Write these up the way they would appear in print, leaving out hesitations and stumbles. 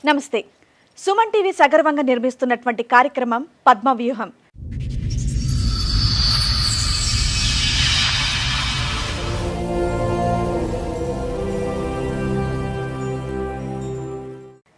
నమస్తే. సుమన్ టీవీ సగర్వంగా నిర్మిస్తున్నటువంటి కార్యక్రమం పద్మవ్యూహం.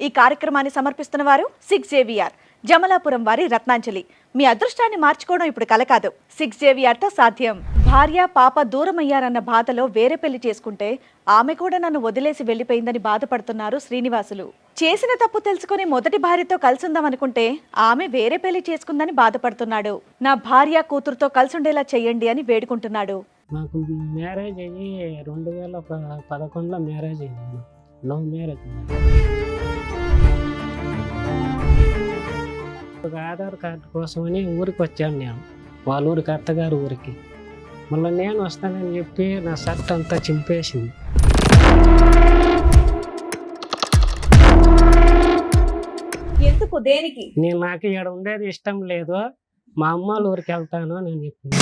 ఈ కార్యక్రమాన్ని సమర్పిస్తున్న వారు 6JVR జమలాపురం వారి రత్నాంజలి. మీ అదృష్టాన్ని మార్చుకోవడం ఇప్పుడు కల కాదు, 6JVRతో సాధ్యం. భార్య పాప దూరమయ్యారన్న బాధలో వేరే పెళ్లి చేసుకుంటే ఆమె కూడా నన్ను వదిలేసి వెళ్లిపోయిందని బాధపడుతున్నారు శ్రీనివాసులు. చేసిన తప్పు తెలుసుకుని మొదటి భార్యతో కలిసుందామనుకుంటే ఆమె వేరే పెళ్లి చేసుకుందని బాధపడుతున్నాడు. నా భార్య కూతురుతో కలిసుండేలా చెయ్యండి అని వేడుకుంటున్నాడు. నాకు మ్యారేజ్ అయ్యి 2011లో మ్యారేజ్ అయింది. Love marriage. ఒక ఆధార్ కార్డు కోసమని ఊరికి వచ్చాను నేను, వాళ్ళ ఊరికి, అత్తగారు ఊరికి. మళ్ళీ నేను వస్తానని చెప్పి నా షర్ట్ అంతా చింపేసింది. ఎందుకు, దేనికి? నాకు ఇక్కడ ఉండేది ఇష్టం లేదు, మా అమ్మాళ్ళ ఊరికి వెళ్తాను అని చెప్పింది.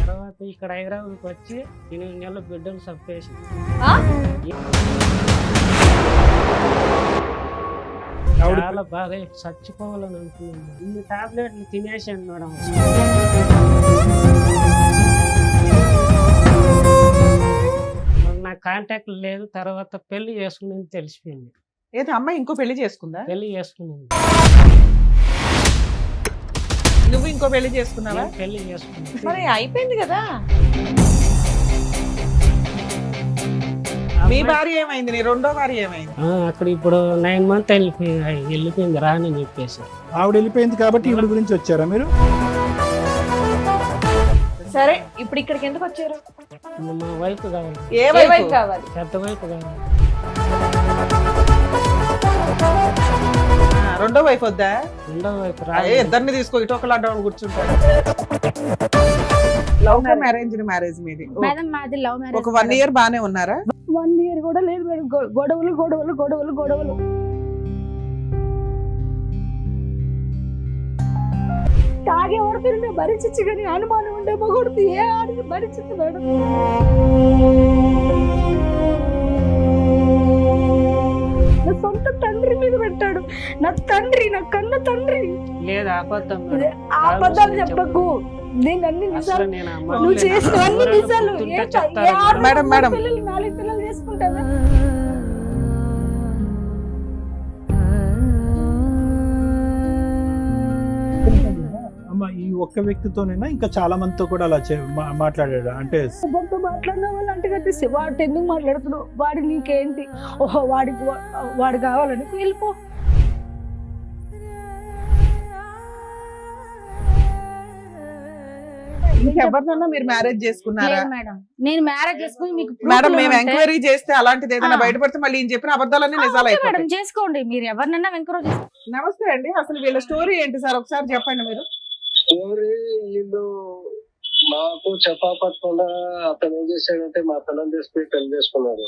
తర్వాత ఇక్కడ హైదరాబాద్కి వచ్చి 8 నెలల బిడ్డలు చంపేసింది. చాలా బాగా చచ్చిపోవాలని అనుకున్నాను. ఇన్ని టాబ్లెట్లు తినేసాను మేడం. నాకు కాంటాక్ట్ లేదు. తర్వాత పెళ్లి చేసుకుని తెలిసిపోయింది. ఏదో అమ్మాయి ఇంకో పెళ్లి చేసుకుందా? పెళ్లి చేసుకున్నాను. నువ్వు ఇంకో పెళ్లి చేసుకున్నావా? పెళ్లి చేసుకున్నాను. మరి అయిపోయింది కదా. మీ భార్య ఏమైంది? నీ రెండో భార్య ఏమైంది? అక్కడ ఇప్పుడు 9 months వెళ్ళిపోయింది రాని చెప్పేసి. ఆవిడ వెళ్ళిపోయింది కాబట్టి ఈవిడ గురించి వచ్చారా మీరు? సరే, ఇప్పుడు ఇక్కడికి ఎందుకు వచ్చారు? మా వైఫ్ కావాలి. ఏ వైపు కావాలి? పెద్ద వైఫ్ కావాలి. రెండో వైపు వద్దా? రెండో వైఫ్ ఇద్దరిని తీసుకో, ఇటు ఒకళ్ళు అడ్డం కూర్చుంటారు. లవ్ మ్యారేజ్ మీది? మేడం మాది లవ్ మ్యారేజ్. ఒక 1 year బానే ఉన్నారా? 1 year కూడా లేదు మేడం. గొడవలు గొడవలు గొడవలు గొడవలు. తాగే వరకు భరించచ్చు కానీ అనుమానం ఉండే మొగుడుతూ ఏ ఆడికి భరించదు మేడం. నా సొంత తండ్రి మీద పెట్టాడు. నా తండ్రి, నా కన్న తండ్రి. లేదు, అబద్ధం. అబద్ధాలు చెప్పకు. నేను అన్ని నిజాలు, నువ్వు చేసిన అన్ని నిజాలు. మేడం 4 పిల్లలు చేసుకుంటావా? అమ్మ, ఈ ఒక్క వ్యక్తితోనైనా ఇంకా చాలా మందితో కూడా అలా మాట్లాడాడు అంటే? ఎవరితో మాట్లాడిన వాళ్ళు అంటే కట్టేసి వాడు ఎందుకు మాట్లాడుతున్నావు, వాడి నీకేంటి, ఓహో వాడు కావాలని వెళ్ళిపో. ఎవరినన్నా మీరు మ్యారేజ్ చేసుకున్నారా? మేడం నేను మ్యారేజ్ చేసుకుని మీకు మేడం మేము ఎంక్వైరీ చేస్తే అలాంటిది ఏదైనా బయటపడితే మళ్ళీ ఈయన చెప్పిన అబద్ధాలన్నీ నిజాలు అయిపోతాయి. మేడం చేసుకోండి, మీరు ఎవరినన్నా ఎంకరేజ్ చేసుకోండి. నమస్తే అండి, అసలు వీళ్ళ స్టోరీ ఏంటి సార్ ఒకసారి చెప్పండి మీరు. స్టోరీ వీళ్ళు మాకు చెప్పకుండా అతను ఏం చేశాడంటే మా పిల్లలు తీసుకుని పెళ్లి చేసుకున్నారు.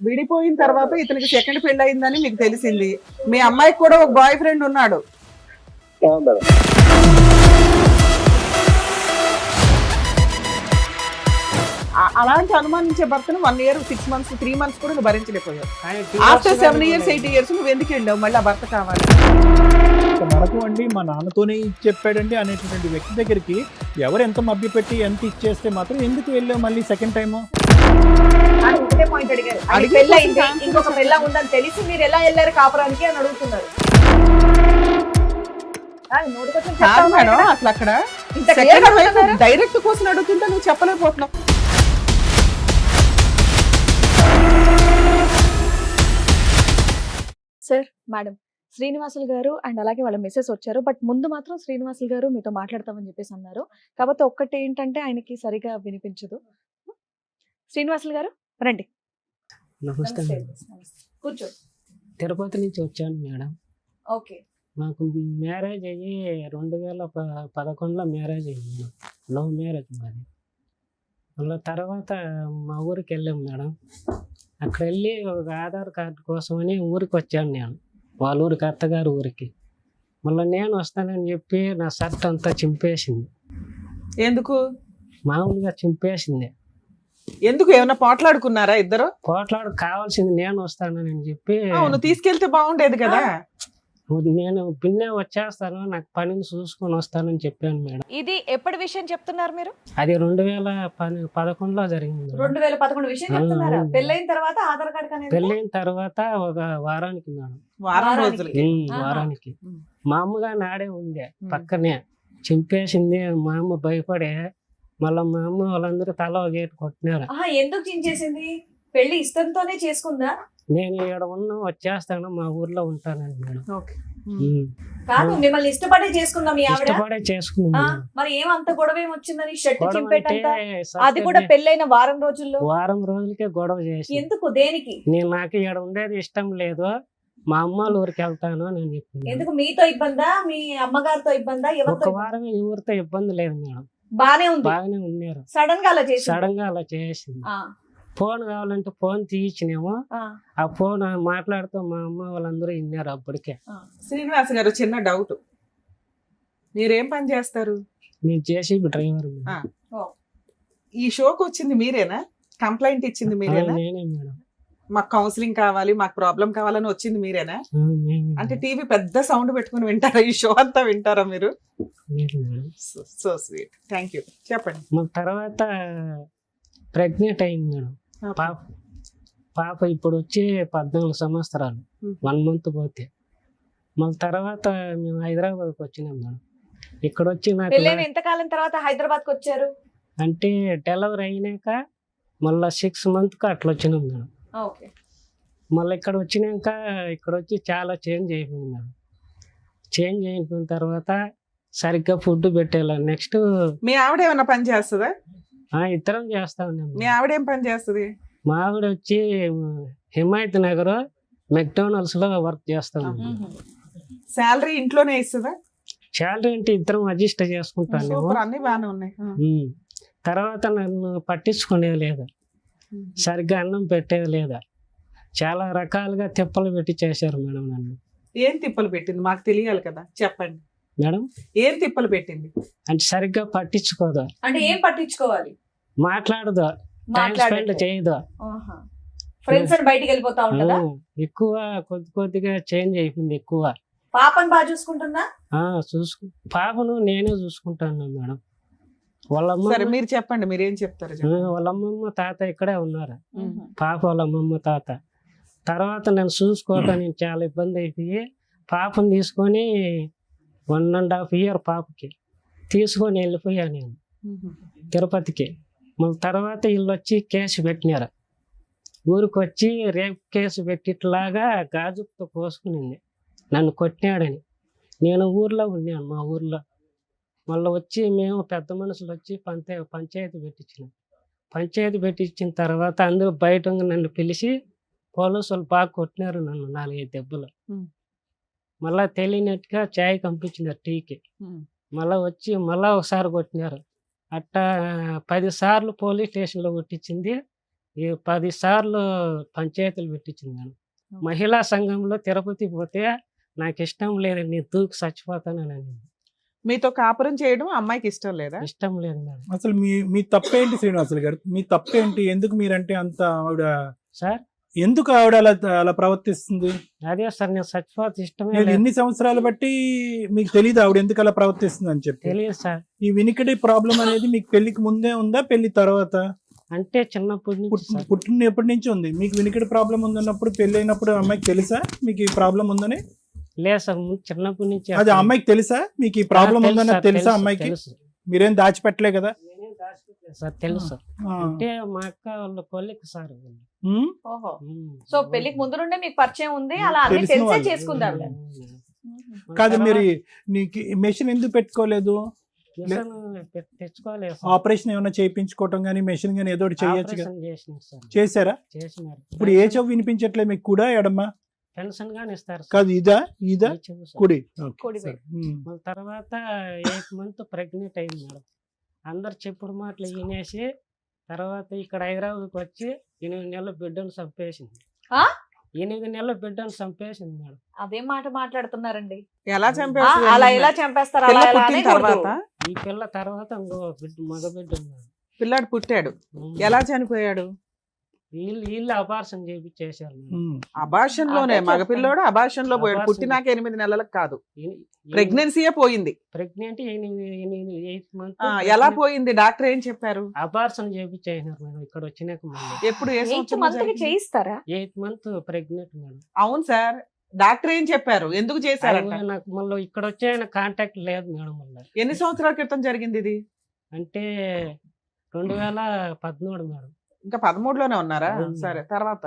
విడిపోయిన తర్వాత ఇతనికి సెకండ్ పెళ్లి అయిందని మీకు తెలిసింది. మీ అమ్మాయికి కూడా ఒక బాయ్ ఫ్రెండ్ ఉన్నాడు. అలాంటి అనుమానించే భర్తను 1 year 6 months 3 months కూడా నువ్వు భరించలేకపోయావు. ఆఫ్టర్ 7 years 8 years నువ్వు ఎందుకు వెళ్ళావు? మళ్ళీ ఆ భర్త కావాలి. మనకు అండి మా నాన్నతోనే చెప్పాడండి అనేటువంటి వ్యక్తి దగ్గరికి ఎవరు ఎంత మభ్య పెట్టి ఎంత ఇచ్చేస్తే మాత్రం ఎందుకు వెళ్ళావు మళ్ళీ సెకండ్ టైము? ఒకటే పాయింట్ అడిగారు. ఇంకొక పిల్ల ఉందని తెలిసి మీరు ఎలా వెళ్ళారు కాపురానికి అని అడుగుతున్నారు. మేడం అసలు అక్కడ డైరెక్ట్ కోసం అడుగుతుంటే నువ్వు చెప్పలేకపోతున్నావు. సార్, మేడం శ్రీనివాసులు గారు అండ్ అలాగే వాళ్ళ మెసేజ్ వచ్చారు. బట్ ముందు మాత్రం శ్రీనివాసులు గారు మీతో మాట్లాడతామని చెప్పేసి అన్నారు. కాబట్టి ఒక్కటి ఏంటంటే ఆయనకి సరిగా వినిపించదు. శ్రీనివాసులు గారు రండి. నమస్తే. కూర్చో. తిరుపతి నుంచి వచ్చాను మేడం. ఓకే. నాకు మ్యారేజ్ అయ్యి 2011లో మ్యారేజ్ అయ్యింది. లవ్ మ్యారేజ్ మాది. మళ్ళీ తర్వాత మా ఊరికి వెళ్ళాం మేడం. అక్కడ వెళ్ళి ఒక ఆధార్ కార్డు కోసమని ఊరికి వచ్చాను నేను, వాళ్ళ ఊరికి, అత్తగారు ఊరికి. మళ్ళీ నేను వస్తానని చెప్పి నా షర్ట్ అంతా చింపేసింది. ఎందుకు? మామూలుగా చింపేసింది. ఎందుకు ఏమైనా పోట్లాడుకున్నారా ఇద్దరు? పోట్లాడు కావాల్సింది నేను వస్తానని చెప్పి అవును, తీసుకెళ్తే బాగుండేది కదా. నేను పిన్నే వచ్చేస్తాను, నాకు పనిని చూసుకొని వస్తానని చెప్పాను మేడం. ఇది ఎప్పటి విషయం చెప్తున్నారు మీరు? అది 2011లో జరిగింది మేడం. 2011 విషయం చెప్తున్నారా? అవును. పెళ్ళైన తర్వాత ఆధార్ కార్డ్ అనేది పెళ్ళైన తర్వాత ఒక వారానికి మేడం. వారం వారానికి. రోజులకి. ఆహా. వారానికి ఉమ్. మా అమ్మగా నాడే ఉంది పక్కనే, చింపేసింది. మా అమ్మ భయపడే మళ్ళీ మా అమ్మ వాళ్ళందరూ తల ఒక గేటు కొట్టినారు. ఎందుకు చించేసింది? పెళ్లి ఇష్టంతోనే చేసుకుందా? నేను ఇక్కడ ఉన్నా వచ్చేస్తాను, మా ఊర్లో ఉంటానండి మేడం. ఓకే. కాదు, మిమ్మల్ని ఇష్టపడే చేసుకుందాం మీ ఆవిడ. ఇష్టపడే చేసుకున్నాను మేడం. మరి ఏమంత గొడవ ఏమొచ్చిందని షర్ట్ గొడవ చింపేటంత? అంటే అది కూడా పెళ్ళైన వారం రోజుల్లో. వారం రోజులకే గొడవ చేసి, ఎందుకు, దేనికి? నేను నాకు ఇక్కడ ఉండేది ఇష్టం లేదు, మా అమ్మ వాళ్ళ ఊరికి వెళ్తాను అని నేను చెప్పాను. ఎందుకు? మీతో ఇబ్బందా, మీ అమ్మగారితో ఇబ్బందా, ఒక ఎవరితో? వారం ఎవరితో ఇబ్బంది లేదు మేడం, బానే ఉంది. బాగానే ఉన్నారు. సడన్ గా అలా చేసి సడన్ గా అలా చేసింది. ఫోన్ కావాలంటే ఫోన్ తీయించినేమో, ఆ ఫోన్ మాట్లాడుతూ మా అమ్మ వాళ్ళందరూ విన్నారు అప్పటికే. శ్రీనివాస్ గారు, చిన్న డౌట్, మీరేం పని చేస్తారు? నేను జేసీబీ డ్రైవర్ మేడం. ఈ షోకి వచ్చింది మీరేనా? కంప్లైంట్ ఇచ్చింది మీరేనా? నేనే మేడం. మాకు కౌన్సిలింగ్ కావాలి, మాకు ప్రాబ్లం కావాలని వచ్చింది మీరేనా? నేనే అంటే మేడం. టీవీ పెద్ద సౌండ్ పెట్టుకుని వింటారా? ఈ షో అంతా వింటారా మీరు? లేదు madam. So sweet, thank you. చెప్పండి. మళ్ళీ తర్వాత ప్రెగ్నెంట్ అయింది మేడం. పాప ఇప్పుడు వచ్చి 14 సంవత్సరాలు, 1 month పోతే. మళ్ళీ తర్వాత మేము హైదరాబాద్కి వచ్చినాం మేడం. ఇక్కడ వచ్చి నాకు పెళ్ళైన ఎంతకాలం తర్వాత హైదరాబాద్ కు వచ్చారు? అంటే డెలివరీ అయినాక మళ్ళీ 6 months అట్లా వచ్చినాం మేడం. ఓకే. మళ్ళీ ఇక్కడ వచ్చినాక ఇక్కడ వచ్చి చాలా చేంజ్ అయిపోయింది మేడం. చేంజ్ అయిపోయిన తర్వాత సరిగ్గా ఫుడ్ పెట్టేలా. నెక్స్ట్ మీ ఆవిడ ఏమైనా పని చేస్తుందా? ఇద్దరం చేస్తా ఉన్నాం మీ మేడం. ఆవిడ ఏం పని చేస్తుంది? మా ఆవిడ వచ్చి హిమాయత్ నగర్ మెక్డోనల్డ్స్ లో వర్క్ చేస్తా ఉన్నాం. శాలరీ ఇంట్లోనే ఇస్తుందా? శాలరీ అంటే ఇద్దరం అడ్జస్ట్ చేసుకుంటాను. సూపర్, అన్ని బాగానే ఉన్నాయి. తర్వాత నన్ను పట్టించుకునేది లేదా, సరిగ్గా అన్నం పెట్టేది లేదా, చాలా రకాలుగా తిప్పలు పెట్టి చేశారు మేడం నన్ను. ఏం తిప్పలు పెట్టింది మాకు తెలియాలి కదా, చెప్పండి మేడం. ఏం తిప్పలు పెట్టింది? అంటే సరిగ్గా పట్టించుకోదు, అంటే ఏం పట్టించుకోవాలి? మాట్లాడదు, టైం స్పెండ్ చేయదు. ఫ్రెండ్స్ అని బయటికి వెళ్ళిపోతా ఉంటుందా? ఎక్కువ కొద్దిగా చేంజ్ అయిపోయింది. ఎక్కువ పాపని బాగా చూసుకుంటుందా? పాపను నేనే చూసుకుంటాను మేడం. వాళ్ళ సరే అమ్మ మీరు చెప్పండి, మీరు ఏం చెప్తారు చెప్పండి. వాళ్ళ అమ్మమ్మ తాత ఇక్కడే ఉన్నారు. పాప వాళ్ళ అమ్మమ్మ తాత. తర్వాత నన్ను చూసుకోవటానికి చాలా ఇబ్బంది అయిపోయి పాపను తీసుకొని 1.5 year పాపకి తీసుకొని వెళ్ళిపోయాను నేను తిరుపతికి. మళ్ళీ తర్వాత వీళ్ళు వచ్చి కేసు పెట్టినారు. ఊరికి వచ్చి రేప్ కేసు పెట్టిట్లాగా గాజుతో పోసుకునింది, నన్ను కొట్టినాడని. నేను ఊర్లో ఉన్నాను, మా ఊర్లో. మళ్ళీ వచ్చి మేము పెద్ద మనుషులు వచ్చి పంచాయతీ పెట్టించినాం. పంచాయతీ పెట్టించిన తర్వాత అందరూ బయట నన్ను పిలిచి పోలీసు వాళ్ళు బాగా కొట్టినారు నన్ను 4-5 దెబ్బలు. మళ్ళీ తెలియనట్టుగా చాయ్ పంపించినారు టీకి. మళ్ళీ వచ్చి మళ్ళీ ఒకసారి కొట్టినారు. అట్టా 10 సార్లు పోలీస్ స్టేషన్లో కొట్టించింది, 10 సార్లు పంచాయతీలు పెట్టించింది నేను. మహిళా సంఘంలో తిరుపతి పోతే నాకు ఇష్టం లేదండి, నేను దూకి చచ్చిపోతానని అనింది. మీతో కాపురం చేయడం అమ్మాయికి ఇష్టం లేదా? ఇష్టం లేదు మేడం. అసలు మీ తప్పేంటి శ్రీనివాసులు గారు? మీ తప్పేంటి? ఎందుకు మీరంటే అంత ఆవిడ, సార్ ఎందుకు ఆవిడ అలా ప్రవర్తిస్తుంది? అదే సార్, నేను చచ్చిపోతే ఇష్టమే నేను లేదు. ఎన్ని సంవత్సరాలు బట్టి మీకు తెలియదు ఆవిడ ఎందుకు అలా ప్రవర్తిస్తుంది అని చెప్పి? తెలియదు సార్. ఈ వినికిడి ప్రాబ్లం అనేది మీకు పెళ్లికి ముందే ఉందా, పెళ్లి తర్వాత? అంటే చిన్నప్పటి నుంచి సార్. పుట్టిన ఎప్పటి నుంచి ఉంది మీకు వినికిడి ప్రాబ్లం ఉందన్నప్పుడు? పెళ్లి అయినప్పుడు అమ్మాయికి తెలుసా మీకు ఈ ప్రాబ్లం ఉందని? లేదు సార్, చిన్నప్పటి నుంచి. అది అమ్మాయికి తెలుసా మీకు ఈ ప్రాబ్లం ఉందని? తెలుసా అమ్మాయికి? తెలుసు. మీరేం దాచిపెట్టలే కదా? నేనేం దాచిపెట్టలేదు సార్, తెలుసు. అంటే మా అక్క వాళ్ళ కొలిక్ సార్. ఓహో. సో పెళ్లికి ముందు నుండే మీకు పరిచయం ఉంది, అలా అన్ని తెలిసిన తెలిసే వాళ్ళు. చేసుకుంది ఆవిడ. కాదు, మీరు నీకు మెషిన్ ఎందుకు పెట్టుకోలేదు? తెచ్చుకోలేదు. ఆపరేషన్ ఏమైనా చేయించుకోవటం గానీ మెషిన్ గానీ ఏదో ఒకటి చేయొచ్చు కదా? చేసినారు సార్. చేశారా? చేసినారు. ఇప్పుడు ఏ చెవు వినిపించట్లే మీకు, కూడా ఎడమ్మా? పెన్షన్ గాని ఇస్తారు సార్. కాదు, ఇదా ఈ చెవు సార్. కుడి? కుడి సరే. మళ్ళీ తర్వాత 8 months ప్రెగ్నెంట్ అయింది మేడం. అందరు చెప్పుడు మాటలు వినేసి తర్వాత ఇక్కడ హైదరాబాద్కి వచ్చి 8 నెలల బిడ్డను చంపేసింది. 8 నెలల బిడ్డను చంపేసింది మేడం. అదేం మాట మాట్లాడుతున్నారండి? ఎలా చంపేస్తారు? అలా ఎలా చంపేస్తారు? పిల్ల అలా ఎలా పుట్టిన అనేకూడదు. తర్వాత ఈ పిల్ల తర్వాత ఇంకో మగ బిడ్డ ఉన్నాడు. పిల్లాడు పుట్టాడు, ఉమ్. ఎలా చనిపోయాడు? వీళ్ళు అబార్షన్ చేపించేశారు మేడం. అబార్షన్ లోనే అదే మగపిల్లోడు అబార్షన్ లో పోయాడు. అబార్షన్. పుట్టినాక 8 నెలలకు కాదు, ప్రెగ్నెన్సీయే పోయింది. ప్రెగ్నెంట్ 8 మంత్ ఎలా పోయింది? డాక్టర్ ఏం చెప్పారు? అబార్షన్ చేపించేసినారు మేడం ఇక్కడ వచ్చినాక మళ్ళీ ఎప్పుడు ఏ 8 సంవత్సరంలో మంత్ కి జరిగింది? చేయిస్తారా? 8 మంత్ ప్రెగ్నెంట్ మేడం. అవును సార్, డాక్టర్ ఏం చెప్పారు? ఎందుకు చేశారంట? అది నాకు మళ్ళీ ఇక్కడ వచ్చే కాంటాక్ట్ లేదు మేడం మళ్ళీ. ఎన్ని సంవత్సరాల క్రితం జరిగింది ఇది? అంటే 2013 మేడం. ఇంకా 13లోనే ఉన్నారా? అవును. సరే, తర్వాత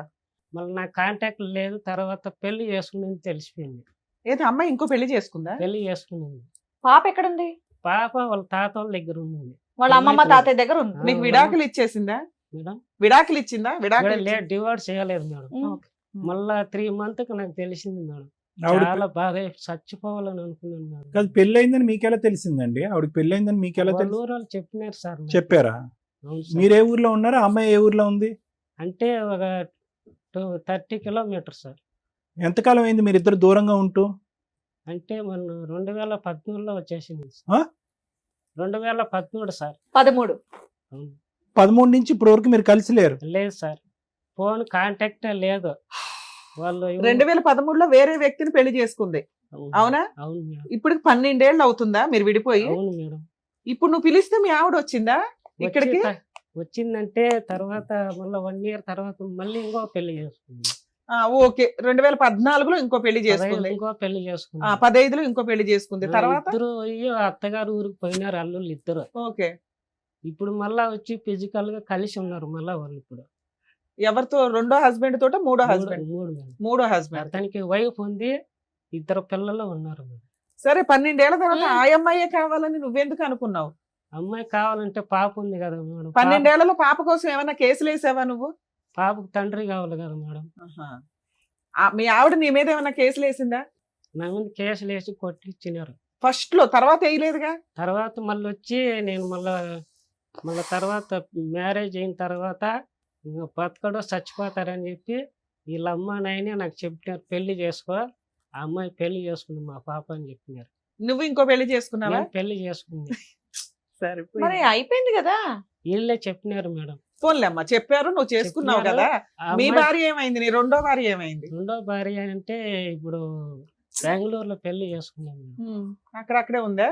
మళ్ళీ నాకు కాంటాక్ట్ లేదు. తర్వాత పెళ్లి చేసుకునేది తెలిసిపోయింది. ఏది అమ్మాయి ఇంకో పెళ్లి చేసుకుందా? పెళ్లి చేసుకునేది పాప ఎక్కడుంది? పాప వాళ్ళ తాత వాళ్ళ దగ్గర ఉంది వాళ్ళ అమ్మమ్మ తాతయ్య దగ్గర ఉంది. మీకు ఆ, విడాకులు ఇచ్చేసిందా? మేడం. విడాకులు ఇచ్చిందా? విడాకులు లేదు, డివోర్స్ చేయలేదు మేడం. ఉమ్. మళ్ళా 3 months కి నాకు తెలిసింది మేడం. ఆవిడ చాలా బాధ, చచ్చిపోవాలని అనుకున్నాను మేడం. కాదు, పెళ్ళయిందని మీకెలా తెలిసిందండి? ఆవిడకి పెళ్ళయిందని మీకెలా వాళ్ళ తెలుసు? ఊరు వాళ్ళు చెప్పినారు సార్ నాకు. చెప్పారా? అవును సార్. మీరు ఏ ఊర్లో ఉన్నారు? ఆ అమ్మాయి ఏ ఊర్లో ఉంది? అంటే ఒక 30 kilometers సార్. ఎంతకాలం అయింది మీరిద్దరు దూరంగా ఉంటూ? అంటే మనం 2013లో వచ్చేసింది ఆ? 2013 సార్. 13. అవును. 13 నుంచి ఇప్పటి వరకు మీరు కలిసి లేరు? లేదు సార్, ఫోన్ కాంటాక్ట్ లేదు. వాళ్ళు 2013లో వేరే వ్యక్తిని పెళ్లి చేసుకుంది, అవును. అవునా? అవును మేడం. ఇప్పుడు 12 ఏళ్ళు అవుతుందా మీరు విడిపోయి? అవును మేడం. ఇప్పుడు నువ్వు పిలిస్తే మీ ఆవిడ వచ్చిందా ఇక్కడికి? వచ్చిందంటే తర్వాత మళ్ళీ 1 year తర్వాత మళ్ళీ ఇంకో పెళ్లి చేసుకుంది. ఓకే, 2014లో ఇంకో పెళ్లి చేసుకుంది. ఇంకో పెళ్లి చేసుకుంది. 15లో ఇంకో పెళ్లి చేసుకుంది. తర్వాత ఇద్దరు అయ్యో అత్తగారు ఊరికి పోయినారు అల్లుళ్ళు ఇద్దరు. ఓకే, ఇప్పుడు మళ్ళా వచ్చి ఫిజికల్ గా కలిసి ఉన్నారు మళ్ళా వాళ్ళు ఇప్పుడు. ఎవరితో? రెండో హస్బెండ్ తోట? మూడో హస్బెండ్? మూడు మేడం. మూడో హస్బెండ్. అతనికి వైఫ్ ఉంది, 2 పిల్లలు ఉన్నారు మేడం. సరే, 12 ఏళ్ల తర్వాత ఆ అమ్మాయే కావాలని నువ్వెందుకు అనుకున్నావు? అమ్మాయి కావాలంటే పాప ఉంది కదా మేడం. 12 ఏళ్లలో పాప కోసం ఏమైనా కేసులు వేసావా నువ్వు? పాపకు తండ్రి కావాలి కదా మేడం. మీ ఆవిడ నీ మీద ఏమైనా కేసులు వేసిందా? నా మీద కేసులు వేసి కొట్టించినారు ఫస్ట్ లో, తర్వాత వేయలేదుగా? తర్వాత మళ్ళీ వచ్చి నేను మళ్ళీ తర్వాత మ్యారేజ్ అయిన తర్వాత ఇంకా బతకడో చచ్చిపోతారని చెప్పి వీళ్ళ అమ్మ నాయనే నాకు చెప్పినారు, పెళ్లి చేసుకో, ఆ అమ్మాయి పెళ్లి చేసుకుంది మా పాప అని చెప్పినారు. నువ్వు ఇంకో పెళ్లి చేసుకున్నావా? నేను పెళ్లి చేసుకుంది. సరే, మరి అయిపోయింది కదా. వీళ్ళే చెప్పినారు మేడం. ఫోన్లే అమ్మా, చెప్పారు, నువ్వు చేసుకున్నావు కదా. ఆ మీ అమ్మాయి భార్య ఏమైంది? నీ రెండో భార్య ఏమైంది? రెండో భార్య అంటే ఇప్పుడు బెంగళూరులో పెళ్లి చేసుకున్నాం మేడం. అక్కడే ఉందా?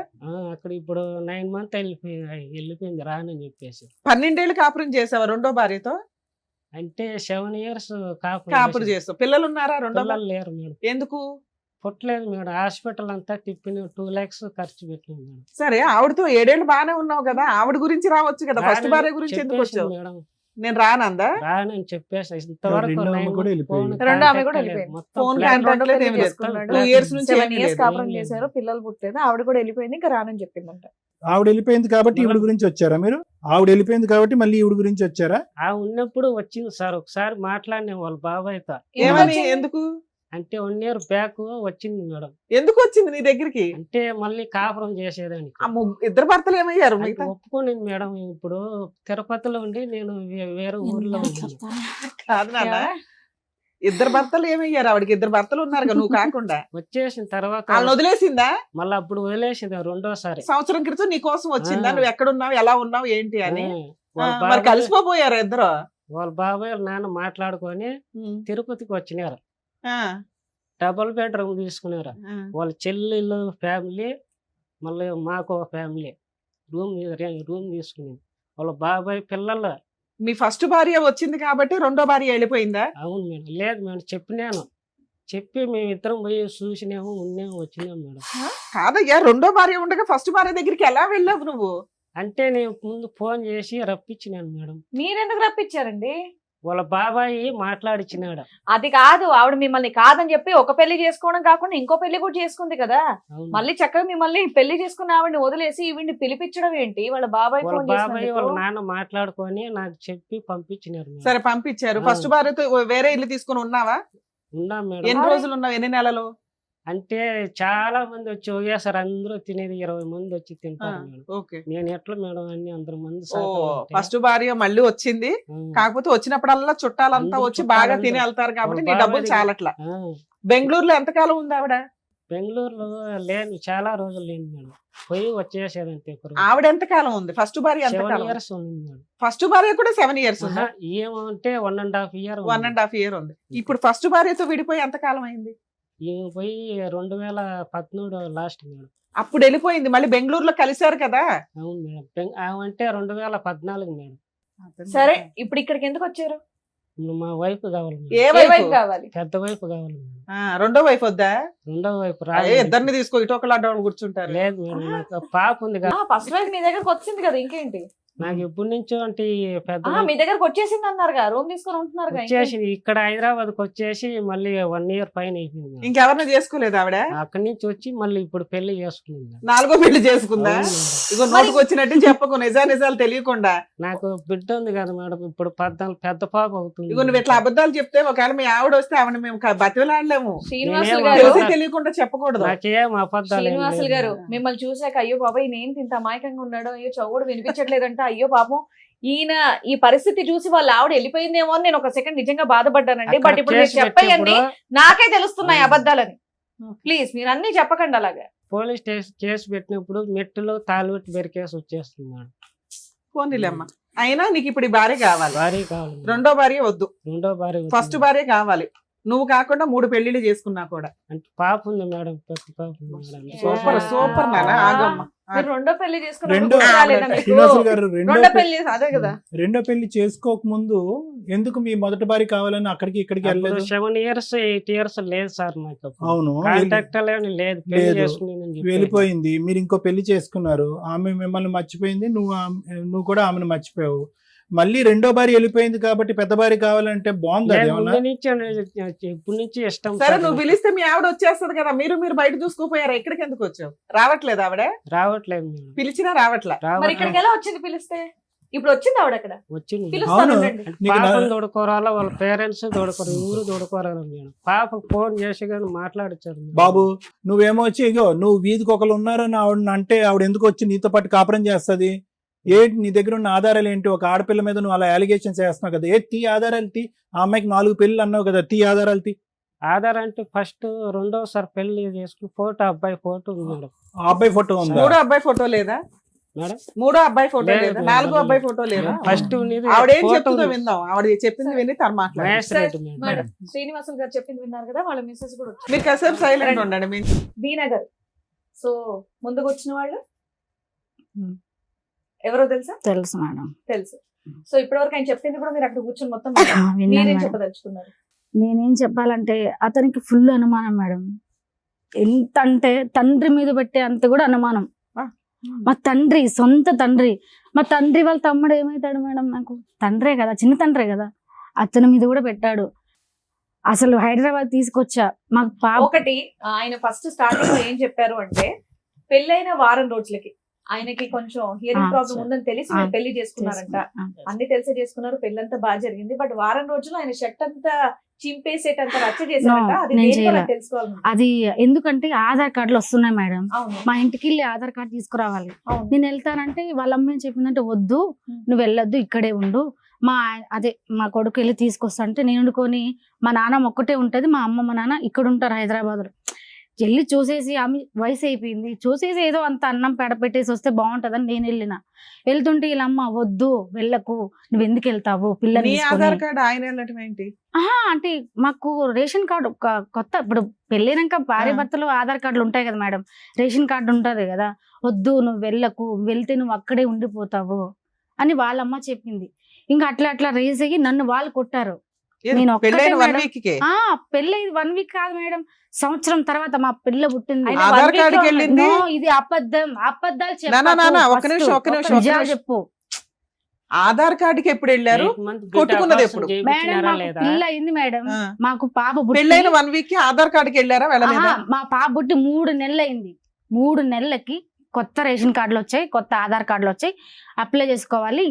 అక్కడ ఇప్పుడు 9 months వెళ్ళిపోయింది రానని చెప్పేసి. 12 ఏళ్ళు కాపురం చేసావా రెండో భార్యతో? అంటే 7 years కాపురం చేస్తావు. పిల్లలు ఉన్నారా రెండో భార్య? పిల్లలు లేరు మేడం. ఎందుకు పుట్టలేదు మేడం. హాస్పిటల్ అంతా తిప్పిన 2 lakhs ఖర్చు పెట్టినాం మేడం. సరే, ఆవిడతో 7 ఏళ్ళు బాగానే ఉన్నావు కదా, ఆవిడ గురించి రావచ్చు కదా. ఫస్ట్ రానని భార్య గురించి ఎందుకు చెప్పేసి వచ్చావు? మేడం, నేను రానందా? రానని చెప్పేసి ఇంతవరకు రెండో ఆమె 9 కూడా months వెళ్ళిపోయింది. phone రెండో ఆమె కూడా contact లేదు. వెళ్ళిపోయింది. మొత్తం ఫోన్ black కాంటాక్ట్ లేదు, ఏమి లేదు. చేసుకున్నాడు. 2 years నుంచి 7 ఏమీ years లేదు. కాపురం ఏం లేదు. చేశారు, పిల్లలు పుట్టలేదు, ఆవిడ కూడా వెళ్ళిపోయింది, ఇంకా రానని చెప్పిందంట. ఆవిడ వెళ్ళిపోయింది కాబట్టి ఈవిడ గురించి వచ్చారా మీరు? ఆవిడ వెళ్ళిపోయింది కాబట్టి మళ్ళీ ఈవిడ గురించి వచ్చారా? ఉన్నప్పుడు వచ్చింది సార్, ఒకసారి మాట్లాడిన వాళ్ళ బాబాయ్తో. ఏమని? వచ్చింది? ఎందుకు అంటే 1 year back వచ్చింది మేడం. ఎందుకు వచ్చింది నీ దగ్గరికి? అంటే మళ్ళీ కాపురం చేసేదానికి. ఇద్దరు భర్తలు ఏమయ్యారు అంటే మిగతా? ఒప్పుకునింది మేడం. ఇప్పుడు తిరుపతిలో ఉండి నేను వేరే ఊర్లో ఉన్నాను. కాదు నాన్న, ఇద్దరు భర్తలు ఏమయ్యారు? ఆవిడకి 2 భర్తలు ఉన్నారు కదా, నువ్వు కాకుండా. వచ్చేసిన తర్వాత వాళ్ళని వదిలేసిందా? మళ్ళీ అప్పుడు వదిలేసింది రెండోసారి. సంవత్సరం క్రితం నీ కోసం వచ్చిందా? నువ్వు ఎక్కడున్నావు, ఎలా ఉన్నావు, ఏంటి అని? వాళ్ళ మరి బాబాయ్ కలిసిపోయారు ఇద్దరు? వాళ్ళ బాబాయ్ వాళ్ళ నాన్న మాట్లాడుకొని తిరుపతికి వచ్చినారు. ఆ, 2 bedroom తీసుకున్నారు. ఆ. వాళ్ళ చెల్లెళ్ళు ఫ్యామిలీ, మళ్ళీ మాకు ఒక ఫ్యామిలీ రూమ్ తీసుకుని వాళ్ళ బాబాయ్ పిల్లలు. మీ ఫస్ట్ భార్య వచ్చింది కాబట్టి రెండో భార్య వెళ్ళిపోయిందా? అవును మేడం. లేదు మేడం, చెప్పినాను. చెప్పి మేమిద్దరం పోయి చూసినాము, ఉన్నాము, వచ్చినాము మేడం. కాదయ్యా, రెండో భార్య ఉండగా ఫస్ట్ భార్య దగ్గరికి ఎలా వెళ్ళావు నువ్వు? అంటే నేను ముందు ఫోన్ చేసి రప్పించినాను మేడం. మీరెందుకు రప్పించారండి? వాళ్ళ బాబాయ్ మాట్లాడిచ్చినాడు. అది కాదు, ఆవిడ మిమ్మల్ని కాదని చెప్పి ఒక పెళ్లి చేసుకోవడం కాకుండా ఇంకో పెళ్లి కూడా చేసుకుంది కదా. అవును. మళ్ళీ చక్కగా మిమ్మల్ని పెళ్లి చేసుకున్న ఆవిడని వదిలేసి ఈవిడ్ని పిలిపించడం ఏంటి? వాళ్ళ బాబాయ్ వాళ్ళ ఫోన్ బాబాయ్ వాళ్ళ చేసినందుకు. నాన్న మాట్లాడుకొని నాకు చెప్పి పంపించినారు మేడం. సరే, పంపించారు. ఆ. ఫస్ట్ భార్యతో వేరే ఇల్లు తీసుకుని ఉన్నావా? ఉన్నాం మేడం. ఎన్ని రోజులు ఉన్నావు? ఎన్ని నెలలు? అంటే చాలా మంది వచ్చి ఒకేసారి అందరూ తినేది 20 మంది వచ్చి తింటారు మేడం. ఓకే. నేను ఎట్లా మేడం అన్ని అందరు మంది ఓ, ఫస్ట్ భార్య మళ్ళీ వచ్చింది, కాకపోతే వచ్చినప్పుడల్లా చుట్టాలంతా అందరూ వచ్చి బాగా చుట్టాలందరూ. తిని వెళ్తారు కాబట్టి నీ వాళ్ళ డబ్బులు బాబాయ్ చాలట్లా. బెంగళూరులో ఎంతకాలం ఉంది ఆవిడ? బెంగళూరులో లేను, చాలా రోజులు లేను మేడం. పోయి వచ్చేసేది అంతే. ఆవిడ ఎంత కాలం ఉంది? ఫస్ట్ భార్య ఎంత 7 కాలం? years ఉంది మేడం. ఫస్ట్ భార్య కూడా 7 years ఉంది. ఏమంటే 1.5 year 1.5 year ఉంది. ఇప్పుడు ఫస్ట్ భార్యతో విడిపోయి ఎంత కాలం అయింది? ఈమె పోయి 2013 లాస్ట్ మేడం. అప్పుడు వెళ్ళిపోయింది, మళ్ళీ బెంగళూరులో కలిశారు కదా. అవును మేడం. ఆమె అంటే 2014 మేడం. సరే ఇప్పుడు ఇక్కడికి ఎందుకు వచ్చారు? మా వైఫ్ కావాలి మేడం. ఏ ఏ వైపు? వైపు కావాలి? పెద్ద వైఫ్ కావాలి మేడం. రెండో వైపు వద్దా? రెండో వైపు అదే రాలేదు. ఇద్దరిని తీసుకో, ఇటు ఒకళ్ళు అడ్డవాళ్ళు కూర్చుంటారు. లేదు మేడం, నాకు పాప ఉంది కదా. ఫస్ట్ వైఫ్ మీ దగ్గరకు వచ్చింది కదా, ఇంకేంటి? నాకు ఎప్పటి నుంచో అంటే ఈ పెద్ద మీ దగ్గరకు వచ్చేసింది అన్నారుగా, రూమ్ తీసుకొని ఉంటున్నారు వచ్చేసి ఇక్కడ హైదరాబాద్ కి వచ్చేసి మళ్ళీ 1 year పైన అయిపోయింది మేడం. ఇంకెవరిని చేసుకోలేదు ఆవిడ? అక్కడి నుంచి వచ్చి మళ్ళీ ఇప్పుడు పెళ్లి చేసుకున్నాను మేడం. 4వ పెళ్లి చేసుకుందా? అవును మేడం. ఇగో నోటుకు వచ్చినట్టు చెప్పకు, నిజాలు తెలియకుండా. నాకు బిడ్డ ఉంది కదా మేడం, ఇప్పుడు 14 పెద్ద పాప అవుతుంది. ఇగో నువ్వు ఇట్లా అబద్ధాలు చెప్తే ఒకవేళ మీ ఆవిడ వస్తే ఆవిడ మేము బతిలాడలేము. శ్రీనివాసులు నేనేం గారు, తెలిసి తెలియకుండా చెప్పకూడదు. నాకేం అబద్ధాలు ఏం శ్రీనివాసులు లేవు గారు, మేడం. మిమ్మల్ని చూసాక అయ్యో బాబాయ్ నేను ఇంత అమాయకంగా ఉన్నాడు, అయ్యో చౌడు వినిపించట్లేదంట, అయ్యో పాపం ఈయన ఈ పరిస్థితి చూసి వాళ్ళ ఆవిడ వెళ్ళిపోయిందేమో అని నేను ఒక సెకండ్ నిజంగా బాధపడ్డానండి. అక్కడ బట్ ఇప్పుడు మీరు కేసు చెప్పండి, పెట్టినప్పుడు నాకే తెలుస్తున్నాయి అబద్ధాలని. ప్లీజ్ మీరు అన్ని చెప్పకండి అలాగా. పోలీస్ స్టేషన్ కేసు పెట్టినప్పుడు మెట్టులో తాళుబెట్టి బెరికేసి వచ్చేస్తుంది మేడం. పోనీలేమ్మా. అయినా నీకు ఇప్పుడు ఈ భార్య కావాలి, భార్య కావాలి మేడం. రెండో భార్య వద్దు, రెండో భార్య ఉంది ఫస్ట్ మేడం. భార్య కావాలి. నువ్వు కాకుండా 3 పెళ్లిళ్ళు చేసుకున్నా కూడా. అంటే పాప ఉంది మేడం, పెద్ద పాప ఉంది మేడం. సూపర్ సూపర్ నాన్న, ఆగమ్మ. మీరు రెండో పెళ్లి రెండో చేసుకున్నప్పుడు రాలేదా మీకు? శ్రీనివాసులు గారు రెండో పెళ్లి అదే కదా. రెండో పెళ్లి చేసుకోక ముందు ఎందుకు మీ మొదటి భార్య కావాలని అక్కడికి ఇక్కడికి వెళ్ళలేదు? 7 years 8 years లేదు సార్ నాకు అప్పుడు. అవును, కాంటాక్ట్ లేదు, పెళ్లి లేదు. చేసుకున్నానని చెప్పి. వెళ్ళిపోయింది, మీరు ఇంకో పెళ్లి చేసుకున్నారు, ఆమె మిమ్మల్ని మర్చిపోయింది, నువ్వు కూడా ఆమెను మర్చిపోయావు. మళ్ళీ రెండో భార్య వెళ్ళిపోయింది కాబట్టి పెద్ద భార్య కావాలంటే బాగుంది లేదు, అదేమన్నా? ముందు నుంచి ఇప్పుడు నుంచి ఇష్టం సరే సార్ నువ్వు నాకు. పిలిస్తే మీ ఆవిడ వచ్చేస్తది కదా, మీరు బయట చూసుకోపోయారా? ఇక్కడికి ఎందుకు వచ్చావు? రావట్లేదు ఆవిడ? రావట్లేదు మేడం. పిలిచినా రావట్లే. మరి రావట్లేదు. ఇక్కడికి ఎలా వచ్చింది పిలిస్తే? ఇప్పుడు వచ్చింది ఆవిడ అక్కడ, వచ్చింది మేడం. పిలుస్తాను అవును. ఉండండి. నీకు పాపను నా- తోడుకోరాలా, వాళ్ళ పేరెంట్స్ తోడుకోరు, ఊరు తోడుకోరాలి మేడం. పాపకు ఫోన్ చేసి కానీ మాట్లాడచ్చారు మేడం. బాబు నువ్వేమో వచ్చి ఇగో నువ్వు వీధికి ఒకరు ఉన్నారని ఆవిడ అంటే ఆవిడ ఎందుకు వచ్చి నీతో పాటు కాపురం చేస్తుంది? ఏంటి నీ దగ్గర ఉన్న ఆధారాలు ఏంటి? ఒక ఆడపిల్ల మీద నువ్వు అలా అలిగేషన్స్ చేస్తున్నావు కదా, తీ ఆధారాలు తీ. ఆ అమ్మాయికి 4 పెళ్ళి అన్నావు కదా, తీ ఆధారాలు తీ. ఆధార్ అంటే ఫస్ట్ రెండోసారి పెళ్లి చేసుకుని ఫోటో, అబ్బాయి ఫోటో ఉంది మేడం. ఆ అబ్బాయి ఫోటో ఉందా? 3వ అబ్బాయి ఫోటో లేదా? మేడం 3వ అబ్బాయి ఫోటో లేదు లేదా? మేడం. 4వ అబ్బాయి ఫోటో లేదా? ఫస్ట్ ఆవిడ ఏం చెప్తుందో విందాం. ఆవిడ చెప్పింది విని తను మాట్లాడు. మహేష్ రెడ్డి మేడం. మేడం శ్రీనివాసులు గారు చెప్పింది విన్నారు కదా, వాళ్ళ మిస్సెస్ కూడా వచ్చారు. మీరు కాసేపు సైలెంట్ ఉండండి. మీ బీనగర్. సో ముందుకు వచ్చిన వాళ్ళు ఎవరో తెలుసా? తెలుసు మేడం. తెలుసు. సో ఇప్పటివరకు ఆయన చెప్పింది కూడా మీరు అక్కడ కూర్చొని మొత్తం విన్నారు. విన్నాను మీరేం మేడం. చెప్పదలుచుకున్నారు? నేనేం చెప్పాలంటే అతనికి ఫుల్ అనుమానం మేడం. ఎంత అంటే తండ్రి మీద పెట్టే అంత కూడా అనుమానం. మా తండ్రి, సొంత తండ్రి, మా తండ్రి వాళ్ళ తమ్ముడు ఏమవుతాడు మేడం? నాకు తండ్రే కదా, చిన్న తండ్రే కదా, అతని మీద కూడా పెట్టాడు. అసలు హైదరాబాద్ తీసుకొచ్చా మాకు పాప. ఒకటి ఆయన ఫస్ట్ స్టార్టింగ్ లో ఏం చెప్పారు అంటే, పెళ్ళైన వారం రోజులకి ఆయనకి కొంచెం హియరింగ్ ప్రాబ్లం ఉందని తెలిసి మీరు పెళ్లి చేసుకున్నారంట. అన్ని తెలిసే చేసుకున్నారు, పెళ్ళంతా బాగా జరిగింది. బట్ వారం రోజులు ఆయన షర్ట్ అంతా చింపేసేటంత రచ్చ చేశారంట. అది నేను దేనికో చేయలే. నాకు తెలుసుకోవాలి. అది ఎందుకంటే ఆధార్ కార్డులు వస్తున్నాయి మేడం, అవును మా ఇంటికి వెళ్ళి ఆధార్ కార్డు తీసుకురావాలి. అవును. నేను వెళ్తానంటే వాళ్ళ అమ్మ ఏం చెప్పిందంటే, వద్దు నువ్వు వెళ్ళొద్దు, ఇక్కడే ఉండు, మా కొడుకు వెళ్ళి తీసుకొస్తా అంటే నేను వండుకొని, మా నాన్న ఒక్కటే ఉంటది, మా అమ్మ మా నాన్న ఇక్కడ ఉంటారు హైదరాబాద్ లో. వెళ్ళి చూసేసి ఆమె వయసు అయిపోయింది, చూసేసి ఏదో అంత అన్నం పెడపెట్టేసి వస్తే బాగుంటదని నేను వెళ్ళిన. వెళ్తుంటే వీళ్ళమ్మ వద్దు వెళ్ళకు, నువ్వు ఎందుకు వెళ్తావు పిల్లల్ని నీ తీసుకొని. ఆధార్ కార్డు ఆయన వెళ్ళటం ఏంటి? అంటే మాకు రేషన్ కార్డు కొత్త, ఇప్పుడు పెళ్ళైనాక భార్య భర్తలు ఆధార్ కార్డులు ఉంటాయి కదా మేడం, రేషన్ కార్డు ఉంటది కదా. వద్దు నువ్వు వెళ్ళకు, వెళ్తే నువ్వు అక్కడే ఉండిపోతావు అని వాళ్ళమ్మ చెప్పింది. ఇంకా అట్లా రేస్ అయ్యి నన్ను వాళ్ళు కొట్టారు. నేను ఒక్కటే పెళ్ళైన 1 మేడం. week కే పెళ్ళి 1 week కాదు మేడం, సంవత్సరం తర్వాత మా పిల్ల పుట్టింది. ఆయన ఆధార్ 1 week కార్డుకి లో వెళ్ళింది. No, ఇది అబద్ధాలు నానా, ఒక్క నిమిషం. చెప్పు. ఆధార్ కార్డుకి ఎప్పుడు వెళ్ళారు? 8 month కొట్టుకున్నది bill ఎప్పుడు? చేయించినారా మేడం మాకు లేదా? పిల్ల అయింది మేడం, ఆ. మాకు పాప పెళ్ళైన పుట్టి 1 week కి ఆధార్ కార్డుకి వెళ్ళారా? వెళ్ళలేదా? మా పాప పుట్టి 3 నెలలు అయింది. 3 నెలలకి కొత్త రేషన్ కార్డులు వచ్చాయి, కొత్త ఆధార్ కార్డులు వచ్చాయి, అప్లై చేసుకోవాలి.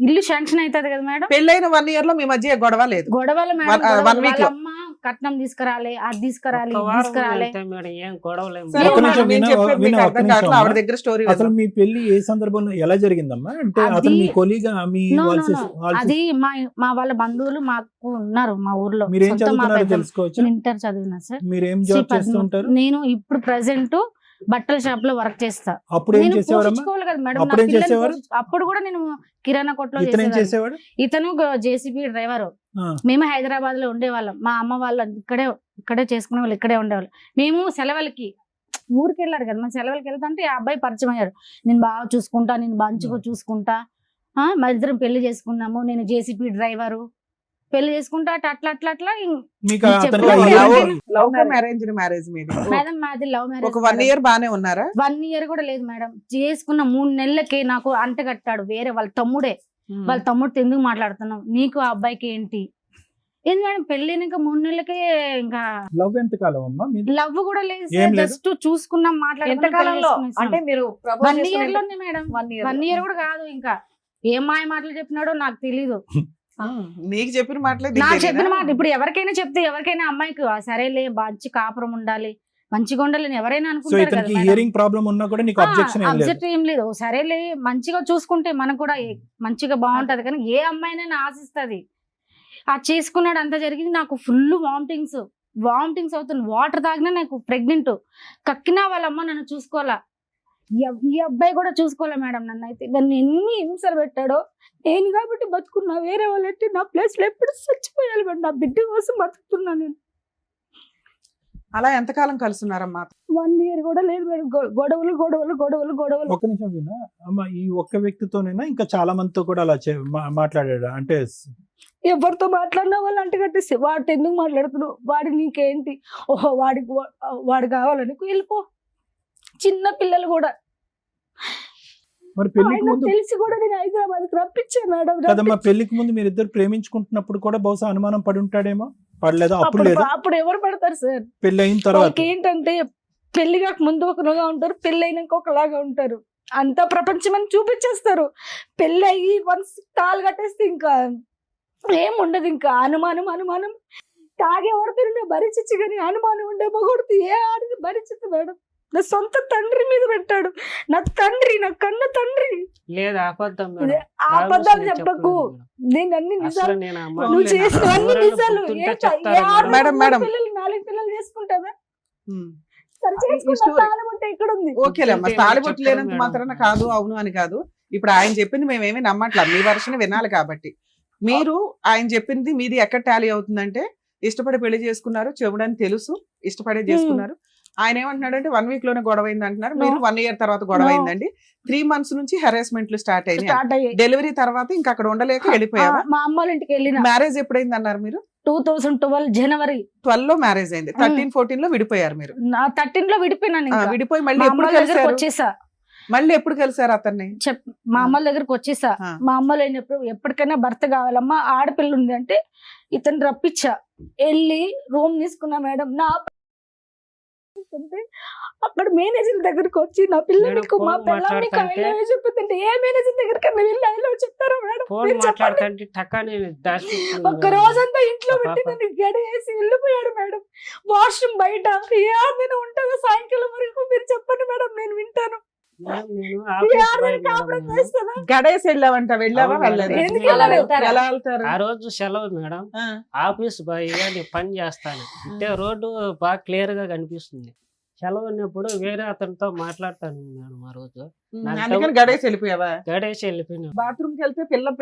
ఇల్లు శాంక్షన్ అవుతుంది కదా మేడం. పెళ్ళైన 1 year లో మీ మధ్య గొడవ లేదు? గొడవలు మేడం, 1 week వాళ్ళ లో. అమ్మ కట్నం తీసుకురాలి, అది తీసుకురాలి, ఒక్క ఇది వారం తీసుకురాలి. అంతే మేడం, ఏం గొడవలేము. సరే, ఒక్క నిమిషం నేను విను, చెప్పేది విను, మీకు ఒక్క అర్థం నిమిషం కావట్లేదు. ఆవిడ అమ్మా. దగ్గర స్టోరీ అసలు మీ పెళ్లి ఏ సందర్భంలో ఎలా జరిగిందమ్మా? అంటే అది- అతను మీ కొలీగా మీ No, వాళ్ళ no, సిస్- no. వాళ్ళ అది సిస్- మా వాళ్ళ బంధువులు మాకు ఉన్నారు మా ఊర్లో. మీరేం సొంత మా చదువుతున్నారో పెద్దమ్మ. తెలుసుకోవచ్చు. నేను ఇంటర్ చదివినా సార్. మీరేం శ్రీ జాబ్ చేస్తూ పద్మ- ఉంటారు? నేను ఇప్పుడు ప్రెసెంట్ బట్టల షాప్ లో వర్క్ చేస్తా. అప్పుడు ఏం నేను చేసేవారమ్మా? పోషించుకోవాలి కదా మేడం, నా అప్పుడు ఏం పిల్లల్ని చేసేవారు? అప్పుడు కూడా నేను కిరాణా కొట్లో ఇతను ఏం చేసేదాన్ని. చేసేవాడు? ఇతను జేసీబీ డ్రైవర్. ఆ. మేము హైదరాబాద్ లో ఉండేవాళ్ళం. మా అమ్మ వాళ్ళు ఇక్కడే చేసుకునే వాళ్ళు, ఇక్కడే ఉండేవాళ్ళు. మేము సెలవులకి ఊరికి వెళ్ళారు కదా, మన సెలవులకి వెళ్తుంటే ఆ అబ్బాయి పరిచయం అయ్యారు. నేను బాగా చూసుకుంటా, నేను మంచిగా చూసుకుంటా, మా ఇద్దరం పెళ్లి చేసుకున్నాము, నేను జేసీబీ డ్రైవరు, పెళ్లి చేసుకుంటా అట్లా అట్లా అట్లా. మీకు మీరు అతనికి చెప్పండి. ఆ లవ్ ఏం- లవ్ మ్యారేజ్ మ్యారేజ్ మీది మేడం మాది లవ్ ఒక మ్యారేజ్. 1 year బానే ఉన్నారా? 1 year కూడా లేదు మేడం. చేసుకున్న 3 నెలలకే నాకు అంట కట్టాడు వేరే వాళ్ళ తమ్ముడే. వాళ్ళ తమ్ముడితో ఎందుకు మాట్లాడుతున్నావు, నీకు ఆ అబ్బాయికి ఏంటి? ఏంది మేడం, పెళ్ళైన ఇంకా 3 నెలలకే ఇంకా లవ్ ఎంత కాలం అమ్మా మీది? లవ్ కూడా లేదు. ఏం లేదు? జస్ట్ చూసుకున్నాం, ఎంత కాలంలో అంటే మీరు 1 year లోనే మేడం. 1 year కూడా కాదు. ఇంకా ఏం మాయ మాటలు చెప్పినాడో నాకు తెలీదు. నీకు చెప్పిన మాటలే నాకు చెప్పిన మాట ఇప్పుడు ఎవరికైనా చెప్తే, ఎవరికైనా అమ్మాయికి సరేలే మంచి కాపురం ఉండాలి, మంచిగా ఉండాలి అని ఎవరైనా సో అనుకుంటారు కదా ఇతనికి మేడం. హియరింగ్ ప్రాబ్లం ఉన్నా కూడా నీకు అబ్జెక్షన్ ఏం లేదు? అబ్జెక్ట్ ఏం లేదు. సరేలే మంచిగా చూసుకుంటే మనకు కూడా మంచిగా బాగుంటది. కానీ ఏ అమ్మాయినైనా ఆశిస్తుంది. ఆ చేసుకున్నాడు, అంత జరిగింది. నాకు ఫుల్ వామిటింగ్స్ అవుతుంది. వాటర్ తాగినా నాకు ప్రెగ్నెంట్. కక్కినా వాళ్ళ అమ్మ నన్ను చూసుకోవాలా, ఈ అబ్బాయి కూడా చూసుకోలే మేడం. నన్ను ఎన్ని హింసలు పెట్టాడో. నేను కాబట్టి బతుకున్నా, వేరే వాళ్ళంటే నా ప్లేస్ లో ఎప్పుడు చచ్చిపోయాలి మేడం. నా బిడ్డ కోసం బతుకుతున్నా నేను. అలా ఎంతకాలం కలుసున్నారమ్మా? 1 year కూడా లేదు మేడం. గొడవలు. ఒక్క నిమిషం వినా అమ్మ, ఈ ఒక్క వ్యక్తితోనైనా ఇంకా చాలా మందితో కూడా అలా మాట్లాడాడు అంటే? ఎవరితో మాట్లాడినా వాళ్ళు అంటే కట్టేసి, వాడితో ఎందుకు మాట్లాడుతున్నావు, వాడి నీకేంటి, ఓహో వాడు కావాలని వెళ్ళిపో. చిన్న పిల్లలు కూడా మరి పెళ్లికి ఆయన ముందు తెలిసి కూడా నేను హైదరాబాద్ రప్పించాను మేడం. కదమ్మా, పెళ్లికి ముందు మీరిద్దరు ప్రేమించుకుంటున్నప్పుడు కూడా బహుశా అనుమానం పడి ఉంటాడేమో. పడలేదా? అప్పుడు లేదా? అప్పుడు ఎవరు పడతారు సార్? పెళ్లి అయిన తర్వాత వాళ్ళకి ఏంటంటే పెళ్లి కాక ముందు ఒకలాగా ఉంటారు, పెళ్లి అయినాక ఒకలాగా ఉంటారు. అంతా ప్రపంచం అని చూపించేస్తారు. పెళ్లి అయ్యి వన్స్ తాళి కట్టేస్తే ఇంకా ఏముండదు. ఇంకా అనుమానం తాగే వాడితే భరించచ్చు, కానీ అనుమానం ఉండే మగొడితే ఏ ఆడిది భరించదు మేడం. నా సొంత తండ్రి మీద పెట్టాడు. నా కన్న తండ్రి. లేదు, అబద్ధం మేడం. ఆ అబద్ధాలు నేను చెప్పకు. చెప్పలేదు నేను అన్ని మేడం. నిజాలు, అసలు నేను ఆ మాట నువ్వు లేదు. చేసిన అన్ని ఎవరైనా నిజాలు. గుర్తుంటే ఏ చెప్తారా ఆరు మేడం? మూడు మేడం. పిల్లలు 4 పిల్లలు చేసుకుంటావా? ఉమ్. సరే ఈ చేసుకుంటా, story- తాళం ఉంటే ఇక్కడ ఉంది. ఓకేలే అమ్మా, చెప్తే తాళిబొట్టు చెప్తారు లేనంత మేడం. మాత్రాన కాదు అవును అని కాదు. ఇప్పుడు ఆయన చెప్పింది మేమేమి నమ్మట్లా, మీ వర్షన్ వినాలి కాబట్టి. మీరు ఆయన చెప్పింది మీది ఎక్కడ టాలీ అవుతుందంటే, ఇష్టపడి పెళ్లి చేసుకున్నారు, చెవుడని తెలుసు, ఇష్టపడే చేసుకున్నారు. ఆయన ఏమంటున్నాడు అంటే 1 week లోనే గొడవ అయింది అంటున్నారు. మీరు 1 year తర్వాత గొడవ No. అయిందండి. 3 months నుంచి హెరాస్మెంట్లు స్టార్ట్ అయినాయి. స్టార్ట్ అయ్యాయి. డెలివరీ తర్వాత ఇంకా అక్కడ ఉండలేక వెళ్ళిపోయావా? మా అమ్మ వాళ్ళ ఇంటికి వెళ్ళిన మ్యారేజ్ ఎప్పుడైంది అన్నారు మీరు? 2012 జనవరి 12 లో మ్యారేజ్ అయింది. 13-14 లో విడిపోయారు మీరు. నా 13 లో విడిపోయినాను. ఇంకా విడిపోయి మళ్ళీ మా ఎప్పుడు అమ్మ దగ్గరకు కలిసారు? వచ్చేసా. మళ్ళీ ఎప్పుడు కలిసారు అతన్ని? మా అమ్మ దగ్గరకు వచ్చేసా. ఆ. మా అమ్మ లేనప్పుడు ఎప్పటికైనా భర్త కావాలమ్మా, ఆడపిల్ల ఉంది అంటే ఇతను రప్పించా. వెళ్ళి రూమ్ తీసుకున్నా మేడం. నా అక్కడ మేనేజర్ దగ్గరకు వచ్చి నా పిల్ల మేడం, నీకు మా ఫోన్ పిల్లల్ని మాట్లాడుతుంటే- చెప్పిందంటే ఏ మేనేజర్ దగ్గరికి వెళ్ళి ఐలో చెప్తారా మేడం? ఫోన్ మీరు చెప్పండి. మాట్లాడుతుంటే టకాని దాచి ఒక్క రోజంతా ఇంట్లో పాప. పెట్టి నన్ను గడియేసి వెళ్ళిపోయాడు మేడం. వాష్రూమ్ బయట ఏ ఆడదైనా ఉంటుందో సాయంకాలం వరకు? మీరు చెప్పండి మేడం, నేను వింటాను. నేను ఏ ఆఫీస్ ఆడదాన్ని బాయ్ కాపురం మేడం. చేస్తుందా? గడేసి వెళ్ళావంట, వెళ్ళావా అవును వెళ్ళలేదా? మేడం. ఎందుకు వెళ్ళాలి? ఎలా వెళ్తారు? ఆ రోజు సెలవు మేడం. ఆ. ఆఫీస్ బాయ్ గా నేను పని చేస్తాను. అంటే రోడ్డు బాగా క్లియర్ గా కనిపిస్తుంది. సెలవు ఉన్నప్పుడు వేరే అతనితో మాట్లాడతాను మేడం. ఆ రోజు నాకు అందుకని గడేసి వెళ్ళిపోయావా? గడేసి వెళ్ళిపోయినా. బాత్రూమ్ కి వెళ్తే పిల్ల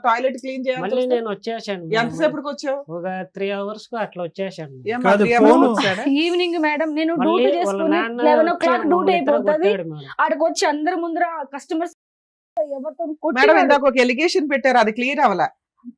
టాయిలెట్ క్లీన్ మళ్ళీ చేయాలి. నేను వచ్చేసాను మేడం. ఎంతసేపటికి వచ్చావు? ఒక 3 hours కు అట్లా వచ్చేసాను. ఏమ్మా, కాదు, ప్రియమ్మ ఫోను. వచ్చాడా? ఈవినింగ్ మేడం నేను మళ్ళీ డ్యూటీ వాళ్ళ చేసుకుని నాన్న 11 o'clock వచ్చి డ్యూటీ నిద్ర అయిపోతుంది. కొట్టాడు మేడం. ఆడకు వచ్చి అందరి ముందర కస్టమర్స్ ఎవరితో మేడం కొట్టినాడు. ఇందాక ఒక ఎలిగేషన్ పెట్టారు, అది క్లియర్ అవ్వాల.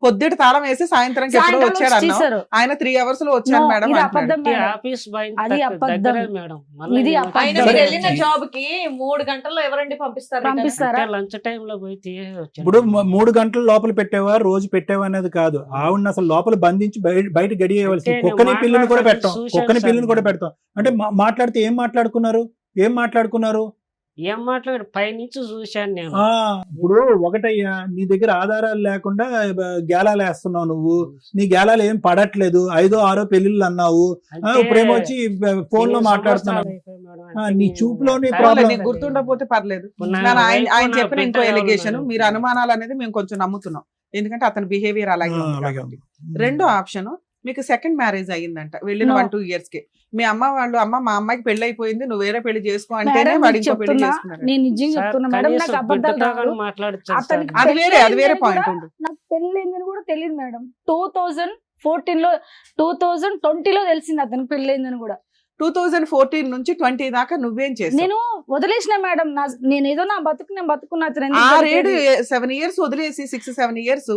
పొద్దుట తాళం వేసి సాయంత్రంకి ఎప్పుడో సాయంకాలం వచ్చాడు అన్నావు. వచ్చేసారు. ఆయన 3 hours లో వచ్చాను No, మేడం ఇది అంటున్నాడు. అబద్ధం ఈ మేడం. ఆఫీస్ బాయ్ అది అబద్ధం. దగ్గరే మేడం. మళ్ళీ ఇది నేను అబద్ధం. ఆయన వచ్చి- మీరు వెళ్ళిన జాబ్ కి 3 గంటల్లో ఎవరండి పంపిస్తారు? పంపిస్తారా? అంటే లంచ్ టైం లో పోయి తీసేసి వచ్చాను. ఇప్పుడు 3 గంటలు లోపల పెట్టావా, రోజు పెట్టావా అనేది కాదు. ఆవిడని అసలు లోపల బంధించి బయట గడియేయవలసింది. అంటే కుక్కని నేను పిల్లని కూడా పెట్టాం, మాట్లాడుతున్న కుక్కని సూచన పిల్లని కూడా సార్. పెడతాం. అంటే మాట్లాడితే ఏం మాట్లాడుకున్నారు? ఏం మాట్లాడు పైనుంచి చూశాను నేను. ఆ, ఇప్పుడు ఒకటయ్యా, నీ దగ్గర ఆధారాలు లేకుండా గేలాలు వేస్తున్నావు నువ్వు. నీ గేలాలు ఏం పడట్లేదు, 5 6 పెళ్లిళ్ళు అన్నావు. అంటే ఇప్పుడేమో వచ్చి ఫోన్ లో ఎన్ని మాట్లాడుతున్నావు. సంవత్సరాలు అయిపోయి మేడం, ఆ, అంటే నీ నేను చూపులోనే టైం problem. నీకు గుర్తుండకపోతే పర్లేదు. ఇప్పుడు నా నేను ఆయన వైఫ్, నా చెప్పిన బిడ్డ ఇంకో ఎవరు ఎలిగేషన్, ఉన్నారు? మీరు అనుమానాలు అనేది మేము కొంచెం నమ్ముతున్నాం, ఎందుకంటే అతని బిహేవియర్ అలాగే ఉంది అలాగే కాబట్టి. ఉంది. రెండో ఆప్షన్, మీకు సెకండ్ మ్యారేజ్ అయ్యిందంట వెళ్ళిన No. 1-2 years కి. మీ అమ్మ వాళ్ళు, అమ్మ మా అమ్మాయికి పెళ్లి అయిపోయింది, నువ్వు వేరే పెళ్లి చేసుకో అంటేనే మేడం, వాడు నీకు ఇంకో పెళ్లి చెప్తున్నా, చేసుకున్నాడు. నేను నిజంగా సార్, చెప్తున్నా మేడం, కనీసం నాకు అబద్ధాలు బిడ్డతో రావు. కానీ మాట్లాడొచ్చు సార్. అతనికి అది వేరే పెళ్ళయిందని పాయింట్ కూడా ఉండు. నాకు పెళ్ళైందని కూడా తెలియదు మేడం. 2014లో 2020లో తెలిసింది అతనికి పెళ్ళైందని కూడా. 2014 నుంచి 20 దాకా నువ్వేం చేసావు? నేను వదిలేసిన మేడం, నేను ఏదో నా బతుకు నేను బతుకున్నా, అతను ఎందుకు 6-7 దొరికేది? 7 years వదిలేసి 6-7 years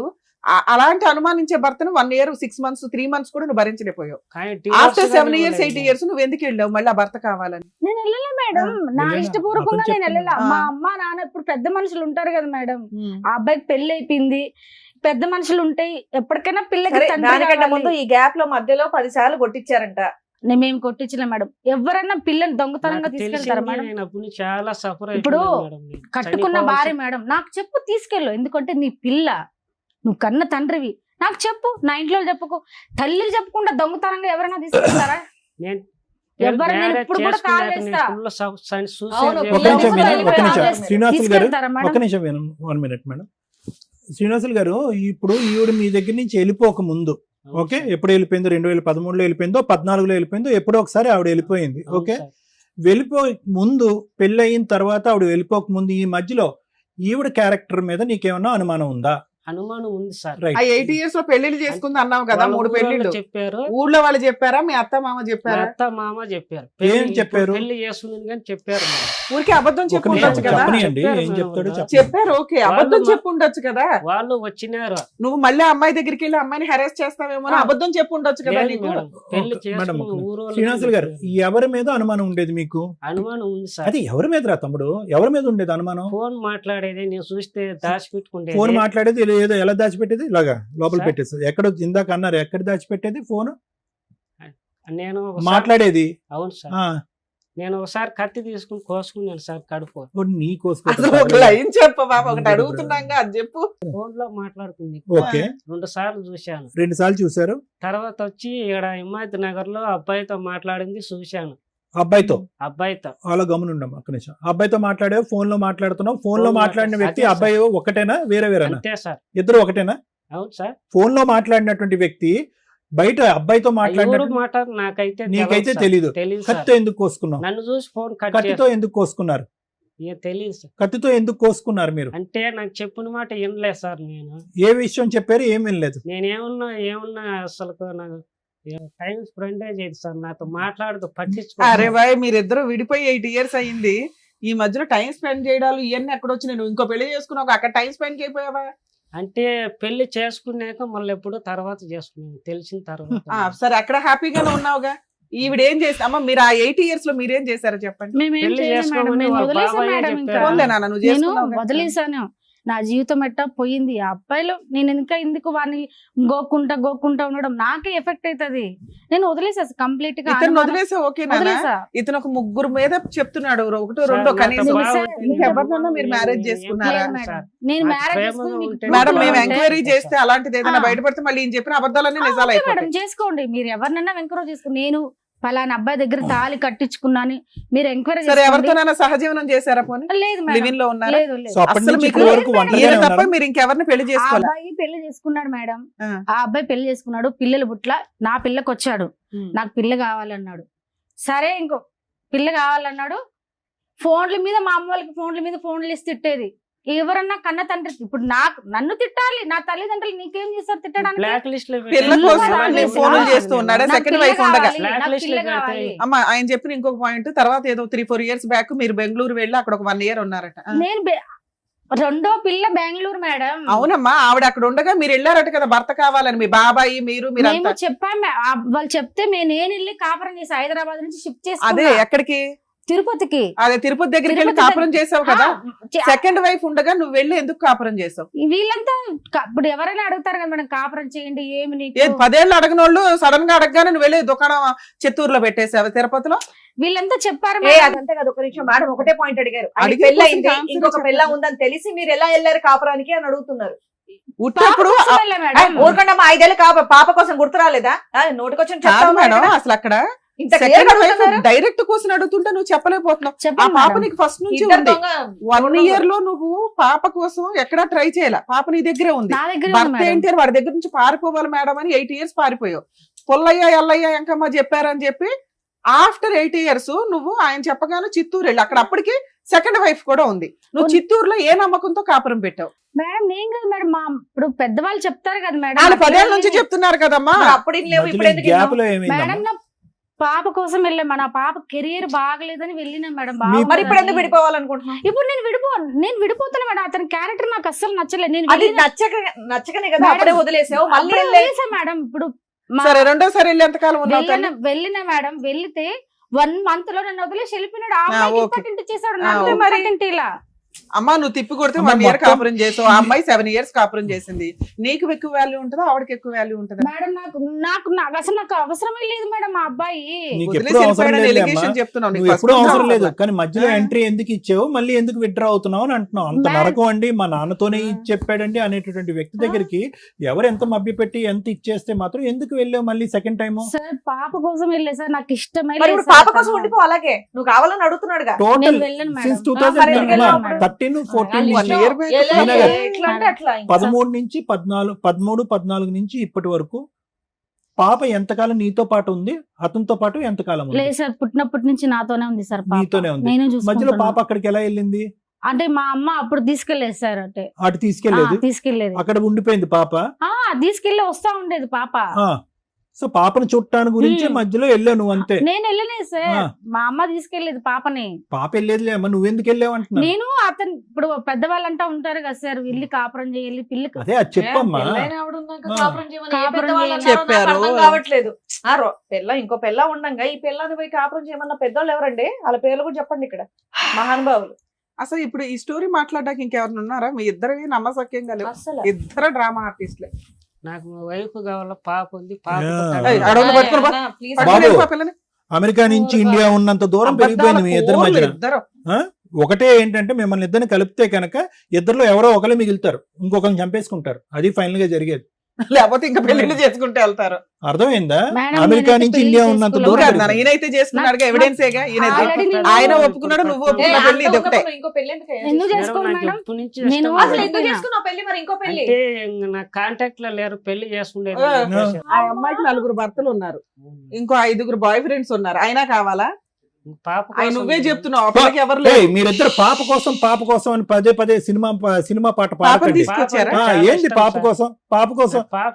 అలాంటి అనుమానించే భర్తను 1 year 6 months 3 months కూడా నువ్వు భరించలేకపోయావు. కానీ ఆఫ్టర్ divorce 7 years కానీ 8 years నువ్వు ఎందుకు వెళ్ళావు మళ్ళీ ఆ భర్త కావాలని? నేను వెళ్ళలే మేడం, నా నిజంగా ఇష్టపూర్వకంగా అతను నేను వెళ్ళలే. చెప్తున్నాడు. మా అమ్మ నాన్న ఇప్పుడు పెద్ద మనుషులు ఉంటారు కదా మేడం, ఆ అబ్బాయికి పెళ్లి అయిపోయింది, పెద్ద మనుషులు ఉంటాయి, ఎప్పటికైనా పిల్లకి సరే, తండ్రి దానికంటే ముందు కావాలి. ఈ గ్యాప్ లో మధ్యలో 10 సార్లు కొట్టించారంట. మేము కొట్టించలే మేడం. ఎవరైనా పిల్లని దొంగతనంగా నాకు తీసుకెళ్తారా తెలిసింది, మేడం? నేను అప్పుడు నుంచి చాలా సఫర్ ఇప్పుడు అయిపోయాను మేడం. నేను కట్టుకున్న చనిపోవాల్సి- భార్య మేడం, నాకు చెప్పు తీసుకెళ్ళు, ఎందుకంటే నీ పిల్ల, నువ్వు కన్న తండ్రివి, నాకు చెప్పు, నా ఇంట్లో చెప్పుకో. తల్లికి చెప్పకుండా దొంగతనంగా ఎవరైనా తీసుకెళ్తారా? నేను ఎవరు, నేను marriage ఇప్పుడు కూడా చేసుకున్నాక కాల్ నేను చేస్తా. full suicide అవును, ఒక పిల్లలు నిమిషం కూడా వినండి, ఒక నిమిషం. వెళ్ళిపోయారు. శ్రీనివాసులు గారు, తీసుకెళ్తారా మేడం? ఒక నిమిషం వినండి, 1 minute మేడం. శ్రీనివాసులు గారు, ఇప్పుడు ఈవిడ మీ దగ్గర నుంచి వెళ్ళిపోక ముందు, అవును ఓకే, సార్. ఎప్పుడు వెళ్ళిపోయిందో, 2013లో వెళ్ళిపోయిందో, 14లో వెళ్ళిపోయిందో, ఎప్పుడో ఒకసారి ఆవిడ వెళ్ళిపోయింది. అవును ఓకే, సార్. వెళ్ళిపోయి ముందు, పెళ్ళి అయిన తర్వాత, ఆవిడ వెళ్ళిపోక ముందు, ఈ మధ్యలో ఈవిడ క్యారెక్టర్ మీద నీకేమన్నా అనుమానం ఉందా? అనుమానం ఉంది సార్. రైట్. ఆ 8 years లో పెళ్లిళ్ళు చేసుకుంది అన్నావు కదా, వాళ్ళ 3 ఊరోళ్ళు పెళ్లిళ్ళు. చెప్పారు, ఊళ్ళో వాళ్ళు చెప్పారా, మీ అత్త మామ మా చెప్పారా? అత్త మామ చెప్పారు. ఏం పెళ్లి- చెప్పారు? ఇప్పుడు పెళ్లి చేస్తుంది కానీ చెప్పారు మేడం. ఊరికి అబద్ధం ఒక చెప్పు నిమిషం ఉండొచ్చు కదా. చెప్పనియండి, చెప్పారు ఏం మేడం. చెప్తాడో చెప్పండి. చెప్పారు, ఓకే, అబద్ధం వాళ్ళు చెప్పు ఉండొచ్చు కదా. వాళ్ళు వచ్చినారు. నువ్వు మళ్ళీ అమ్మాయి దగ్గరికి వెళ్ళి అమ్మాయిని హెరాస్ చేస్తావేమో అని అబద్ధం చెప్పు ఉండొచ్చు కదా లేదు నీకు. మేడం, పెళ్లి ఒక- మేడం, చేసుకున్న ఒక ఊరోళ్ళకి శ్రీనివాసులు గారు, చెప్పారు. ఎవరి మీద అనుమానం ఉండేది మీకు? అనుమానం ఉంది సార్. అది ఎవరి మీద రా తమ్ముడు, ఎవరి మీద ఉండేది అనుమానం? ఫోన్ మాట్లాడేది నేను చూస్తే దాచిపెట్టుకుంటే ఫోన్ మాట్లాడేది ఏదో ఎలా దాచిపెట్టేది, ఇలాగా లోపల సార్. పెట్టేది. ఎక్కడ ఇందాక అన్నారు, ఎక్కడ దాచిపెట్టేది ఫోన్ నేను ఒకసారి- మాట్లాడేది? అవును సార్, ఆ, నేను ఒకసారి కత్తి తీసుకుని కోసుకున్నాను సార్ కడుపు. ఓ, నీ అసలు ఒక లైన్ చెప్పు బాబు, ఒకటి అడుగుతున్నాగా అది చెప్పు. ఫోన్ లో మాట్లాడుతుంది. ఓకే, 2 సార్లు చూశాను. 2 సార్లు చూసారు. తర్వాత వచ్చి ఇక్కడ హిమాయత్ నగర్ లో అబ్బాయితో మాట్లాడింది చూశాను. అబ్బాయితో అబ్బాయితో అలా గమనుండం ఒక్క నిమిషం. అబ్బాయితో మాట్లాడావు, ఫోన్ లో మాట్లాడుతున్నావు. ఫోన్ లో ఫోన్ మాట్లాడిన వ్యక్తి అదే సార్. అబ్బాయి ఒకటేనా, వేరే వేరేనా? అంతే సార్. ఇద్దరు ఒకటేనా? అవును సార్. ఫోన్ లో మాట్లాడినటువంటి వ్యక్తి బయట అబ్బాయితో ఎవరు మాట్లాడినట్టు మాట నాకైతే నీకైతే తెలియదు తెలీదు. సార్. తెలీదు సార్. కత్తితో ఎందుకు కోసుకున్నావు? నన్ను చూసి ఫోన్ కట్ కత్తితో ఎందుకు కోసుకున్నారు? తెలియదు సార్. కత్తితో ఎందుకు కోసుకున్నారు మీరు? అంటే నాకు చెప్పిన మాట వినలేదు సార్. నేను ఏ విషయం చెప్పారు, ఏం వినలేదు? ఏమున్నా అసలు నాకు టైం స్పెండ్ చేయదు సార్, నాతో మాట్లాడుతూ అరే పట్టించుకో. బాయ్, మీరిద్దరు విడిపోయి 8 years అయింది. ఈ మధ్యలో టైం స్పెండ్ చేయడాలు ఇవన్నీ ఎక్కడ వచ్చినాయి? నువ్వు ఇంకో పెళ్లి చేసుకున్నావు, అక్కడ టైం స్పెండ్ చేయపోయావా? అంటే పెళ్లి చేసుకున్నాక మళ్ళీ ఎప్పుడు తర్వాత చేసుకున్నాను తెలిసిన తర్వాత. సరే, అక్కడ హ్యాపీగానే ఉన్నావుగా. ఈవిడ ఏం చేసి అమ్మ, మీరు ఆ 8 years లో మీరేం చేశారో చెప్పండి. మేమేం పెళ్లి చేయలేదు మేడం, చేసుకోమని నేను వాళ్ళ వదిలేసాను బాబాయే మేడం. చెప్పారు. ఇంకా పోన్లే నాన్న, నువ్వు నేను చేసుకున్నావు వదిలేసాను. నా జీవితం ఎట్టా పోయింది. ఆ అబ్బాయిలో నేను ఇంకా ఎందుకు వాడిని గోక్కుంటా ఉండడం నాకే ఎఫెక్ట్ అవుతుంది. నేను వదిలేసా కంప్లీట్ గా. ఇతను వదిలేసా, ఓకే నాన్న. వదిలేసా. ఇతను ఒక 3 మీద చెప్తున్నాడు, 1 2 సార్, కనీసం. నాతో బాగా బాగుంటుంది. ఇంకెవరినైనా మీరు మ్యారేజ్ చేసుకున్నారా? ఏం లేదు సార్. నేను నాకు మ్యారేజ్ ప్రేమగా చేసుకుని మీకు ఉంటే మేడం, మేము బాగుంటుంది. ఎంక్వైరీ చేస్తే అలాంటిది ఏదైనా ఆ. బయటపడితే మళ్ళీ ఈయన చెప్పిన అబద్ధాలన్నీ నిజాలు ఓకే మేడం, అయిపోతాయి. చేసుకోండి. మీరు ఎవరినైనా ఎంకరేజ్ చేసుకోండి. నేను పలానా అబ్బాయి దగ్గర తాళి కట్టించుకున్నాను, మీరు ఎంకరేజ్ సరే, ఎవరితోనైనా సహజీవనం చేశారా పోనీ? లేదు మేడం, లివింగ్ లో ఉన్నారా? లేదు లేదు. సో అప్పటి అస్సలు నుంచి మీకు ఇప్పటి వరకు ఈయన ఈయన ఒంటరిగానే తప్ప ఉన్నారు. మీరు ఇంకెవరిని పెళ్లి ఆ చేసుకోవాలా? అబ్బాయి పెళ్లి చేసుకున్నాడు మేడం. ఆ. ఆ అబ్బాయి పెళ్లి చేసుకున్నాడు, పిల్లలు పుట్ల. నా పిల్లకి వచ్చాడు, నాకు పిల్ల కావాలన్నాడు. సరే, ఇంకో పిల్ల కావాలన్నాడు. ఫోన్ల మీద మా అమ్మ వాళ్ళకి ఫోన్లు ఇస్తే తిట్టేది. ఎవరన్నా కన్న తండ్రి ఇప్పుడు నన్ను తిట్టాలి, నా తల్లిదండ్రులు నీకేం చేస్తారు తిట్టడానికి? బ్లాక్ లిస్ట్ లో పిల్ల పిల్ల కోసం కావాలి. మీరు ఫోన్లు చేస్తూ ఉన్నాడా? నాకు సెకండ్ పిల్ల వైఫ్ ఉండగా. కావాలి, నాకు Blacklist పిల్ల లో పెడితే కావాలి. అమ్మ, ఆయన చెప్పిన ఇంకొక పాయింట్, తర్వాత ఏదో 3-4 years బ్యాక్ మీరు బెంగళూరు వెళ్ళి అక్కడ ఒక 1 year ఉన్నారట. నేను రెండో పిల్ల బెంగళూరు మేడం. అవునమ్మా, ఆవిడ అక్కడ ఉండగా మీరు వెళ్ళారట కదా భర్త కావాలని, మీ బాబాయి మీరు మేము మీరంతా. చెప్పాము, వాళ్ళు చెప్తే నేను వెళ్ళి కాపురం చేసి హైదరాబాద్ నుంచి షిఫ్ట్ అదే చేసి ఎక్కడికి? తిరుపతికి. అదే తిరుపతి దగ్గరికి వెళ్ళి తిరుపతి కాపురం చేసావు కదా. ఆ, సెకండ్ వైఫ్ ఉండగా నువ్వు వెళ్ళి ఎందుకు కాపురం చేసావు? వీళ్ళంతా ఇప్పుడు ఎవరైనా అడుగుతారు కదా మేడం, కాపురం చేయండి ఏమి నీకు? ఏది 10 ఏళ్ళు అడగనోళ్ళు సడన్ గా అడగగానే నువ్వు వెళ్ళి దుకాణం చిత్తూరులో పెట్టేసావు తిరుపతిలో. వీళ్ళంతా చెప్పారు ఏ మేడం. అదంతా కదా, ఒక నిమిషం మేడం ఒకటే పాయింట్ అడిగారు. ఆయన అడిగే పెళ్ళి అయింది, question answer ఇంకొక చెప్పండి. పెళ్ళ ఉందని తెలిసి మీరు ఎలా వెళ్ళారు కాపురానికి అని అడుగుతున్నారు. ఉట్టప్పుడు పాప కోసం వెళ్ళా మేడం. ఊరుకుండా మా 5 ఏళ్ళ పాప కోసం గుర్తు రాలేదా? నోటికొచ్చిన కాదు చెప్తావు మేడం, మేడం. అసలు అక్కడ ఇంత clear గా అడుగుతున్నారు. డైరెక్ట్ క్వశ్చన్ అడుగుతుంటే నువ్వు చెప్పలేకపోతున్నావు. ఆ చెప్పండి పాప మేడం. నీకు ఫస్ట్ నుంచి ఇద్దరు ఉంది. దొంగ 1 ఇయర్ లో నువ్వు పాప కోసం ఎక్కడా ట్రై చేయాల. పాప నీ దగ్గరే ఉంది. నా దగ్గర భర్త ఏంటి అని వాడి దగ్గర నుంచి పారిపోవాలి మేడం అని 8 ఇయర్స్ పారిపోయావు. పుల్లయ్య ఎల్లయ్య ఎంకమ్మ చెప్పారని చెప్పి ఆఫ్టర్ 8 ఇయర్స్ నువ్వు ఆయన చెప్పగానే చిత్తూరు వెళ్ళి అక్కడ అప్పటికి సెకండ్ వైఫ్ కూడా ఉంది. నువ్వు చిత్తూరులో ఏ నమ్మకంతో కాపురం పెట్టావు? మేడం నేను కదా మేడం, మా ఇప్పుడు పెద్దవాళ్ళు చెప్తారు కదా మేడం. వాళ్ళు 10 ఏళ్ళ నుంచి చెప్తున్నారు కదమ్మా. మరి అప్పుడు ఇన్ని లేవు, ఇప్పుడు ఎందుకు గ్యాప్ ఇన్నావు? లో ఏమైందమ్మా? మేడం నా పాప కోసం వెళ్ళాం. నా పాప కెరియర్ బాగలేదని వెళ్ళినా మేడం. మరి ఇప్పుడు ఎందుకు విడిపోవాలనుకుంటున్నావు? ఇప్పుడు నేను విడిపోతున్నా మేడం. అతని క్యారెక్టర్ నాకు అస్సలు నచ్చలేదు. నేను అది వెళ్ళిన- నచ్చకనే కదా మేడం, అప్పుడే వదిలేసావు. మళ్ళీ అప్పుడే వెళ్ళే- వదిలేసా మేడం. ఇప్పుడు మా- సరే రెండోసారి వెళ్ళి ఎంతకాలం ఉన్నావు తల్లి? వెళ్ళిన మేడం, వెళ్తే 1 month లో నన్ను వదిలేసి వెళ్ళిపోయినాడు. ఆ ఆ, అమ్మాయికి ఓకే. ఇంపార్టెంట్ చేశాడు. ఆ, నాకు ఓకే. ఇంపార్టెంట్ ఇలా. అమ్మా నువ్వు తిప్పి కొడితే అమ్మా, 1 ఇయర్ మొత్తం- కాపురం చేసావు. ఆ అమ్మాయి 7 ఇయర్స్ కాపురం చేసింది. నీకు ఎక్కువ వాల్యూ ఉంటుందా ఆవిడకి ఎక్కువ వాల్యూ ఉంటుందా? మేడం నాకు అసలు నాకు అవసరమే లేదు మేడం మా అబ్బాయి. నీకు వదిలేసి ఎప్పుడు అవసరం వెళ్ళిపోయాడని లేదు allegation అమ్మా. చెప్తున్నావు. నీకు నువ్వు first ఎప్పుడు నుంచి అవసరం లేదు, అవసరం. కానీ మధ్యలో ఆ. ఎంట్రీ ఎందుకు ఇచ్చావు, మళ్ళీ ఎందుకు విత్డ్రా అవుతున్నావు అని అంటున్నావు. అంత మేడం. నరకం అండి, మా నాన్నతోనే ఆ. ఇది చెప్పాడండి అనేటటువంటి వ్యక్తి దగ్గరికి ఎవరు ఎంత మభ్యపెట్టి ఎంత ఇచ్చేస్తే మాత్రం ఎందుకు వెళ్ళావు మళ్ళీ సెకండ్ టైం? సార్ పాప కోసం వెళ్ళే సార్, నాకు ఇష్టమే మరి లేదు ఇప్పుడు సార్ పాప కోసం అతను. ఉండిపో, అలాగే నువ్వు కావాలని అడుగుతున్నాడుగా. టోటల్ నేను వెళ్ళను మేడం. సిన్స్ మరి ఎందుకు వెళ్ళావు? 2013 14 1 నుంచి year back. ఎలా- ఈయన ఎట్లా అంటే అట్లా ఇంకా. 13 నుంచి 14 నుంచి ఇప్పటి వరకు పాప ఎంతకాలం నీతో పాటు ఉంది, అతనితో పాటు ఎంతకాలం ఉంది? లేదు సార్, పుట్టినప్పటి నుంచి నాతోనే ఉంది సార్ పాప. నీతోనే ఉంది. నేను మధ్యలో చూసుకుంటున్నా. పాప అక్కడికి ఎలా వెళ్ళింది? అంటే మా అమ్మ అప్పుడు తీసుకెళ్లేదు సార్. అంటే అటు తీసుకెళ్లేదు, తీసుకెళ్లేదు. అక్కడ ఉండిపోయింది పాప. తీసుకెళ్లి వస్తా ఉండేది పాప. ఆ సో పాపను చూడటానికి గురించి మ్మ్. మధ్యలో వెళ్ళావు నువ్వు అంతే. నేను వెళ్ళలేదు సార్. ఆ. మా అమ్మ తీసుకెళ్లేదు పాపని. పాప వెళ్ళేదిలే అమ్మ, నువ్వెందుకు వెళ్ళావు అంటున్నా. నేను అతను ఇప్పుడు పెద్దవాళ్ళంటా ఉంటారు కదా సార్, వెళ్ళి కాపురం చేయాలి పిల్లకి. అదే అది చెప్పమ్మా. పెళ్ళైన ఆవిడ ఉన్నాక ఆ. కాపురం చేయమని ఏ కాపురం పెద్దవాళ్ళు చేయమని అన్నారో నాకు చెప్పారు. అర్థం కావట్లేదు. ఇంకో పెళ్ళ ఉండంగా ఈ పిల్లని పోయి కాపురం చేయమన్న పెద్దోళ్ళు ఎవరండి? వాళ్ళ పేర్లు కూడా చెప్పండి ఇక్కడ, మహానుభావులు. అసలు ఇప్పుడు ఈ స్టోరీ మాట్లాడడానికి ఇంకెవరు ఉన్నారా? మీ ఇద్దరు నమ్మసక్యంగా లేవు. అసలు ఇద్దరు డ్రామా ఆర్టిస్ట్లే. నాకు వైఫ్ కావాలా, పాప ఉంది, పాప యా. పుట్టాలి. ఏయ్, అడవులు పట్టుకుని పో. ప్లీజ్ బాబు. పట్టుకుని వెళ్ళిపో పిల్లని. అమెరికా నుంచి ఇండియా ఉన్నంత దూరం పెరిగిపోయింది మీ ఇద్దరి అబద్ధాల మధ్యన. ఇద్దరు. ఒకటే ఏంటంటే మిమ్మల్ని ఇద్దరిని కలిపితే కనుక ఇద్దరిలో ఎవరో ఒకరు మిగులుతారు, ఇంకొకరిని చంపేసుకుంటారు. అది ఫైనల్ గా జరిగేది. లేకపోతే ఇంకా పెళ్లిళ్ళు చేసుకుంటే వెళ్తారు. అర్థమైందా? మేడం, అమెరికా నేనైతే నుంచి పెళ్లి ఇండియా ఉన్నంత చేసుకోలేదు. దూరం నువ్వు కాదు పెరిగిపోయింది. ఈయనైతే చేసుకున్నాడుగా, ఎవిడెన్స్ ఏగా ఈయన Already నేను- ఆయన ఒప్పుకున్నాడు, నువ్వు ఒప్పుకున్నావు. పెళ్లి ఇది ఒకటే. ఇంకో పెళ్లి ఎందుకు ఎందుకు మేడం, చేసుకోను నాకు మేడం? ఎప్పటి నుంచి నేను ఇష్టం అసలు లేదు. ఎందుకు చేసుకున్నావు పెళ్లి? మరి ఇంకో పెళ్లి అంటే ఇంక నా కాంటాక్ట్ లో లేరు, పెళ్లి చేసుకుండేది. ఆ. ఆ అమ్మాయికి 4 భర్తలు ఉన్నారు, ఇంకో 5 బాయ్ ఫ్రెండ్స్ ఉన్నారు. అయినా కావాలా? పాప ఆయన కోసం నువ్వే చెప్తున్నావు, ఆ పిల్లకి ఎవరు ఏయ్, లేరు. మీరిద్దరు పాప కోసం అని పదే సినిమా పాట పాపని పాడకండి. తీసుకొచ్చారా? ఆ, ఏంది పాప కోసం పాప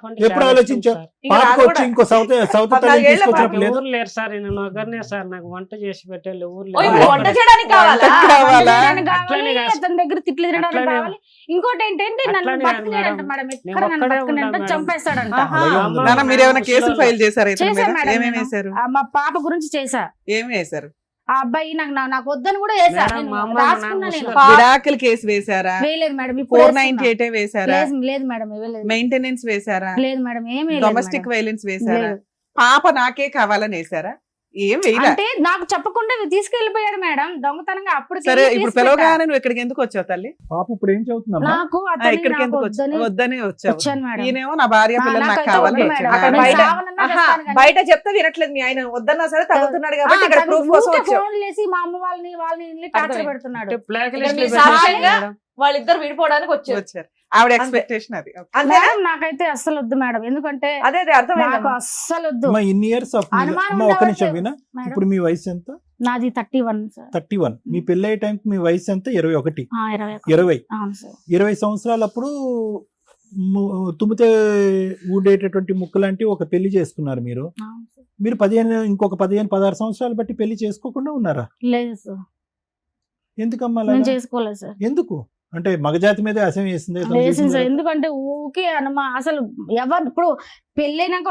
అంటే ఎప్పుడు చాలా ఆలోచించావు? ఇష్టం సార్. ఇంకా పాపకు నాకు వచ్చి కూడా ఇంకో సౌత్ 14 తల్లి ఏళ్ల తీసుకొచ్చినప్పుడు లేదు. ఎవరు లేరు సార్, నేను ఒకరినే సార్. నాకు వంట చేసి పెట్టాలి, ఎవరు ఓ, లేరు. ఇప్పుడు వంట చేయడానికి కావాలా? వంట కావాలా? వంట చేయడానికి అట్లనే కావాలి, కాదు. అతని దగ్గర తిట్లు తినడానికి అట్లనే కావాలి. ఇంకోటి ఏంటంటే నన్ను అట్లనే బతకలేడంట మేడం. మేడం. నేను ఎక్కడ నన్ను ఒక్కడే బతకలేడంట, ఉన్నా మేడం. చంపేస్తాడంట. ఆహా. అలాగే ఉంది. నాన్న మీరు ఏమైనా కేసులు ఫైల్ చేశారా ఇతని చేశా మీద? మేడం ఏమేమి నేను. వేశారు? మా పాప గురించి చేశా. ఏమి వేశారు? ఆ అబ్బాయి నాకు వద్దని కూడా వేసా. మేడం, నేను మా అమ్మ, రాసుకున్నా మా నేను. నాన్న విడాకుల కేసు వేశారా? వేయలేదు మేడం. ఇప్పుడు 498 వేశారా? లేదు మేడం, ఇవ్వలేదు. మెయింటెనెన్స్ వేశారా? లేదు మేడం, ఏమీ డొమెస్టిక్ వైలెన్స్ వేశారా? లేదు. పాప నాకే కావాలని వేశారా? ఏం వేయలే. అంటే నాకు చెప్పకుండా తీసుకెళ్లిపోయాడు మేడం దొంగతనంగా. అప్పుడు సరే ఇప్పుడు పిలవగానే నువ్వు ఇక్కడికి ఎందుకు వచ్చావు తల్లి? పాప ఇప్పుడు ఏం చదువుతుందమ్మా? నాకు ఆ, అతన్ని ఇక్కడికి నాకు ఎందుకు వద్దని వచ్చావు? వద్దనే వచ్చావు. వచ్చాను మేడం. ఈయనేమో నా భార్య పిల్లలు నాకు నాకైతే కావాలని వద్దు వచ్చాడు. మేడం. అక్కడ అతను బయట- చావనన్నా ఆహా, చేస్తాను కానీ. బయట చెప్తే వినట్లేదు మీ ఆయన, వద్దన్నా సరే తగ్గుతున్నాడు కాబట్టి ఇక్కడ తను ప్రూఫ్ కోసం ఊరికే వచ్చావు. ఫోన్లు చేసి మా అమ్మ వాళ్ళని టార్చర్ అర్థమైంది. పెడుతున్నాడు. అంటే బ్లాక్ ఇక్కడ లిస్ట్ మీ లో పెట్టారు సాక్ష్యంగా మేడం. వాళ్ళిద్దరు విడిపోవడానికి వచ్చారు. వచ్చారు. ఆవిడ ఎక్స్పెక్టేషన్ అది. అంతేనా? మేడం నాకైతే అస్సలు వద్దు మేడం. ఎందుకంటే అదే నాకు అర్థమైంది. అస్సలు వద్దు అమ్మా, ఇన్ని ఇయర్స్ ఆఫ్ అనుమానం అమ్మా, ఒక్క నిమిషం ఉండవట్లేదు. వినా. మేడం ఇప్పుడు మీ వయసు ఎంత? నాది 31 సార్. 31. మీ పెళ్ళి అయ్యే టైంకి మీ వయసు ఎంత? 21. 21. 20. అవును సార్. 20 సంవత్సరాలప్పుడు తుమ్మితే ఊడేటటువంటి ముక్క లాంటి ఒక పెళ్లి చేసుకున్నారు మీరు. అవును సార్. మీరు ఇంకొక 15-16 సంవత్సరాలు బట్టి పెళ్లి చేసుకోకుండా ఉన్నారా? లేదు సార్, ఎందుకమ్మా నేను అలాగా? చేసుకోలేదు సార్. ఎందుకు అంటే మగజాతి మీద అసహ్యం వేసింది లేచింది సార్. ఎందుకంటే ఊకే అసలు ఎవరు ఇప్పుడు పెళ్ళైనాక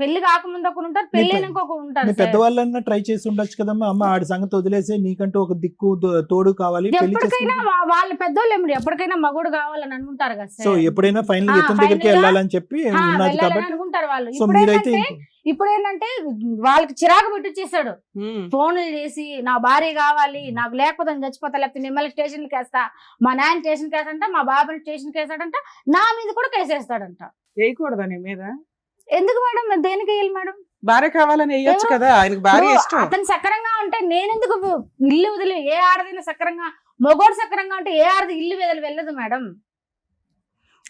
పెళ్లి కాకముందు ఒకరు ఉంటారు, పెళ్ళైనాక ఒకరు ఉంటారు మీ సార్. పెద్దవాళ్ళన్నా ట్రై చేసి ఉండొచ్చు కదమ్మా. అమ్మ ఆడి సంగతి వదిలేసి నీకంటూ ఒక దిక్కు తోడు కావాలి, పెళ్లి ఎప్పటికైనా చేసుకుంటే వాళ్ళ పెద్దోళ్ళు ఏమిటి ఎప్పటికైనా మగోడు కావాలని అనుకుంటారు కదా సో సార్. ఎప్పుడైనా ఫైనల్ ఇతని final దగ్గరికి గా, వెళ్ళాలని చెప్పి ఉన్నది వెళ్ళాలని కాబట్టి అనుకుంటారు వాళ్ళు. సో మీరైతే ఇప్పుడు ఏంటంటే వాళ్ళకి చిరాకు పెట్టిచ్చేసాడు. ఉమ్. ఫోన్లు చేసి నా భార్య కావాలి, నాకు లేకపోతే నేను చచ్చిపోతా, లేకపోతే మిమ్మల్ని స్టేషన్కి వేస్తా, మా నాయన స్టేషన్కి వేస్తాడంట, మా బాబాని స్టేషన్కి వేస్తాడంట, నా మీద కూడా కేసేస్తాడంట. వేయకూడదా నీ మీద? ఎందుకు మేడం, నేను దేనికి వేయాలి మేడం? భార్య కావాలని వేయొచ్చు కదా, ఆయనకు భార్య ఇప్పుడు ఇష్టం. అతను సక్రంగా ఉంటే నేనెందుకు ఇల్లు వదిలి, ఏ ఆడదైనా సక్రంగా, మగోడు సక్రంగా ఉంటే ఏ ఆడది ఇల్లు వదిలి వెళ్ళదు మేడం.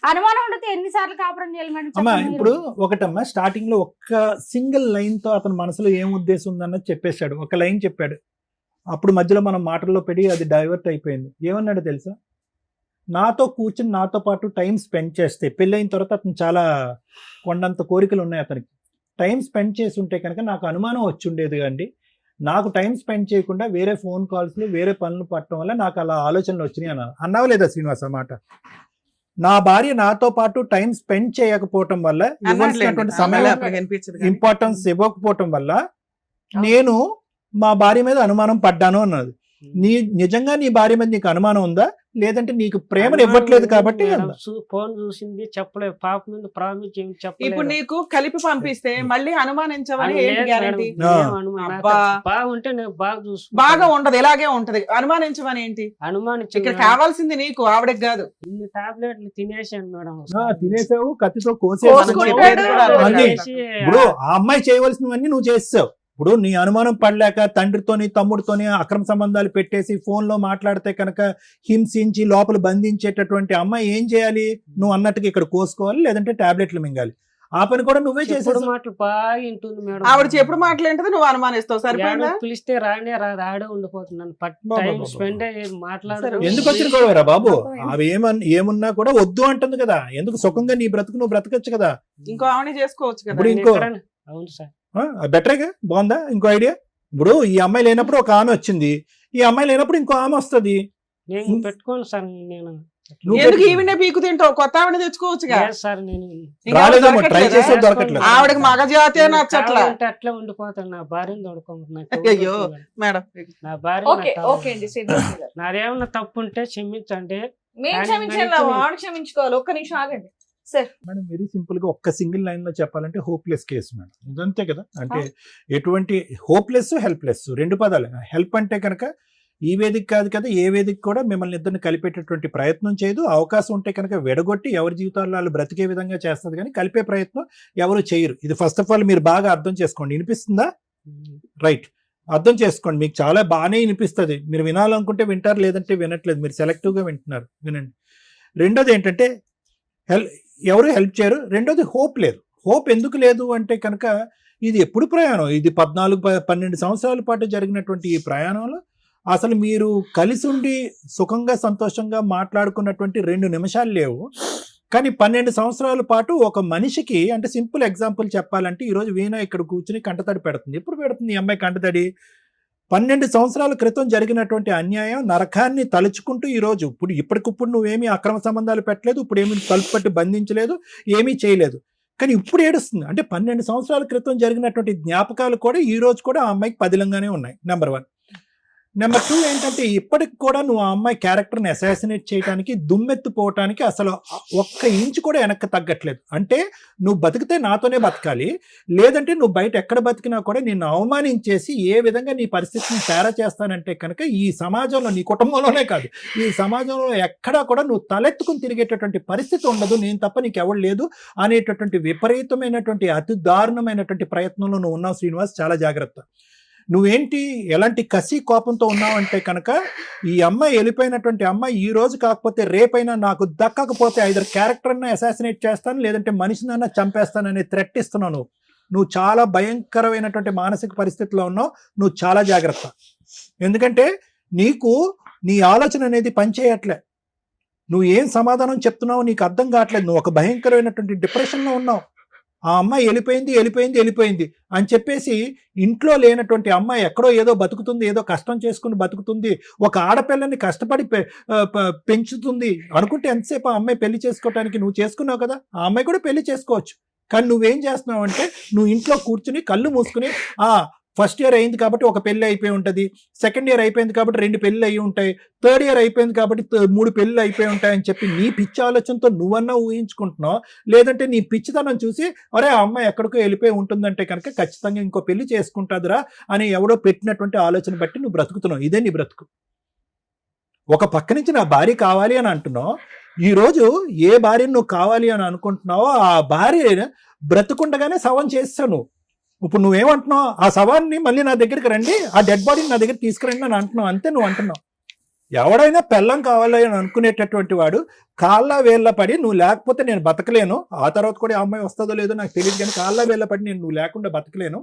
అనుమానం ఉండితే ఎన్నిసార్లు కాపురం చేయాలి మేడం అమ్మా చెప్పండి మీరు. ఇప్పుడు ఒకటమ్మా స్టార్టింగ్ లో ఒక్క సింగిల్ లైన్ తో అతని మనసులో ఏం ఉద్దేశం ఉందన్నది చెప్పేశాడు, ఒక లైన్ చెప్పాడు. అప్పుడు మధ్యలో మనం మాటల్లో పెట్టి అది డైవర్ట్ అయిపోయింది. ఏమన్నాడు తెలుసా? నాతో కూర్చుని నాతో పాటు టైం స్పెండ్ చేస్తే, పెళ్ళైన తర్వాత అతను చాలా కొండంత కోరికలు ఉన్నాయి అతనికి, టైం స్పెండ్ చేసి ఉంటే కనుక నాకు అనుమానం వచ్చి ఉండేది అండి. నాకు టైం స్పెండ్ చేయకుండా వేరే ఫోన్ కాల్స్లు వేరే పనులు పట్టడం వల్ల నాకు అలా ఆలోచనలు వచ్చినాయి అన్నావు లేదా శ్రీనివాస్ అన్నమాట. నా భార్య నాతో పాటు టైం స్పెండ్ చేయకపోవటం వల్ల, ఇవ్వాల్సినటువంటి సమయం ఇంపార్టెన్స్ ఇవ్వకపోవటం వల్ల నేను మా భార్య మీద అనుమానం పడ్డాను అన్నది. నిజంగా నీ భార్య మీద నీకు అనుమానం ఉందా, లేదంటే నీకు ప్రేమను ఇవ్వట్లేదు కాబట్టి ఉందా? ఫోన్ చూసింది చెప్పలేదు, పాప మీద ప్రామిస్ ఇప్పుడు చెప్పలేదు. నీకు కలిపి పంపిస్తే మళ్ళీ అనుమానించవని అది ఏంటి లేదు గ్యారంటీ? మేడం, ఆ. ఏం అనుమానం నాకు అబ్బా. బాగుంటే నేను బాగా బాగా చూసుకుంటాను. ఉండదు, ఇలాగే ఉంటది. అనుమానించమని ఏంటి? అనుమానించి ఇక్కడ కావాల్సింది నీకు, ఆవిడకి కాదు. ఇన్ని టాబ్లెట్లు తినేసాను మేడం. తినేసావు, కత్తితో కోసుకుంటాడు కూడా అన్నీ. చేసి, ఇప్పుడు ఆ అమ్మాయి చేయవలసినవన్నీ నువ్వు చేస్తావు. ఇప్పుడు నీ అనుమానం పడలేక తండ్రితోని తమ్ముడితోని అక్రమ సంబంధాలు పెట్టేసి ఫోన్ లో మాట్లాడితే కనుక హింసించి లోపల బంధించేటటువంటి అమ్మాయి ఏం చేయాలి? నువ్వు అన్నట్టుగా ఇక్కడ కోసుకోవాలి, లేదంటే టాబ్లెట్లు మింగాలి. ఆ పని కూడా నువ్వే చెప్పుడు చేసేది. మాటలు బాగా వింటుంది మేడం. ఆవిడ చెప్పుడు మాట్లాడితే నువ్వు అనుమానిస్తావు, సరిపోయిందా? ఎవడో పిలిస్తే రానే రాదు, ఆడే ఉండిపోతున్నాను. బాబా టైం బాబా. స్పెండ్ అయ్యేది మాట్లాడు. సరే. ఎందుకు వచ్చిన గొడవరా బాబు? అవి ఏమున్నా కూడా వద్దు అంటుంది కదా. ఎందుకు సుఖంగా నీ బ్రతుకు నువ్వు బ్రతకచ్చు కదా. ఇంకో ఆవిడ చేసుకోవచ్చు కదా. ఇప్పుడు ఇంకో అవును సార్. బెటర్గా బాగుందా? ఇంకో ఐడియా. ఇప్పుడు ఈ అమ్మాయి లేనప్పుడు ఒక ఆమె వచ్చింది, ఈ అమ్మాయి లేనప్పుడు ఇంకో ఆమె వస్తుంది. నేను పెట్టుకోను సార్. నేను నువ్వు ఎందుకు పెట్టు. ఈవిడే పీకు తింటావు? కొత్త ఆవిడ తెచ్చుకోవచ్చుగా. లేదు సార్, నేను ఇంకా రాలేదేమో, ఆవిడ ట్రై దొరకట్లేదా? చేసే దొరకట్లేదు. ఆవిడకి మగజాతే నచ్చట్లా. కావాలంటే అట్లా ఉండిపోతాను. నా భార్యను తోడుకోమంటున్నా. అయ్యో మేడం, నా భార్య ఓకే నాకు ఓకే అండి శ్రీనివాస్ గారు, నాదేమన్నా తప్పు ఉంటే క్షమించండి. మేము కానీ క్షమించాలి, మరి ఆవిడ క్షమించుకోవాలి. ఒక్క నిమిషం ఆగండి సార్. మేడం వెరీ సింపుల్ గా ఒక్క సింగిల్ లైన్ లో చెప్పాలంటే హోప్లెస్ కేసు మేడం. ఇదంతే కదా. అంటే ఎటువంటి హోప్లెస్ హెల్ప్లెస్ రెండు పదాలు. హెల్ప్ అంటే కనుక ఈ వేదిక కాదు కదా, ఏ వేదిక కూడా మిమ్మల్ని ఇద్దరిని కలిపేటటువంటి ప్రయత్నం చేయదు. అవకాశం ఉంటే కనుక విడగొట్టి ఎవరి జీవితాల్లో వాళ్ళు బ్రతికే విధంగా చేస్తుంది, కానీ కలిపే ప్రయత్నం ఎవరు చేయరు. ఇది ఫస్ట్ ఆఫ్ ఆల్ మీరు బాగా అర్థం చేసుకోండి. వినిపిస్తుందా? రైట్, అర్థం చేసుకోండి. మీకు చాలా బాగానే వినిపిస్తుంది. మీరు వినాలనుకుంటే వింటారు, లేదంటే వినట్లేదు. మీరు సెలెక్టివ్గా వింటున్నారు, వినండి. రెండోది ఏంటంటే ఎవరు హెల్ప్ చేయరు. రెండోది హోప్ లేదు. హోప్ ఎందుకు లేదు అంటే కనుక ఇది ఎప్పుడు ప్రయాణం, ఇది 14-12 సంవత్సరాల పాటు జరిగినటువంటి ఈ ప్రయాణంలో అసలు మీరు కలిసి ఉండి సుఖంగా సంతోషంగా మాట్లాడుకున్నటువంటి 2 నిమిషాలు లేవు. కానీ 12 సంవత్సరాల పాటు ఒక మనిషికి, అంటే సింపుల్ ఎగ్జాంపుల్ చెప్పాలంటే ఈరోజు వీణ ఇక్కడ కూర్చుని కంటతడి పెడుతుంది. ఎప్పుడు పెడుతుంది ఈ అమ్మాయి కంటతడి? 12 సంవత్సరాల క్రితం జరిగినటువంటి అన్యాయం నరకాన్ని తలుచుకుంటూ ఈరోజు ఇప్పటికిప్పుడు నువ్వేమీ అక్రమ సంబంధాలు పెట్టలేదు, ఇప్పుడు ఏమీ తలుపు పట్టి బంధించలేదు, ఏమీ చేయలేదు, కానీ ఇప్పుడు ఏడుస్తుంది. అంటే 12 సంవత్సరాల క్రితం జరిగినటువంటి జ్ఞాపకాలు కూడా ఈ రోజు కూడా ఆ అమ్మాయికి పదిలంగానే ఉన్నాయి. నెంబర్ 1. నెంబర్ 2 ఏంటంటే ఇప్పటికి కూడా నువ్వు ఆ అమ్మాయి క్యారెక్టర్ని అసాసినేట్ చేయడానికి, దుమ్మెత్తిపోవటానికి అసలు ఒక్క ఇంచు కూడా వెనక్కి తగ్గట్లేదు. అంటే నువ్వు బతికితే నాతోనే బతకాలి, లేదంటే నువ్వు బయట ఎక్కడ బతికినా కూడా నిన్ను అవమానించేసి ఏ విధంగా నీ పరిస్థితిని తేడా చేస్తానంటే కనుక ఈ సమాజంలో, నీ కుటుంబంలోనే కాదు, ఈ సమాజంలో ఎక్కడా కూడా నువ్వు తలెత్తుకుని తిరిగేటటువంటి పరిస్థితి ఉండదు, నేను తప్ప నీకు ఎవరు లేదు అనేటటువంటి విపరీతమైనటువంటి అతి దారుణమైనటువంటి ప్రయత్నంలో నువ్వు ఉన్నావు శ్రీనివాస్. చాలా జాగ్రత్త. నువ్వేంటి ఎలాంటి కసి కోపంతో ఉన్నావు అంటే కనుక ఈ అమ్మాయి వెళ్ళిపోయినటువంటి అమ్మాయి ఈ రోజు కాకపోతే రేపైనా నాకు దక్కకపోతే ఐదర్ క్యారెక్టర్ని అసాసినేట్ చేస్తాను, లేదంటే మనిషినన్నా చంపేస్తానని థ్రెట్ ఇస్తున్నావు. నువ్వు చాలా భయంకరమైనటువంటి మానసిక పరిస్థితిలో ఉన్నావు. నువ్వు చాలా జాగ్రత్త. ఎందుకంటే నీకు నీ ఆలోచన అనేది పనిచేయట్లే. నువ్వు ఏం సమాధానం చెప్తున్నావు నీకు అర్థం కావట్లేదు. నువ్వు ఒక భయంకరమైనటువంటి డిప్రెషన్లో ఉన్నావు. ఆ అమ్మాయి వెళ్ళిపోయింది అని చెప్పేసి ఇంట్లో లేనటువంటి అమ్మాయి ఎక్కడో ఏదో బతుకుతుంది, ఏదో కష్టం చేసుకుని బతుకుతుంది, ఒక ఆడపిల్లని కష్టపడి పెంచుతుంది అనుకుంటే ఎంతసేపు ఆ అమ్మాయి పెళ్లి చేసుకోవటానికి? నువ్వు చేసుకున్నావు కదా, ఆ అమ్మాయి కూడా పెళ్లి చేసుకోవచ్చు. కానీ నువ్వేం చేస్తున్నావు అంటే నువ్వు ఇంట్లో కూర్చుని కళ్ళు మూసుకుని ఫస్ట్ ఇయర్ అయింది కాబట్టి ఒక పెళ్లి అయిపోయి ఉంటుంది, సెకండ్ ఇయర్ అయిపోయింది కాబట్టి 2 పెళ్లి అయ్యి ఉంటాయి, థర్డ్ ఇయర్ అయిపోయింది కాబట్టి 3 పెళ్లి అయిపోయి ఉంటాయి అని చెప్పి నీ పిచ్చి ఆలోచనతో నువ్వన్నా ఊహించుకుంటున్నావు. లేదంటే నీ పిచ్చితనం చూసి అరే ఆ అమ్మాయి ఎక్కడికో వెళ్ళిపోయి ఉంటుందంటే కనుక ఖచ్చితంగా ఇంకో పెళ్లి చేసుకుంటుందిరా అని ఎవడో పెట్టినటువంటి ఆలోచన బట్టి నువ్వు బ్రతుకుతున్నావు. ఇదే నీ బ్రతుకు. ఒక పక్క నుంచి నా భార్య కావాలి అని అంటున్నావు, ఈరోజు ఏ భార్యను నువ్వు కావాలి అని అనుకుంటున్నావో ఆ భార్య బ్రతుకుండగానే శవం చేస్తావు నువ్వు. ఇప్పుడు నువ్వేమంటున్నావు, ఆ శవాన్ని మళ్ళీ నా దగ్గరికి రండి, ఆ డెడ్ బాడీని నా దగ్గర తీసుకురండి అని అంటున్నావు, అంతే నువ్వు అంటున్నావు. ఎవడైనా పెళ్ళం కావాలి అని అనుకునేటటువంటి వాడు కాళ్ళ వేళ్ళ పడి నువ్వు లేకపోతే నేను బతకలేను, ఆ తర్వాత కూడా ఆ అమ్మాయి వస్తుందో లేదో నాకు తెలియదు కానీ కాళ్ళ వేళ్ళ పడి నేను నువ్వు లేకుండా బతకలేను,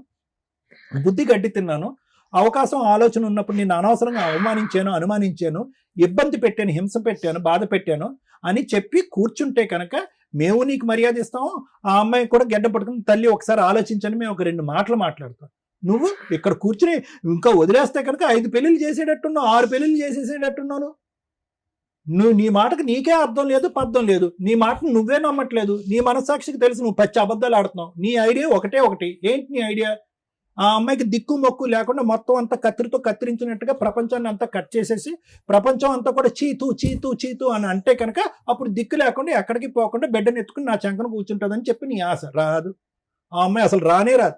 బుద్ధి గడ్డి తిన్నాను, అవకాశం ఆలోచన ఉన్నప్పుడు నేను అనవసరంగా అవమానించాను, అనుమానించాను, ఇబ్బంది పెట్టాను, హింస పెట్టాను, బాధ పెట్టాను అని చెప్పి కూర్చుంటే కనుక మేము నీకు మర్యాద ఇస్తాము. ఆ అమ్మాయి కూడా గడ్డ పట్టుకుని తల్లి ఒకసారి ఆలోచించని మేము ఒక 2 మాటలు మాట్లాడతాం. నువ్వు ఇక్కడ కూర్చుని ఇంకా వదిలేస్తే కనుక 5 పెళ్లిళ్ళు చేసేటట్టున్నావు, 6 పెళ్లిళ్ళు చేసేసేటట్టున్నాను. నువ్వు నీ మాటకు నీకే అర్థం లేదు, పద్ధం లేదు, నీ మాటను నువ్వే నమ్మట్లేదు, నీ మనస్సాక్షికి తెలుసు నువ్వు పచ్చి అబద్ధాలు ఆడుతున్నావు. నీ ఐడియా ఒకటి. ఏంటి నీ ఐడియా? ఆ అమ్మాయికి దిక్కు మొక్కు లేకుండా మొత్తం అంతా కత్తిరితో కత్తిరించినట్టుగా ప్రపంచాన్ని అంతా కట్ చేసేసి ప్రపంచం అంతా కూడా చీతూ అని అంటే కనుక అప్పుడు దిక్కు లేకుండా ఎక్కడికి పోకుండా బిడ్డను ఎత్తుకుని నా చంకను కూర్చుంటుందని చెప్పి నీ ఆశ. రాదు. ఆ అమ్మాయి అసలు రానే రాదు.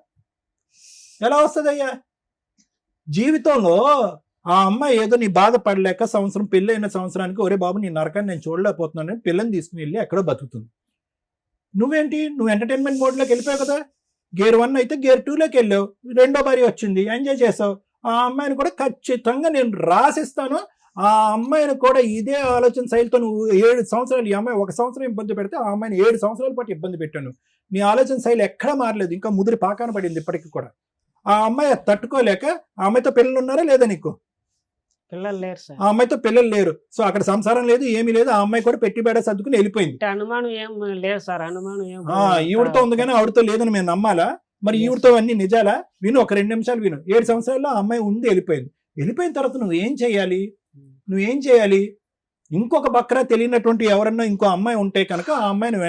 ఎలా వస్తుందయ్యా? జీవితంలో ఆ అమ్మాయి ఏదో నీ బాధపడలేక సంవత్సరం పెళ్ళైన సంవత్సరానికి ఒరే బాబు నీ నరకాన్ని నేను చూడలేకపోతున్నాను పిల్లని తీసుకుని వెళ్ళి ఎక్కడో బతుకుతుంది. నువ్వేంటి, నువ్వు ఎంటర్టైన్మెంట్ మోడ్లోకి వెళ్ళిపోయావు కదా. గేర్ 1 అయితే గేర్ 2లోకి వెళ్ళావు, రెండో భార్య వచ్చింది, ఎంజాయ్ చేసావు. ఆ అమ్మాయిని కూడా ఖచ్చితంగా నేను రాసిస్తాను. ఆ అమ్మాయిని కూడా ఇదే ఆలోచన శైలితో నువ్వు 7 సంవత్సరాలు, ఈ అమ్మాయి 1 సంవత్సరం ఇబ్బంది పెడితే ఆ అమ్మాయిని 7 సంవత్సరాల పాటు ఇబ్బంది పెట్టాను. నీ ఆలోచన శైలి ఎక్కడా మారలేదు, ఇంకా ముదిరి పాకాన పడింది ఇప్పటికి కూడా. ఆ అమ్మాయి తట్టుకోలేక ఆ అమ్మాయితో పిల్లలు ఉన్నారా లేదా నీకు? పిల్లలు లేరు సార్. ఆ అమ్మాయితో పిల్లలు లేరు, సో అక్కడ సంసారం లేదు, ఏమీ లేదు. ఆ అమ్మాయి కూడా పెట్టి బేడ సర్దుకుని వెళ్ళిపోయింది. అనుమానం ఏం లేదు సార్, అనుమానం ఏం ఈవిడతో ఉంది కానీ ఆవిడతో లేదని మేము నమ్మాలా? మరి ఈవిడతో అన్ని నిజాలా? విను, ఒక 2 నిమిషాలు విను. 7 సంవత్సరాల్లో ఆ అమ్మాయి ఉంది, వెళ్ళిపోయింది. వెళ్ళిపోయిన తర్వాత నువ్వేం చేయాలి? ఇంకొక బక్రా తెలియనటువంటి ఎవరన్నా ఇంకో అమ్మాయి ఉంటే కనుక ఆ అమ్మాయిని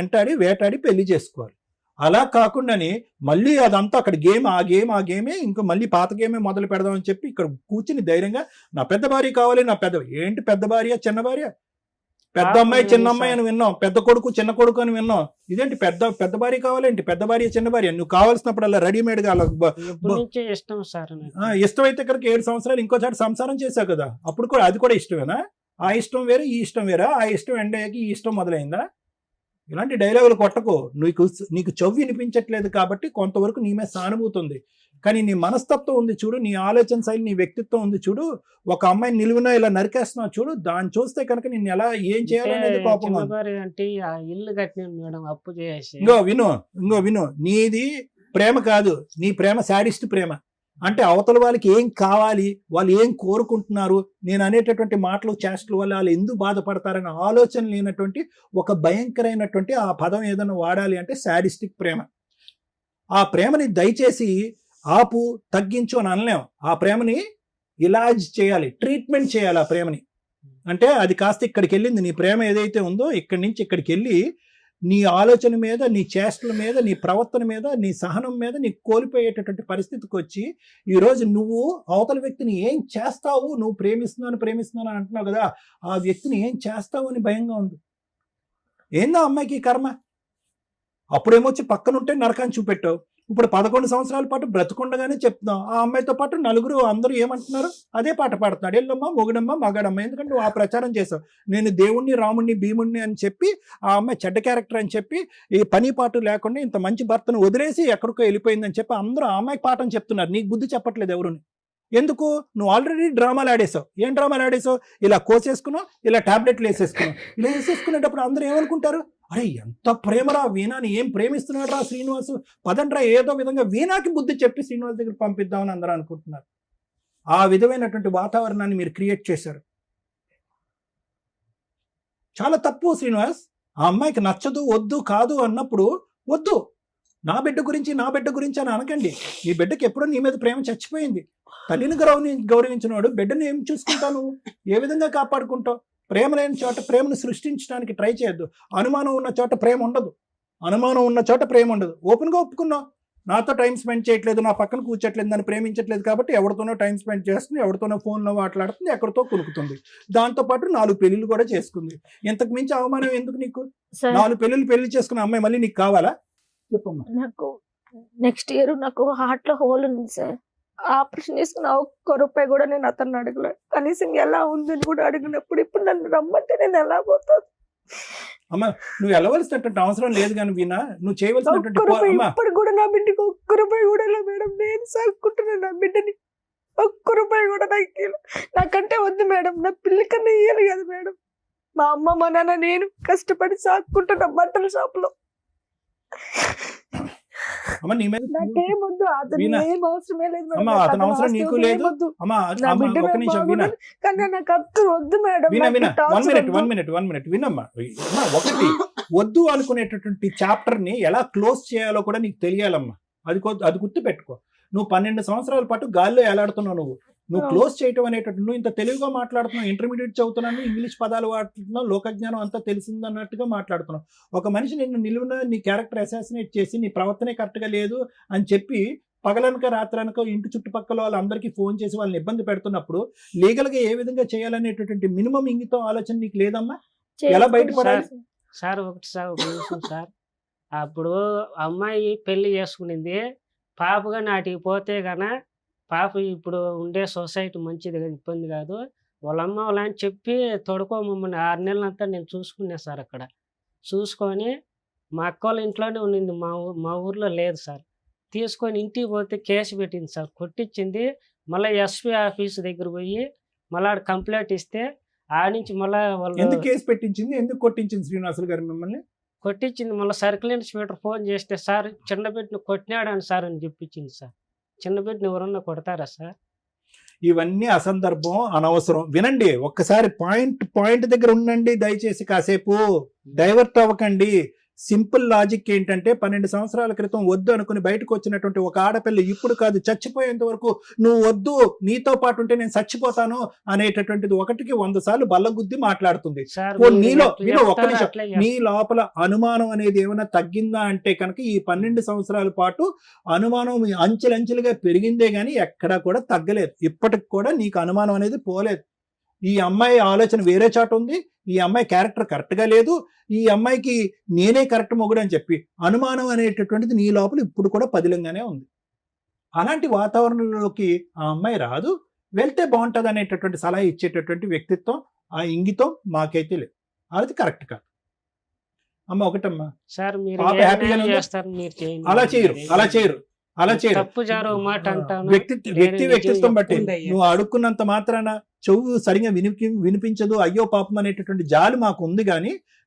వేటాడి పెళ్లి చేసుకోవాలి. అలా కాకుండానే మళ్ళీ అదంతా అక్కడ ఆ గేమే ఇంకా మళ్ళీ పాత గేమే మొదలు పెడదామని చెప్పి ఇక్కడ కూర్చుని ధైర్యంగా నా పెద్ద భార్య కావాలి, నా ఏంటి పెద్ద భార్య చిన్న భార్య? పెద్ద అమ్మాయి చిన్న అమ్మాయి అని విన్నాం, పెద్ద కొడుకు చిన్న కొడుకు అని విన్నాం. ఇదేంటి పెద్ద భార్య కావాలేంటి? పెద్ద భార్య చిన్న భార్య నువ్వు కావాల్సినప్పుడు అలా రెడీమేడ్ గా ఇష్టం సార్. ఇష్టమైతే కనుక 7 సంవత్సరాలు ఇంకోసారి సంసారం చేశావు కదా, అప్పుడు కూడా అది కూడా ఇష్టమేనా? ఆ ఇష్టం వేరే ఈ ఇష్టం వేరా? ఆ ఇష్టం ఎండయ్యాకి ఈ ఇష్టం మొదలైందా? ఇలాంటి డైలాగులు కొట్టకు. నీకు చెవి వినిపించట్లేదు కాబట్టి కొంతవరకు నీ మీద సానుభూతి ఉంది, కానీ నీ మనస్తత్వం ఉంది చూడు, నీ ఆలోచన శైలి, నీ వ్యక్తిత్వం ఉంది చూడు. ఒక అమ్మాయిని నిలువునా ఇలా నరికేస్తున్నావు చూడు, దాన్ని చూస్తే కనుక నిన్ను ఎలా ఏం చేయాలనేది కోపం. అంటే ఇల్లు కట్టిన మేడం అప్పు చేసి. ఇంకో విను, నీది ప్రేమ కాదు, నీ ప్రేమ శాడిస్ట్ ప్రేమ. అంటే అవతల వాళ్ళకి ఏం కావాలి, వాళ్ళు ఏం కోరుకుంటున్నారు, నేను అనేటటువంటి మాటలు చేష్టల వల్ల వాళ్ళు ఎందుకు బాధపడతారనే ఆలోచన లేనటువంటి ఒక భయంకరమైనటువంటి ఆ పదం ఏదైనా వాడాలి అంటే శాడిస్టిక్ ప్రేమ. ఆ ప్రేమని దయచేసి ఆపు, తగ్గించు అని అనలేం. ఆ ప్రేమని ఇలాజ్ చేయాలి, ట్రీట్మెంట్ చేయాలి ఆ ప్రేమని. అంటే అది కాస్త ఇక్కడికి వెళ్ళింది, నీ ప్రేమ ఏదైతే ఉందో ఇక్కడి నుంచి ఇక్కడికి వెళ్ళి నీ ఆలోచన మీద, నీ చేష్టల మీద, నీ ప్రవర్తన మీద, నీ సహనం మీద నీ కోల్పోయేటటువంటి పరిస్థితికి వచ్చి ఈరోజు నువ్వు అవతల వ్యక్తిని ఏం చేస్తావు, నువ్వు ప్రేమిస్తున్నాను అంటున్నావు కదా, ఆ వ్యక్తిని ఏం చేస్తావు అని భయంగా ఉంది. ఏందో అమ్మాయికి కర్మ. అప్పుడేమొచ్చి పక్కనుంటే నరకాన్ని చూపెట్టావు, ఇప్పుడు 11 సంవత్సరాల పాటు బ్రతుకుండగానే చెప్తున్నావు. ఆ అమ్మాయితో పాటు నలుగురు అందరూ ఏమంటున్నారు, అదే పాట పాడుతున్నాడు, ఎల్లమ్మ మొగుడమ్మ మగాడమ్మ. ఎందుకంటే నువ్వు ఆ ప్రచారం చేసావు, నేను దేవుణ్ణి రాముణ్ణి భీముణ్ణి అని చెప్పి ఆ అమ్మాయి చెడ్డ క్యారెక్టర్ అని చెప్పి ఈ పని పాటు లేకుండా ఇంత మంచి భర్తను వదిలేసి ఎక్కడికో వెళ్ళిపోయిందని చెప్పి అందరూ ఆ అమ్మాయికి పాఠం చెప్తున్నారు. నీకు బుద్ధి చెప్పట్లేదు ఎవరుని. ఎందుకు? నువ్వు ఆల్రెడీ డ్రామాలు ఆడేసావు. ఏం డ్రామాలు ఆడేసావు? ఇలా కోసేసుకున్నావు, ఇలా టాబ్లెట్లు వేసేసుకున్నావు. ఇలా వేసేసుకునేటప్పుడు అందరూ ఏమనుకుంటారు, అరే ఎంత ప్రేమరా వీణాని, ఏం ప్రేమిస్తున్నాడు రా శ్రీనివాసు, పదండ్రా ఏదో విధంగా వీణాకి బుద్ధి చెప్పి శ్రీనివాస్ దగ్గర పంపిద్దామని అందరూ అనుకుంటున్నారు. ఆ విధమైనటువంటి వాతావరణాన్ని మీరు క్రియేట్ చేశారు. చాలా తప్పు శ్రీనివాస్. ఆ అమ్మాయికి నచ్చదు, వద్దు, కాదు అన్నప్పుడు వద్దు. నా బిడ్డ గురించి అని అనకండి. నీ బిడ్డకి ఎప్పుడో నీ మీద ప్రేమ చచ్చిపోయింది. తల్లిని గౌరవించినవాడు బిడ్డను ఏం చూసుకుంటావు, ఏ విధంగా కాపాడుకుంటావు? ప్రేమ లేని చోట ప్రేమను సృష్టించడానికి ట్రై చేయొద్దు. అనుమానం ఉన్న చోట ప్రేమ ఉండదు. అనుమానం ఉన్న చోట ప్రేమ ఉండదు. ఓపెన్గా ఒప్పుకున్నావు, నాతో టైం స్పెండ్ చేయట్లేదు, నా పక్కన కూర్చోట్లేదు, నన్ను ప్రేమించట్లేదు కాబట్టి ఎవరితోనో టైం స్పెండ్ చేస్తుంది, ఎవరితోనో ఫోన్లో మాట్లాడుతుంది, ఎక్కడితో కులుకుతుంది. దాంతోపాటు 4 పెళ్ళిళ్ళు కూడా చేసుకుంది. ఇంతకు మించి అవమానం ఎందుకు నీకు? సార్ 4 పెళ్లి చేసుకున్న అమ్మాయి మళ్ళీ నీకు కావాలా? చెప్పమ్మా. నాకు నెక్స్ట్ ఇయర్ నాకు హార్ట్ లో హోల్ ఉంది సార్. ఆపరేషన్ చేసుకున్న ఒక్క రూపాయి కూడా నేను అతన్ని అడగలేదు. కనీసం ఎలా ఉందని కూడా అడిగినప్పుడు ఇప్పుడు నన్ను రమ్మంటే నేను ఎలా పోతాను? అమ్మా నువ్వు వెళ్ళవలసినటువంటి అవసరం లేదు కానీ వీణా, నువ్వు చేయవలసినటువంటి ఒక్క రూపాయి అమ్మా ఇప్పుడు కూడా నా బిడ్డకి ఒక్క రూపాయి కూడా ఇలా మేడం. నేను సాగుకుంటున్నాను నా బిడ్డని. ఒక్క రూపాయి కూడా నాకు ఇయ్యలేదు. నాకంటే వద్దు మేడం, నా పిల్లి కన్నా ఇయ్యాలి కదా మేడం. మా అమ్మ మా నాన్న నేను కష్టపడి సాగుకుంటున్నా బట్టల షాప్ లో. అమ్మ నీ మీద నాకేం వద్దు, అతను వీణా, ఏం అవసరమే లేదు మేడం. అమ్మా నాకు అతని అవసరం ఆస్తి నీకు వద్దు, లేదు. ఏం వద్దు. అమ్మా నా అమ్మా బిడ్డ ఒక నిమిషం వీణా, కానీ నాకు అత్తు వద్దు మేడం. వినా నాకు వినా టార్చర్ వన్ వద్దు. మినిట్ వినమ్మా. అమ్మా, ఒకటి వద్దు అనుకునేటటువంటి చాప్టర్ ని ఎలా క్లోజ్ చేయాలో కూడా నీకు తెలియాలమ్మా. అది గుర్తు పెట్టుకో. నువ్వు 12 సంవత్సరాల పాటు గాల్లో ఎలాడుతున్నావు. నువ్వు క్లోజ్ చేయటం అనేటట్టు నువ్వు ఇంత తెలుగుగా మాట్లాడుతున్నావు, ఇంటర్మీడియట్ చదువుతున్నాను, ఇంగ్లీష్ పదాలు వాడుతున్నావు, లోకజ్ఞానం అంతా తెలిసిందన్నట్టుగా మాట్లాడుతున్నావు. ఒక మనిషి నిన్ను నిలువున నీ క్యారెక్టర్ అసాసినేట్ చేసి నీ ప్రవర్తనే కరెక్ట్గా లేదు అని చెప్పి పగలనక రాత్రనక ఇంటి చుట్టుపక్కల వాళ్ళందరికీ ఫోన్ చేసి వాళ్ళని ఇబ్బంది పెడుతున్నప్పుడు లీగల్గా ఏ విధంగా చేయాలనేటటువంటి మినిమం ఇంగితం ఆలోచన నీకు లేదమ్మా? ఎలా బయటపడాలి? సార్ ఒకటి సార్ ఒక నిమిషం సార్. అప్పుడు అమ్మాయి పెళ్లి చేసుకునింది, పాపగా నాటికి పోతే గన పాప ఇప్పుడు ఉండే సొసైటీ మంచిది కాదు, ఇబ్బంది కాదు. వాళ్ళ అమ్మ వాళ్ళని చెప్పి తొడుకోమమ్మని 6 నెలలంతా నేను చూసుకున్నా సార్. అక్కడ చూసుకొని మా అక్క వాళ్ళ ఇంట్లోనే ఉన్నింది, మా ఊర్లో లేదు సార్. తీసుకొని ఇంటికి పోతే కేసు పెట్టింది సార్, కొట్టించింది. మళ్ళీ ఎస్పీ ఆఫీస్ దగ్గర పోయి మళ్ళీ ఆడ కంప్లైంట్ ఇస్తే ఆడ నుంచి మళ్ళీ వాళ్ళు ఎందుకు కేసు పెట్టించింది, ఎందుకు కొట్టించింది శ్రీనివాసులు గారు మిమ్మల్ని? కొట్టించింది. మళ్ళీ సర్కిల్ ఇన్స్పెక్టర్ ఫోన్ చేస్తే సార్ చిన్న బిడ్డను కొట్టినాడని సార్ అని చెప్పించింది సార్. చిన్న బిడ్డను ఎవరన్నా కొడతారా సార్? ఇవన్నీ అసందర్భం, అనవసరం. వినండి ఒక్కసారి, పాయింట్ దగ్గర ఉండండి దయచేసి. కాసేపు డైవర్ట్ అవ్వకండి. సింపుల్ లాజిక్ ఏంటంటే 12 సంవత్సరాల క్రితం వద్దు అనుకుని బయటకు వచ్చినటువంటి ఒక ఆడపిల్ల ఇప్పుడు కాదు చచ్చిపోయేంత వరకు నువ్వు వద్దు, నీతో పాటు ఉంటే నేను చచ్చిపోతాను అనేటటువంటిది 1కి 100 సార్లు బల్లగుద్ది మాట్లాడుతుంది. సార్ నీలో ఒక్క నిమిషం, నీ లోపల అనుమానం అనేది ఏమైనా తగ్గిందా అంటే కనుక ఈ 12 సంవత్సరాల పాటు అనుమానం అంచెలంచెలుగా పెరిగిందే గానీ ఎక్కడా కూడా తగ్గలేదు. ఇప్పటికి కూడా నీకు అనుమానం అనేది పోలేదు. ఈ అమ్మాయి ఆలోచన వేరే చాట ఉంది, ఈ అమ్మాయి క్యారెక్టర్ కరెక్ట్గా లేదు, ఈ అమ్మాయికి నేనే కరెక్ట్ మొగుడు అని చెప్పి అనుమానం అనేటటువంటిది నీ లోపల ఇప్పుడు కూడా పదిలంగానే ఉంది. అలాంటి వాతావరణంలోకి ఆ అమ్మాయి రాదు, వెళ్తే బాగుంటుంది అనేటటువంటి సలహా ఇచ్చేటటువంటి వ్యక్తిత్వం, ఆ ఇంగితం మాకైతే లేదు. అది కరెక్ట్ కాదు అమ్మ. ఒకటమ్మా సార్ మీరు పాప ఏ హ్యాపీగానే న్యాయం ఉందా? చేస్తారు? మీరు చేయండి. అలా చేయరు. తప్పు జారు మాట అంటాను. వ్యక్తి వ్యక్తిత్వం బట్టి ఉందయ్యా. నువ్వు అడుక్కున్నంత మాత్రాన చెవు సరిగా వినిపించదు, అయ్యో పాపం అనేటటువంటి జాలి మాకు ఉంది.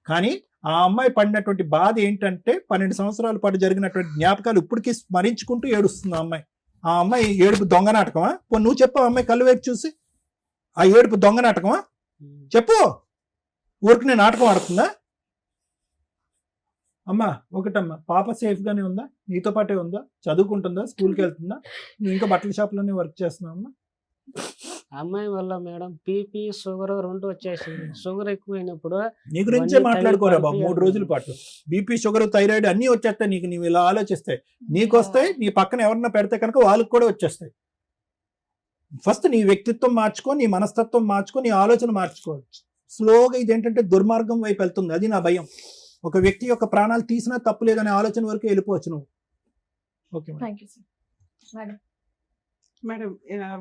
కానీ ఆ అమ్మాయి పడినటువంటి బాధ ఏంటంటే 12 సంవత్సరాల పాటు జరిగినటువంటి జ్ఞాపకాలు ఇప్పటికీ స్మరించుకుంటూ ఏడుస్తుంది ఆ అమ్మాయి. ఆ అమ్మాయి ఏడుపు దొంగ నాటకమా? నువ్వు చెప్పు, ఆ అమ్మాయి కళ్ళు వైపు చూసి ఆ ఏడుపు దొంగ నాటకమా చెప్పు. ఊరికి నేను నాటకం ఆడుతుందా? అమ్మా ఒకటమ్మా, పాప సేఫ్ గానే ఉందా? నీతో పాటే ఉందా? చదువుకుంటుందా? స్కూల్కి వెళ్తుందా? నువ్వు ఇంకా బట్టల షాప్లోనే వర్క్ చేస్తున్నావు అమ్మా? అమ్మాయి వల్ల మేడం బీపీ షుగర్ 2 వచ్చేసింది. షుగర్ ఎక్కువైనప్పుడు నీ గురించే మాట్లాడుకోరా బాబు. 3 రోజుల పాటు బీపీ షుగర్ థైరాయిడ్ అన్నీ వచ్చేస్తాయి నీకు. నీవు ఇలా ఆలోచిస్తాయి, నీకు వస్తాయి, నీ పక్కన ఎవరన్నా పెడితే కనుక వాళ్ళకి కూడా వచ్చేస్తాయి. ఫస్ట్ నీ వ్యక్తిత్వం మార్చుకో, నీ మనస్తత్వం మార్చుకో, నీ ఆలోచన మార్చుకో. స్లోగా ఇదేంటంటే దుర్మార్గం వైపు వెళ్తుంది. అది నా భయం. ఒక వ్యక్తి యొక్క ప్రాణాలు తీసినా తప్పు లేదనే ఆలోచన వరకు వెళ్ళిపోవచ్చు నువ్వు. Okay thank you sir. Madam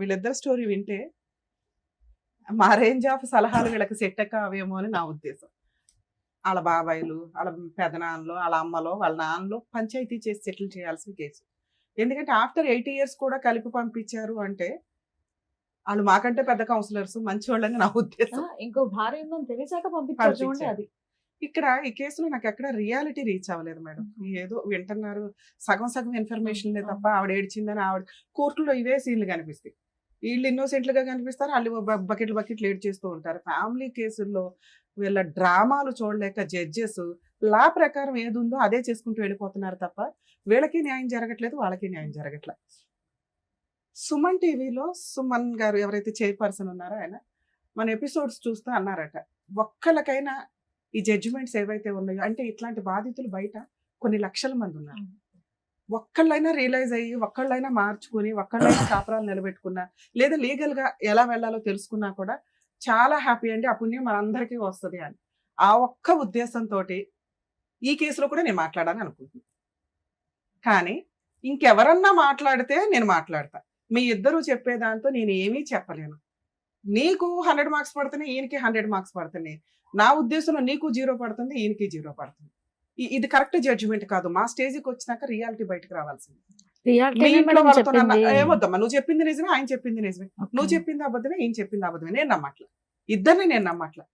వీళ్ళిద్దరు స్టోరీ వింటే మా రేంజ్ ఆఫ్ సలహాలు వీళ్ళకి సెట్ కావేమో అని నా ఉద్దేశం. వాళ్ళ బాబాయిలు, వాళ్ళ పెదనాన్నలు, వాళ్ళ అమ్మలో, వాళ్ళ నాన్నలో పంచాయతీ చేసి సెటిల్ చేయాల్సిన కేసు. ఎందుకంటే ఆఫ్టర్ 8 years కూడా కలిపి పంపించారు అంటే వాళ్ళు మాకంటే పెద్ద కౌన్సిలర్స్, మంచి వాళ్ళని నా ఉద్దేశం. ఇంకో భార్య ఉందని తెలిసాక పంపించారు చూడండి. పంపించారు. అది ఇక్కడ ఈ కేసులో నాకు ఎక్కడ రియాలిటీ రీచ్ అవ్వలేదు మేడం. ఏదో వింటున్నారు, సగం ఇన్ఫర్మేషన్ తప్ప ఆవిడ ఏడ్చిందని ఆవిడ కోర్టులో ఇవే సీన్లు కనిపిస్తాయి. వీళ్ళు ఇన్నోసెంట్లుగా కనిపిస్తారు, వాళ్ళు బకెట్లు ఏడ్ చేస్తూ ఉంటారు. ఫ్యామిలీ కేసుల్లో వీళ్ళ డ్రామాలు చూడలేక జడ్జెస్ లా ప్రకారం ఏది ఉందో అదే చేసుకుంటూ వెళ్ళిపోతున్నారు తప్ప వీళ్ళకి న్యాయం జరగట్లేదు, వాళ్ళకి న్యాయం జరగట్లేదు. సుమన్ టీవీలో సుమన్ గారు ఎవరైతే చైర్పర్సన్ ఉన్నారో ఆయన మన ఎపిసోడ్స్ చూస్తూ అన్నారట, ఒక్కళ్ళకైనా ఈ జడ్జిమెంట్స్ ఏవైతే ఉన్నాయో అంటే ఇట్లాంటి బాధితులు బయట కొన్ని లక్షల మంది ఉన్నారు. ఒక్కళ్ళైనా రియలైజ్ అయ్యి, ఒక్కళ్ళైనా మార్చుకుని, ఒక్కళ్ళైనా కాపురాలు నిలబెట్టుకున్నా, లేదా లీగల్ గా ఎలా వెళ్ళాలో తెలుసుకున్నా కూడా చాలా హ్యాపీ అండి. ఆ పుణ్యం మనందరికీ వస్తుంది అని ఆ ఒక్క ఉద్దేశంతో ఈ కేసులో కూడా నేను మాట్లాడాలని అనుకుంటున్నాను. కానీ ఇంకెవరన్నా మాట్లాడితే నేను మాట్లాడతా. మీ ఇద్దరు చెప్పేదాంతో నేను ఏమీ చెప్పలేను. నీకు 100 మార్క్స్ పడుతున్నాయి, ఈయనకి 100 మార్క్స్ పడుతున్నాయి. నా ఉద్దేశంలో నీకు 0 పడుతుంది, ఈయనకి 0 పడుతుంది. ఇది కరెక్ట్ జడ్జిమెంట్ కాదు. మా స్టేజ్కి వచ్చినాక రియాలిటీ బయటకు రావాల్సింది. మీ ఇంట్లో వాళ్ళతో ఏమొద్దమ్మా, నువ్వు చెప్పింది నిజమే, ఆయన చెప్పింది నిజమే, నువ్వు చెప్పింది అబద్ధమే, ఈయన చెప్పింది అబద్ధమే, నేను నమ్మట్లా, ఇద్దరిని నేను నమ్మట్లా.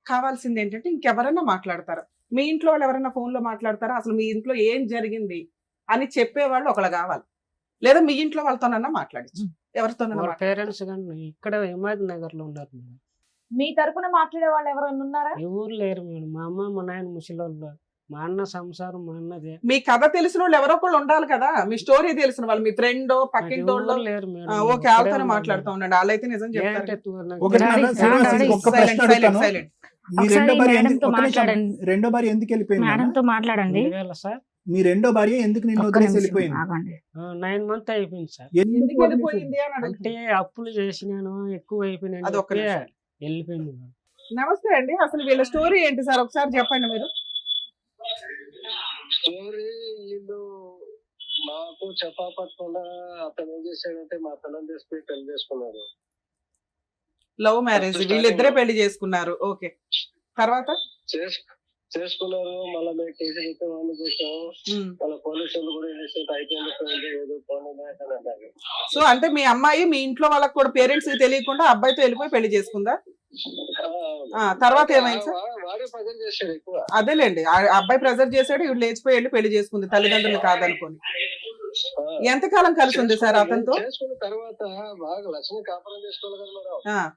కావాల్సింది ఏంటంటే ఇంకెవరన్నా మాట్లాడతారా, మీ ఇంట్లో వాళ్ళు ఎవరైనా ఫోన్లో మాట్లాడతారా, అసలు మీ ఇంట్లో ఏం జరిగింది అని చెప్పేవాళ్ళు ఒకళ్ళు కావాలి. లేదా మీ ఇంట్లో వాళ్ళతోనన్నా మాట్లాడచ్చు, ఎవరితోనన్నా. పేరెంట్స్ కానీ ఇక్కడ హిమాయత్ నగర్ లో ఉన్నారు మేడం. మీ తరపున మాట్లాడే వాళ్ళు ఎవరైనా ఉన్నారా? ఎవరు లేరు మేడం. మా అమ్మ మా నాయన ముసలోళ్ళు, మా అన్న సంసారం మా అన్నదే. మీ కథ తెలిసిన వాళ్ళు ఎవరో ఒకళ్ళు ఉండాలి కదా, మీ స్టోరీ తెలిసిన వాళ్ళు, మీ ఫ్రెండ్ పక్కింటి వాళ్ళు. లేరు మేడం. ఓకే, వాళ్ళతోనే మాట్లాడుతూ ఉండండి, వాళ్ళైతే నిజం చెప్తారు. ఒకటి నాన్న, శ్రీనివాస్, ఒక్క ప్రశ్న అడుగుతాను. మీ రెండో భార్య మేడంతో ఒక్క నిమిషం, మాట్లాడండి. రెండో భార్య ఎందుకు వెళ్ళిపోయింది నాన్న? మేడంతో మాట్లాడండి. సార్ మీ రెండో భార్య ఎందుకు నిన్ను ఒక్క వదిలేసి నిమిషం వెళ్ళిపోయింది? ఆగండి. 9 months అయిపోయింది సార్. ఎందుకు వెళ్ళిపోయింది అని అంటే అడుగుతున్నా. అప్పులు చేసినాను, ఎక్కువ అయిపోయినాను, అది ఒక్క నిమిషం. వెళ్ళిపోయింది మేడం. నమస్తే అండి, అసలు వీళ్ళ స్టోరీ ఏంటి సార్ ఒకసారి చెప్పండి మీరు. స్టోరీ వీళ్ళు మాకు చెప్పకుండా అతను ఏం చేశాడంటే మా పిల్లలు తీసుకుని పెళ్లి చేసుకున్నారు. లవ్ మ్యారేజ్, వీళ్ళిద్దరే పెళ్లి చేసుకున్నారు. ఓకే, తర్వాత చేసుకున్నారు. మళ్ళీ మేము కేసు పెట్టి వాళ్ళు చేసాము. మళ్ళీ పోలీసులు కూడా అయిపోయింది ఏదో ఫోన్ అంటారు. సో అంటే మీ అమ్మాయి మీ ఇంట్లో వాళ్ళకి కూడా పేరెంట్స్ తెలియకుండా అబ్బాయితో వెళ్ళిపోయి పెళ్లి చేసుకుందా? తర్వాత ఏమైంది సార్? వాడే ప్రెజర్ చేశాడు ఎక్కువ. అదేలేండి, ఆ అబ్బాయి ప్రెజర్ చేశాడు, ఇవి లేచిపోయి వెళ్ళి పెళ్లి చేసుకుంది తల్లిదండ్రులు కాదనుకోని. ఎంతకాలం కలిసి ఉంది సార్ అతనితో? చేసుకున్న తర్వాత బాగా లక్ష్మి కాపురం చేసుకోవాలి కదా మేడం.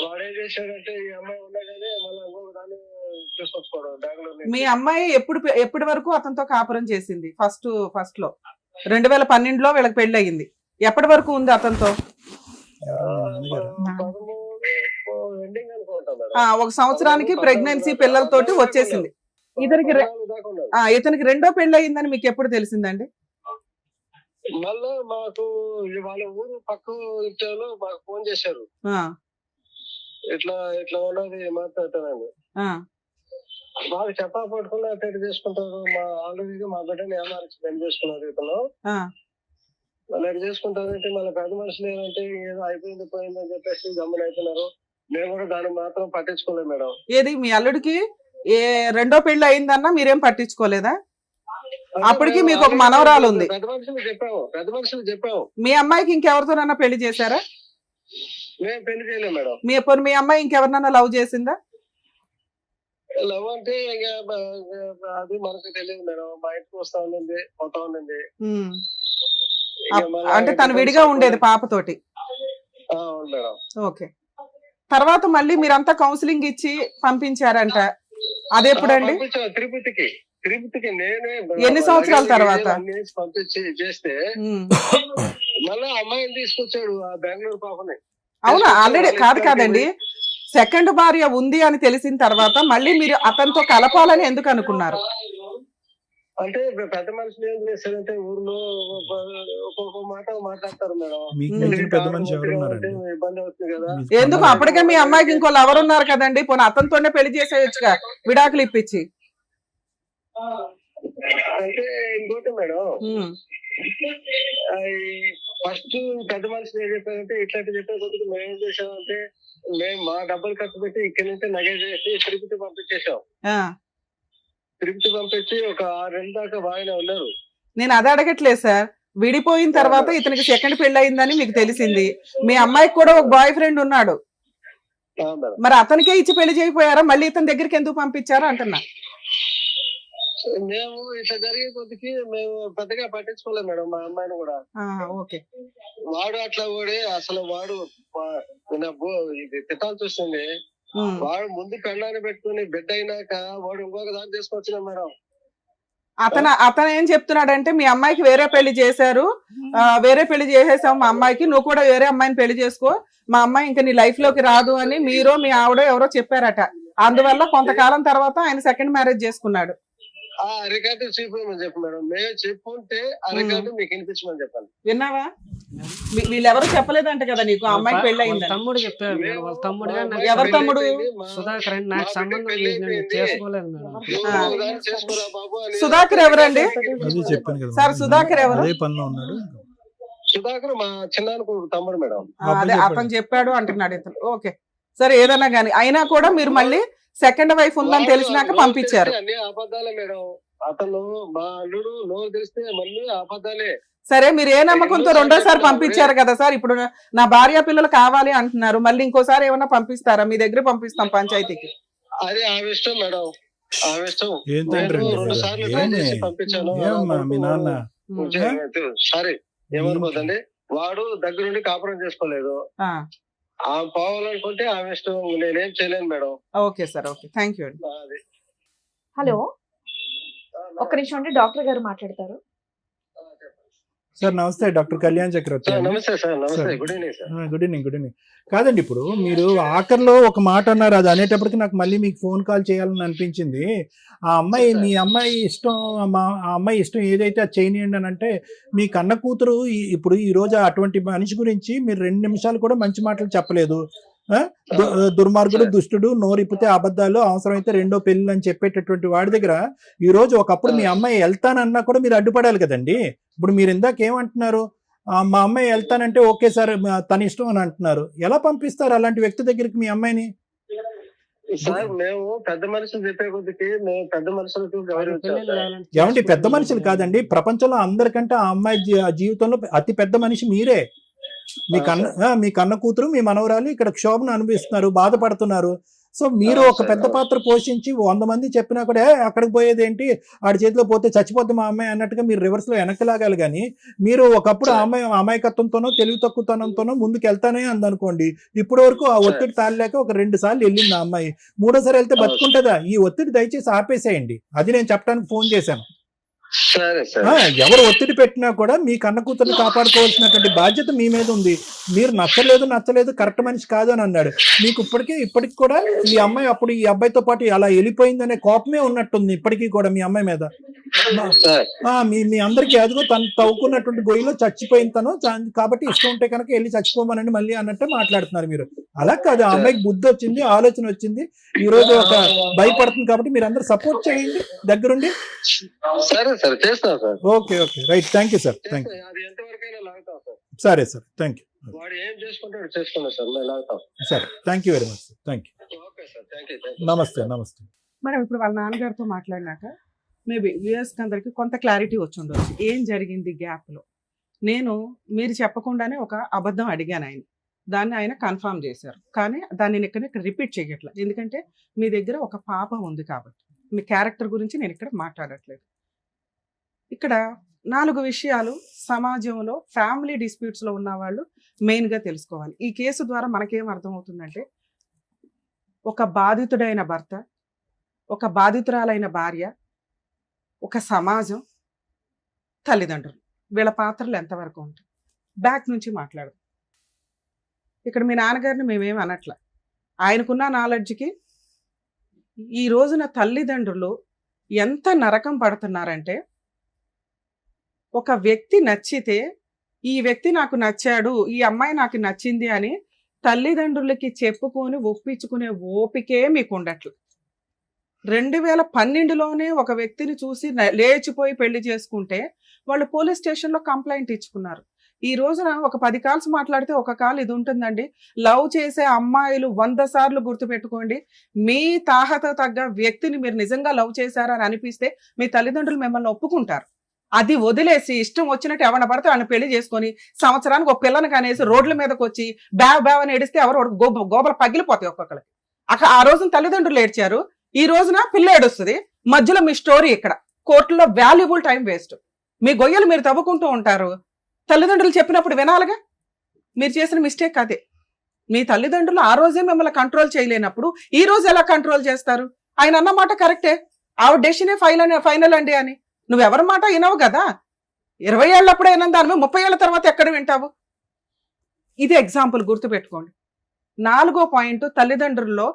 వాడేం చేశాడంటే ఈ అమ్మాయి ఉండగానే మళ్ళీ ఇంకొక దాన్ని తీసుకొచ్చుకోవడం బెంగళూరు. మీ అమ్మాయి ఎప్పటి వరకు అతనితో కాపురం చేసింది? ఫస్ట్ లో 2012లో వీళ్ళకి పెళ్లి అయ్యింది. ఎప్పటి వరకు ఉంది అతనితో? 13 అనుకుంటాను. 1 సంవత్సరానికి ప్రెగ్నెన్సీ పిల్లలతోటి వచ్చేసింది. ఇతనికి రెండో పెళ్లి అయ్యిందని మీకు ఎప్పుడు తెలిసిందండి? మళ్ళా మాకు వాళ్ళ ఊరు పక్క ఇంట్లో మాకు ఫోన్ చేశారు, ఇట్లా ఇట్లా ఉన్నది మాట్లాడతానండి. మాకు చెప్పా పట్టుకున్నా అటెండ్ చేసుకుంటారు. మా ఆల్రెడీ మా బిడ్డని ఏమార్చి పెళ్లి చేసుకున్నారు ఇతను. మళ్ళీ ఎటు చేసుకుంటారంటే మళ్ళీ పెద్ద మనుషులు ఏంటంటే ఏదో అయిపోయింది పోయింది అని చెప్పేసి గమ్మని అవుతున్నారు. మేము కూడా దాన్ని మాత్రం పట్టించుకోలేదు మేడం. ఏది మీ అల్లుడికి రెండో పెళ్లి అయిందన్నా మీరేం పట్టించుకోలేదా? అప్పటికి మీకు ఒక మనవరాలు ఉంది. పెద్ద మనుషులు చెప్పాము. మీ అమ్మాయికి ఇంకెవరితోనన్నా పెళ్లి చేశారా? మేము పెళ్లి చేయలేము మేడం. మీ అమ్మాయి ఇంకెవరినన్నా లవ్ చేసిందా? లవ్ అంటే అది మనకు తెలియదు మేడం. మా ఇంటికి వస్తా ఉండింది, పోతా ఉండింది. అంటే తను విడిగా ఉండేది పాపతోటి. మేడం. ఓకే, తర్వాత మళ్ళీ మీరంతా కౌన్సిలింగ్ ఇచ్చి పంపించారంట, అదెప్పుడండి? తిరుపతికి నేనే. ఎన్ని సంవత్సరాల తర్వాత పంపించి చేస్తే మళ్ళీ అమ్మాయిని తీసుకొచ్చాడు, ఆ బెంగళూరు పాపని. అవునా? ఆల్రెడీ కాదండి, సెకండ్ భార్య ఉంది అని తెలిసిన తర్వాత మళ్ళీ మీరు అతనితో కలపాలని ఎందుకు అనుకున్నారు? అంటే పెద్ద మనుషులు ఏం చేస్తారంటే ఊర్లో ఒక్కొక్క మాట మాట్లాడతారు మేడం. ఇబ్బంది అవుతుంది కదా. ఎందుకు? అప్పటికే మీ అమ్మాయికి ఇంకో లవర్ ఉన్నారు కదండి, పోనీ అతనితోనే పెళ్లి చేసేయచ్చుగా, విడాకులు ఇప్పించి. అంటే ఇంకోటి మేడం, ఫస్ట్ పెద్ద మనుషులు ఏం చెప్పారంటే ఇట్లాంటి చెప్పే కొద్దిగా మేము ఏం చేసామంటే మేము మా డబ్బులు ఖర్చు పెట్టి ఇక్కడి నుంచి నగ చేసి తిరుపతి పంపించేసాం. తిరుపతి పంపించి ఒక 6 నెలల దాకా బాగానే ఉన్నారు. నేను అది అడగట్లేదు సార్, విడిపోయిన తర్వాత ఇతనికి సెకండ్ పెళ్లి అయిందని మీకు తెలిసింది, మీ అమ్మాయికి కూడా ఒక బాయ్ ఫ్రెండ్ ఉన్నాడు, మరి అతనికే ఇచ్చి పెళ్లి చేయకపోయారా? మళ్ళీ ఇతని దగ్గరికి ఎందుకు పంపించారా అంటున్నా. మేము ఇట్లా జరిగే కొద్దికి మేము పెద్దగా పట్టించుకోలేదు మేడం మా అమ్మాయిని కూడా. ఓకే, వాడు అట్లా కూడా అసలు వాడు ఇది తిట్టాల్సి వస్తుంది. వాడు ముందు పెళ్ళాన్ని పెట్టుకుని బిడ్డ అయినాక వాడు ఇంకొక దాన్ని తీసుకొచ్చిన మేడం. అతను ఏం చెప్తున్నాడంటే మీ అమ్మాయికి వేరే పెళ్లి చేశారు, వేరే పెళ్లి చేసేసావు మా అమ్మాయికి, నువ్వు కూడా వేరే అమ్మాయిని పెళ్లి చేసుకో, మా అమ్మాయి ఇంకా నీ లైఫ్ లోకి రాదు అని మీరు మీ ఆవిడ ఎవరో చెప్పారట. అందువల్ల కొంతకాలం తర్వాత ఆయన సెకండ్ మ్యారేజ్ చేసుకున్నాడు. ఆ రికార్డు చూపించమని చెప్పు మేడం. మేము చెప్పుంటే ఆ రికార్డు మీకు వినిపించమని చెప్పాలి. విన్నావా? వీళ్ళెవరు చెప్పలేదంట కదా నీకు ఆ అమ్మాయికి పెళ్లి వాళ్ళ అయిందని. తమ్ముడు చెప్పారు మేడం. వాళ్ళ తమ్ముడు గారు నాకు ఎవరి తమ్ముడు? సుధాకర్ అని. నాకు సంబంధం లేదు, నేను చేసుకోలేదు మేడం. చేసుకోరా బాబు అని. సుధాకర్ ఎవరండి? అదే చెప్పాను కదా సార్, సుధాకర్ ఎవరు? అదే పనిలో ఉన్నాడు. సుధాకర్ మా చిన్నానికి తమ్ముడు మేడం. అదే అతను చెప్పాడు అంటున్నాడు ఇతను. ఓకే సరే, ఏదన్నా గానీ అయినా కూడా మీరు మళ్ళీ సెకండ్ వైఫ్ ఉందని తెలిసినాక పంపించారు. అన్ని అబద్ధాలే మేడం. అతను మా అల్లుడు నోరు తెలిస్తే మళ్ళీ అబద్ధాలే. సరే, మీరు ఏ నమ్మకంతో రెండోసారి పంపించారు కదా సార్. ఇప్పుడు నా భార్య పిల్లలు కావాలి అంటున్నారు, మళ్ళీ ఇంకోసారి ఏమన్నా పంపిస్తారా? మీ దగ్గర పంపిస్తాం పంచాయతీకి. అదే ఆ ఇష్టం మేడం, ఆ ఇష్టం. ఏం తండ్రి నేను 2 సార్లు ట్రై చేసి పంపించాను. ఏమమ్మా మీ నాన్న? సారీ ఏమనుకోదండి, వాడు దగ్గరుండి కాపురం చేసుకోలేదు. ఆ పోవాలనుకుంటే ఆ ఇష్టం, నేనేం చేయలేను madam. Okay sir, okay, thank you అండి. అది. హలో, ఒక్క నిమిషం అండి, డాక్టర్ గారు మాట్లాడతారు. సార్ నమస్తే, డాక్టర్ కళ్యాణ్ చక్రవర్తి. సార్ నమస్తే సార్. నమస్తే, good evening sir. Good evening, good evening. కాదండి, ఇప్పుడు మీరు ఆఖరిలో ఒక మాట అన్నారు, అది అనేటప్పటికి నాకు మళ్ళీ మీకు ఫోన్ కాల్ చేయాలని అనిపించింది. ఆ అమ్మాయి, మీ అమ్మాయి ఇష్టం, ఆ అమ్మాయి ఇష్టం ఏదైతే అది చేయనియండి అని అంటే, మీ కన్న కూతురు ఇప్పుడు ఈ రోజు అటువంటి మనిషి గురించి మీరు 2 నిమిషాలు కూడా మంచి మాటలు చెప్పలేదు. దుర్మార్గుడు, దుష్టుడు, నోరిప్పితే అబద్ధాలు, అవసరమైతే 2వ పెళ్లి అని చెప్పేటటువంటి వాడి దగ్గర ఈ రోజు ఒకప్పుడు మీ అమ్మాయి వెళ్తానన్నా కూడా మీరు అడ్డుపడాలి కదండి. ఇప్పుడు మీరు ఇందాక ఏమంటున్నారు, మా అమ్మాయి వెళ్తానంటే ఓకే సార్ తన ఇష్టం అని అంటున్నారు. ఎలా పంపిస్తారు అలాంటి వ్యక్తి దగ్గరికి మీ అమ్మాయిని? సార్ మేము పెద్ద మనుషులు చెప్పే కొద్దికి మేము పెద్ద మనుషులకు గౌరవించాలి. ఏమంటే పెద్ద మనుషులు కాదండి, ప్రపంచంలో అందరికంటే ఆ అమ్మాయి జీవితంలో అతి పెద్ద మనిషి మీరే. మీ కన్న కూతురు, మీ మనవరాలు ఇక్కడ క్షోభను అనుభవిస్తున్నారు, బాధపడుతున్నారు. సో మీరు ఒక పెద్ద పాత్ర పోషించి 100 మంది చెప్పినా కూడా అక్కడికి పోయేది ఏంటి, ఆడి చేతిలో పోతే చచ్చిపోద్ది మా అమ్మాయి అన్నట్టుగా మీరు రివర్స్ లో వెనక్కి లాగాలి. కానీ మీరు ఒకప్పుడు ఆ అమ్మాయి అమాయకత్వంతోనో తెలివి తక్కువతనంతోనో ముందుకు వెళ్తానే అందనుకోండి. ఇప్పటి వరకు ఆ ఒత్తిడి తాళలేక ఒక 2 సార్లు వెళ్ళింది ఆ అమ్మాయి. 3వ సారి వెళ్తే బతుకుంటుందా? ఈ ఒత్తిడి దయచేసి ఆపేసేయండి. అది నేను చెప్పడానికి ఫోన్ చేశాను. ఎవరు ఒత్తిడి పెట్టినా కూడా మీ కన్న కూతుర్ని కాపాడుకోవాల్సినటువంటి బాధ్యత మీ మీద ఉంది. మీరు నచ్చలేదు కరెక్ట్ మనిషి కాదు అని అన్నాడు. మీకు ఇప్పటికి కూడా ఈ అమ్మాయి అప్పుడు ఈ అబ్బాయితో పాటు అలా వెళ్ళిపోయిందనే కోపమే ఉన్నట్టుంది ఇప్పటికీ కూడా మీ అమ్మాయి మీద. మీ అందరికీ అదిగో తను తవ్వుకున్నటువంటి గొయ్యిలో చచ్చిపోయిన తను, కాబట్టి ఇష్టం ఉంటే కనుక వెళ్ళి చచ్చిపోమనండి మళ్ళీ అన్నట్టే మాట్లాడుతున్నారు మీరు. అలా కాదు, ఆ అమ్మాయికి బుద్ధి వచ్చింది, ఆలోచన వచ్చింది, ఈ రోజు ఒక భయపడుతుంది. కాబట్టి మీరు అందరూ సపోర్ట్ చేయండి దగ్గరుండి. Okay okay, right, thank you sir, thank you. సరే సార్, థ్యాంక్ యూ. సరే, thank you very much sir, thank you. నమస్తే, నమస్తే మేడం. ఇప్పుడు వాళ్ళ నాన్నగారితో మాట్లాడినాక మేబీ వ్యూయర్స్కి అందరికి కొంత క్లారిటీ వచ్చి ఉండొచ్చు ఏం జరిగింది గ్యాప్లో. మీరు చెప్పకుండానే ఒక అబద్ధం అడిగాను ఆయన, దాన్ని ఆయన కన్ఫర్మ్ చేశారు. కానీ దాన్ని నేను ఇక్కడ రిపీట్ చేయట్లేదు, ఎందుకంటే మీ దగ్గర ఒక పాప ఉంది కాబట్టి. మీ క్యారెక్టర్ గురించి నేను ఇక్కడ మాట్లాడట్లేదు. ఇక్కడ 4 విషయాలు సమాజంలో ఫ్యామిలీ డిస్ప్యూట్స్లో ఉన్న వాళ్ళు మెయిన్గా తెలుసుకోవాలి. ఈ కేసు ద్వారా మనకేం అర్థమవుతుందంటే, ఒక బాధితుడైన భర్త, ఒక బాధితురాలైన భార్య, ఒక సమాజం, తల్లిదండ్రులు, వీళ్ళ పాత్రలు ఎంతవరకు ఉంటాయి. బ్యాక్ నుంచి మాట్లాడదు. ఇక్కడ మీ నాన్నగారిని మేమేమి అనట్ల, ఆయనకున్న నాలెడ్జ్కి ఈ రోజున తల్లిదండ్రులు ఎంత నరకం పడుతున్నారంటే, ఒక వ్యక్తి నచ్చితే ఈ వ్యక్తి నాకు నచ్చాడు, ఈ అమ్మాయి నాకు నచ్చింది అని తల్లిదండ్రులకి చెప్పుకొని ఒప్పించుకునే ఓపికే మీకు ఉండట్లేదు. 2012లోనే ఒక వ్యక్తిని చూసి లేచిపోయి పెళ్లి చేసుకుంటే వాళ్ళు పోలీస్ స్టేషన్లో కంప్లైంట్ ఇచ్చుకున్నారు. ఈ రోజున ఒక 10 కాల్స్ మాట్లాడితే ఒక కాల్ ఇది ఉంటుందండి. లవ్ చేసే అమ్మాయిలు 100 సార్లు గుర్తుపెట్టుకోండి, మీ తాహత తగ్గ వ్యక్తిని మీరు నిజంగా లవ్ చేశారని అనిపిస్తే మీ తల్లిదండ్రులు మిమ్మల్ని ఒప్పుకుంటారు. అది వదిలేసి ఇష్టం వచ్చినట్టు ఎవరిని పడితే వాళ్ళని పెళ్లి చేసుకొని సంవత్సరానికి ఒక పిల్లని కనేసి రోడ్ల మీదకి వచ్చి బ్యావ్ అని ఏడిస్తే ఎవరు గోబలు పగిలిపోతాయి ఒక్కొక్కరికి. ఆ రోజున తల్లిదండ్రులు ఏడ్చారు, ఈ రోజున పిల్ల ఏడుస్తుంది. మధ్యలో మీ స్టోరీ ఇక్కడ కోర్టులో వాల్యుబుల్ టైం వేస్ట్. మీ గొయ్యలు మీరు తవ్వుకుంటూ ఉంటారు, తల్లిదండ్రులు చెప్పినప్పుడు వినాలిగా. మీరు చేసిన మిస్టేక్ అదే. మీ తల్లిదండ్రులు ఆ రోజే మిమ్మల్ని కంట్రోల్ చేయలేనప్పుడు ఈ రోజు ఎలా కంట్రోల్ చేస్తారు? ఆయన అన్నమాట కరెక్టే, ఆవిడ డెసిషనే ఫైనల్ అండి అని. నువ్వెవరి మాట వినవు కదా. 20 ఏళ్ళప్పుడే వినని దాని 30 ఏళ్ళ తర్వాత ఎక్కడ వింటావు? ఇది ఎగ్జాంపుల్ గుర్తుపెట్టుకోండి. 4వ పాయింట్, తల్లిదండ్రుల్లో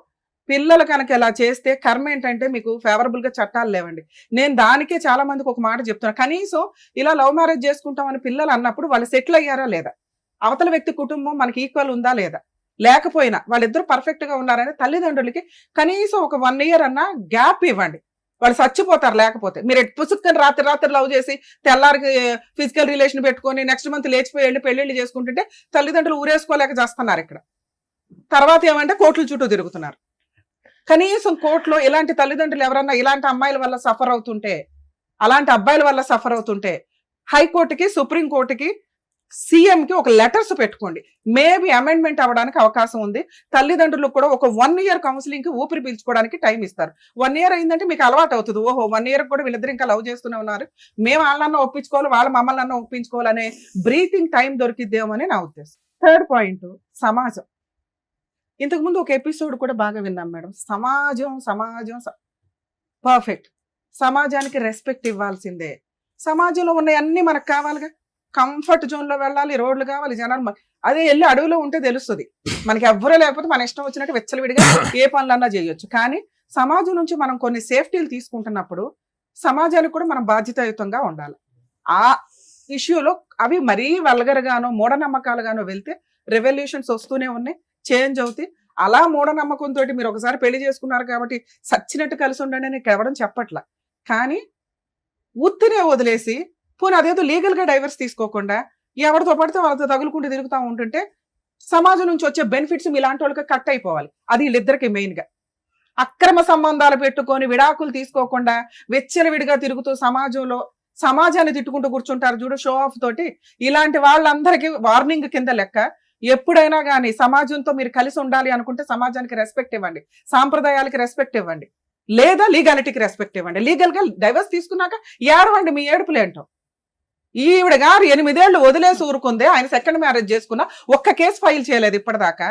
పిల్లలు కనుక ఇలా చేస్తే కర్మ ఏంటంటే మీకు ఫేవరబుల్ గా చట్టాలు లేవండి. నేను దానికే చాలా మందికి ఒక మాట చెప్తున్నాను, కనీసం ఇలా లవ్ మ్యారేజ్ చేసుకుంటామని పిల్లలు అన్నప్పుడు వాళ్ళు సెటిల్ అయ్యారా లేదా, అవతల వ్యక్తి కుటుంబం మనకి ఈక్వల్ ఉందా లేదా, లేకపోయినా వాళ్ళిద్దరు పర్ఫెక్ట్ గా ఉన్నారని తల్లిదండ్రులకి కనీసం ఒక 1 year అన్నా గ్యాప్ ఇవ్వండి. వాళ్ళు చచ్చిపోతారు లేకపోతే. మీరు పుసుక్కని రాత్రి లవ్ చేసి తెల్లారికి ఫిజికల్ రిలేషన్ పెట్టుకొని నెక్స్ట్ మంత్ లేచిపోయి వెళ్ళి పెళ్లిళ్ళు చేసుకుంటుంటే తల్లిదండ్రులు ఊరేసుకోలేక చేస్తున్నారు ఇక్కడ. తర్వాత ఏమంటే కోర్టుల చుట్టూ తిరుగుతున్నారు. కనీసం కోర్టులో ఇలాంటి తల్లిదండ్రులు ఎవరన్నా ఇలాంటి అమ్మాయిల వల్ల సఫర్ అవుతుంటే, అలాంటి అబ్బాయిల వల్ల సఫర్ అవుతుంటే హైకోర్టుకి, సుప్రీంకోర్టుకి, సీఎంకి ఒక లెటర్స్ పెట్టుకోండి. మేబీ అమెండ్మెంట్ అవ్వడానికి అవకాశం ఉంది. తల్లిదండ్రులకు కూడా ఒక 1 year కౌన్సిలింగ్ కి ఊపిరి పీల్చుకోవడానికి టైం ఇస్తారు. 1 year అయిందంటే మీకు అలవాటు అవుతుంది. ఓహో 1 year కూడా వీళ్ళిద్దరు ఇంకా లవ్ చేస్తూనే ఉన్నారు, మేము వాళ్ళన్నా ఒప్పించుకోవాలి, వాళ్ళ మమ్మల్ని అన్న ఒప్పించుకోవాలనే బ్రీతింగ్ టైం దొరికిద్దేమని నా ఉద్దేశం. 3rd పాయింట్, సమాజం. ఇంతకుముందు ఒక ఎపిసోడ్ కూడా బాగా విన్నాం మేడం. సమాజం పర్ఫెక్ట్. సమాజానికి రెస్పెక్ట్ ఇవ్వాల్సిందే. సమాజంలో ఉన్న అన్ని మనకు కావాలిగా. కంఫర్ట్ జోన్ లో వెళ్ళాలి, రోడ్లు కావాలి, జనాలు. అదే వెళ్ళి అడవిలో ఉంటే తెలుస్తుంది మనకి. ఎవ్వరూ లేకపోతే మన ఇష్టం వచ్చినట్టు వెచ్చలవిడిగా ఏ పనులన్నా చేయొచ్చు. కానీ సమాజం నుంచి మనం కొన్ని సేఫ్టీలు తీసుకుంటున్నప్పుడు సమాజానికి కూడా మనం బాధ్యతాయుతంగా ఉండాలి. ఆ ఇష్యూలో అవి మరీ వల్గరగానో మూఢనమ్మకాలుగానో వెళ్తే రెవల్యూషన్స్ వస్తూనే ఉన్నాయి, చేంజ్ అవుతాయి. అలా మూఢనమ్మకంతో మీరు ఒకసారి పెళ్లి చేసుకున్నారు కాబట్టి సచ్చినట్టు కలిసి ఉండండి అని ఎవడం చెప్పట్లా. కానీ ఉత్తినే వదిలేసి పోనీ అదేదో లీగల్ గా డైవర్స్ తీసుకోకుండా ఎవరితో పడితే వాళ్ళతో తగులుకుంటూ తిరుగుతూ ఉంటుంటే సమాజం నుంచి వచ్చే బెనిఫిట్స్ మీలాంటి వాళ్ళకి కట్ అయిపోవాలి. అది వీళ్ళిద్దరికి మెయిన్ గా. అక్రమ సంబంధాలు పెట్టుకొని విడాకులు తీసుకోకుండా విచ్చలవిడిగా తిరుగుతూ సమాజాన్ని తిట్టుకుంటూ కూర్చుంటారు చూడు, షో ఆఫ్ తోటి. ఇలాంటి వాళ్ళందరికీ వార్నింగ్ కింద లెక్క. ఎప్పుడైనా కానీ సమాజంతో మీరు కలిసి ఉండాలి అనుకుంటే సమాజానికి రెస్పెక్ట్ ఇవ్వండి, సాంప్రదాయాలకి రెస్పెక్ట్ ఇవ్వండి, లేదా లీగాలిటీకి రెస్పెక్ట్ ఇవ్వండి. లీగల్ గా డైవర్స్ తీసుకున్నాక ఏడవండి మీ ఏడుపులేంటో. ఈవిడ గారు 8 ఏళ్ళు వదిలేసి ఊరుకుందే, ఆయన 2nd మ్యారేజ్ చేసుకున్నా ఒక్క కేసు ఫైల్ చేయలేదు ఇప్పటిదాకా.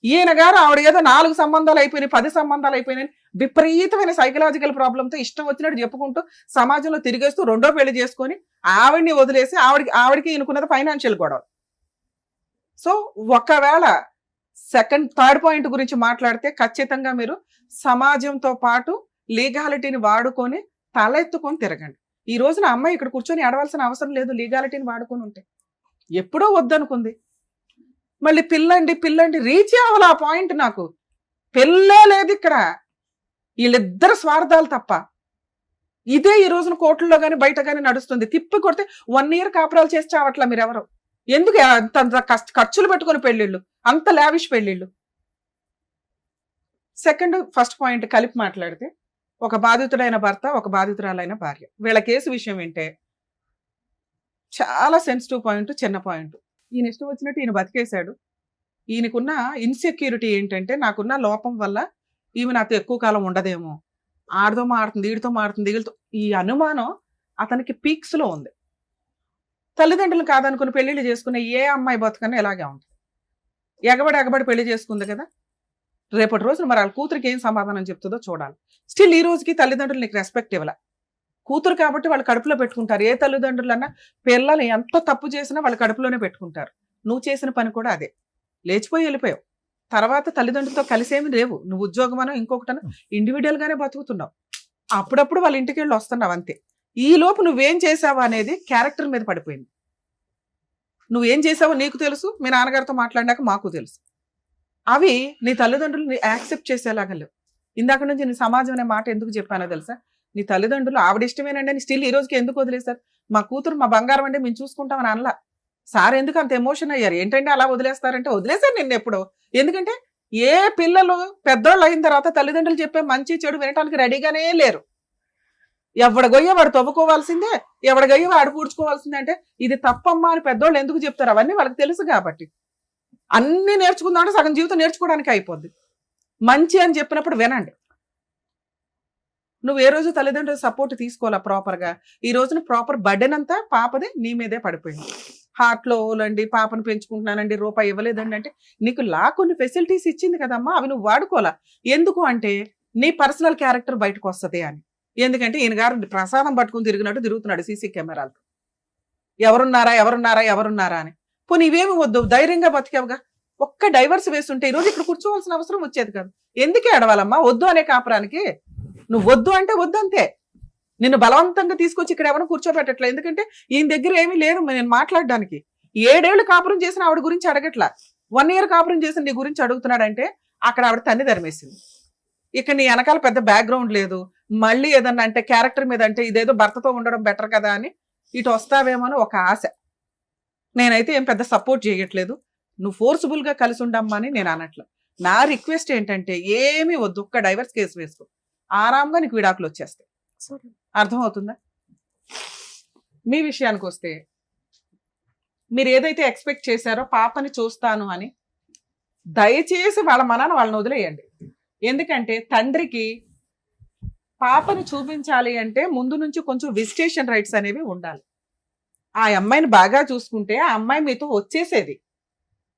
ఈయన గారు ఆవిడ ఏదో 4 సంబంధాలు అయిపోయినాయి, 10 సంబంధాలు అయిపోయినాయి, విపరీతమైన సైకలాజికల్ ప్రాబ్లంతో ఇష్టం వచ్చినట్టు చెప్పుకుంటూ సమాజంలో తిరిగేస్తూ 2వ పెళ్లి చేసుకొని ఆవిడ్ని వదిలేసి ఆవిడకి ఈయనకున్నది ఫైనాన్షియల్ గొడవ. సో ఒకవేళ 3rd పాయింట్ గురించి మాట్లాడితే ఖచ్చితంగా మీరు సమాజంతో పాటు లీగాలిటీని వాడుకొని తలెత్తుకొని తిరగండి. ఈ రోజున అమ్మాయి ఇక్కడ కూర్చొని ఏడవలసిన అవసరం లేదు లీగాలిటీని వాడుకొని ఉంటే. ఎప్పుడో వద్దనుకుంది, మళ్ళీ పిల్లండి రీచ్ అవ్వాలి ఆ పాయింట్. నాకు పెళ్ళే లేదు ఇక్కడ, వీళ్ళిద్దరు స్వార్థాలు తప్ప. ఇదే ఈ రోజున కోర్టుల్లో కానీ బయట కానీ నడుస్తుంది. తిప్పి కొడితే 1 year కాపురాలు చేసి చావట్లా మీరెవరు. ఎందుకు అంత ఖర్చులు పెట్టుకుని పెళ్ళిళ్ళు, అంత లావిష్ పెళ్ళిళ్ళు. ఫస్ట్ పాయింట్ కలిపి మాట్లాడితే, ఒక బాధితుడైన భర్త, ఒక బాధితురాలైన భార్య, వీళ్ళ కేసు విషయం వింటే చాలా సెన్సిటివ్ పాయింట్, చిన్న పాయింట్. ఈయన ఇష్టం వచ్చినట్టు ఈయన బతికేశాడు. ఈయనకున్న ఇన్సెక్యూరిటీ ఏంటంటే, నాకున్న లోపం వల్ల ఈమె నాతో ఎక్కువ కాలం ఉండదేమో, ఆడితో మాడుతుంది, వీడితో మాడుతుంది, వీళ్ళతో, ఈ అనుమానం అతనికి పీక్స్ లో ఉంది. తల్లిదండ్రులు కాదనుకుని పెళ్లిళ్ళు చేసుకునే ఏ అమ్మాయి బతుకన్నా ఇలాగే ఉంటుంది. ఎగబడి పెళ్లి చేసుకుంది కదా, రేపటి రోజున మరి వాళ్ళ కూతురికి ఏం సమాధానం చెప్తుందో చూడాలి. స్టిల్ ఈ రోజుకి తల్లిదండ్రులు నీకు రెస్పెక్ట్ ఇవ్వాల. కూతురు కాబట్టి వాళ్ళు కడుపులో పెట్టుకుంటారు. ఏ తల్లిదండ్రులన్నా పిల్లలు ఎంత తప్పు చేసినా వాళ్ళు కడుపులోనే పెట్టుకుంటారు. నువ్వు చేసిన పని కూడా అదే. లేచిపోయి వెళ్ళిపోయావు, తర్వాత తల్లిదండ్రులతో కలిసేమి లేవు, నువ్వు ఉద్యోగమనో ఇంకొకటనో ఇండివిజువల్ గానే బతుకుతున్నావు. అప్పుడప్పుడు వాళ్ళ ఇంటికి వెళ్ళి వస్తున్నావు అంతే. ఈ లోపు నువ్వేం చేసావు అనేది క్యారెక్టర్ మీద పడిపోయింది. నువ్వేం చేసావో నీకు తెలుసు, మీ నాన్నగారితో మాట్లాడినాక మాకు తెలుసు. అవి నీ తల్లిదండ్రులు యాక్సెప్ట్ చేసేలాగా లేవు. ఇందాక నుంచి నీ సమాజం అనే మాట ఎందుకు చెప్పానో తెలుసా? నీ తల్లిదండ్రులు ఆవిడ ఇష్టమేనండి అని స్టిల్ ఈ రోజుకి ఎందుకు వదిలేశారు? మా కూతురు మా బంగారం అంటే మేము చూసుకుంటామని అనలా. సార్ ఎందుకు అంత ఎమోషన్ అయ్యారు? ఏంటంటే అలా వదిలేస్తారంటే వదిలేశారు నిన్ను ఎప్పుడో. ఎందుకంటే ఏ పిల్లలు పెద్దోళ్ళు అయిన తర్వాత తల్లిదండ్రులు చెప్పే మంచి చెడు వినటానికి రెడీగానే లేరు. ఎవడ గొయ్య వాడు తవ్వుకోవాల్సిందే, ఎవడ గొయ్య వాడు పూడ్చుకోవాల్సిందే. అంటే ఇది తప్పమ్మా అని పెద్దోళ్ళు ఎందుకు చెప్తారు? అవన్నీ వాళ్ళకి తెలుసు కాబట్టి. అన్ని నేర్చుకుందామంటే సగం జీవితం నేర్చుకోవడానికి అయిపోద్ది. మంచి అని చెప్పినప్పుడు వినండి. నువ్వు ఏ రోజు తల్లిదండ్రుల సపోర్ట్ తీసుకోవాలా ప్రాపర్గా. ఈ రోజున ప్రాపర్ బర్డెన్ అంతా పాపది నీ మీదే పడిపోయింది. హార్ట్లో ఓలండి, పాపను పెంచుకుంటున్నానండి, రూపాయి ఇవ్వలేదండి అంటే నీకు కొన్ని ఫెసిలిటీస్ ఇచ్చింది కదమ్మా, అవి నువ్వు వాడుకోవాలా. ఎందుకు అంటే నీ పర్సనల్ క్యారెక్టర్ బయటకు వస్తుంది అని. ఎందుకంటే ఈయన గారు ప్రసాదం పట్టుకుని తిరుగుతున్నాడు సీసీ కెమెరాలతో. ఎవరున్నారా అని. పోనీ ఇవేమి వద్దు, ధైర్యంగా బతికావుగా. ఒక్క డైవర్స్ వేస్తుంటే ఈ రోజు ఇక్కడ కూర్చోవాల్సిన అవసరం వచ్చేది కాదు. ఎందుకే అడవాలమ్మా వద్దు అనే కాపురానికి? నువ్వు వద్దు అంటే వద్దు అంతే. నిన్ను బలవంతంగా తీసుకొచ్చి ఇక్కడ ఎవరు కూర్చోబెట్టట్లే. ఎందుకంటే ఈయన దగ్గర ఏమీ లేదు నేను మాట్లాడడానికి. 7 ఏళ్ళు కాపురం చేసిన ఆవిడ గురించి అడగట్లా, 1 year కాపురం చేసిన నీ గురించి అడుగుతున్నాడంటే అక్కడ ఆవిడ తన్ని ధర్మేసింది. ఇక్కడ నీ వెనకాల పెద్ద బ్యాక్గ్రౌండ్ లేదు. మళ్ళీ ఏదన్నా అంటే క్యారెక్టర్ మీద అంటే ఇదేదో భర్తతో ఉండడం బెటర్ కదా అని ఇటు వస్తావేమో అని ఒక ఆశ. నేనైతే ఏం పెద్ద సపోర్ట్ చేయట్లేదు. నువ్వు ఫోర్స్ఫుల్ గా కలిసి ఉండమ్మా అని నేను అనట్లా. నా రిక్వెస్ట్ ఏంటంటే ఏమీ వద్దు, ఒక్క డైవర్స్ కేసు వేసుకో, ఆరాంగా నీకు విడాకులు వచ్చేస్తాయి. అర్థమవుతుందా? మీ విషయానికి వస్తే మీరు ఏదైతే ఎక్స్పెక్ట్ చేశారో పాపని చూస్తాను అని, దయచేసి వాళ్ళ మనాన వాళ్ళని వదిలేయండి. ఎందుకంటే తండ్రికి పాపని చూపించాలి అంటే ముందు నుంచి కొంచెం విజిటేషన్ రైట్స్ అనేవి ఉండాలి. ఆ అమ్మాయిని బాగా చూసుకుంటే ఆ అమ్మాయి మీతో వచ్చేసేది.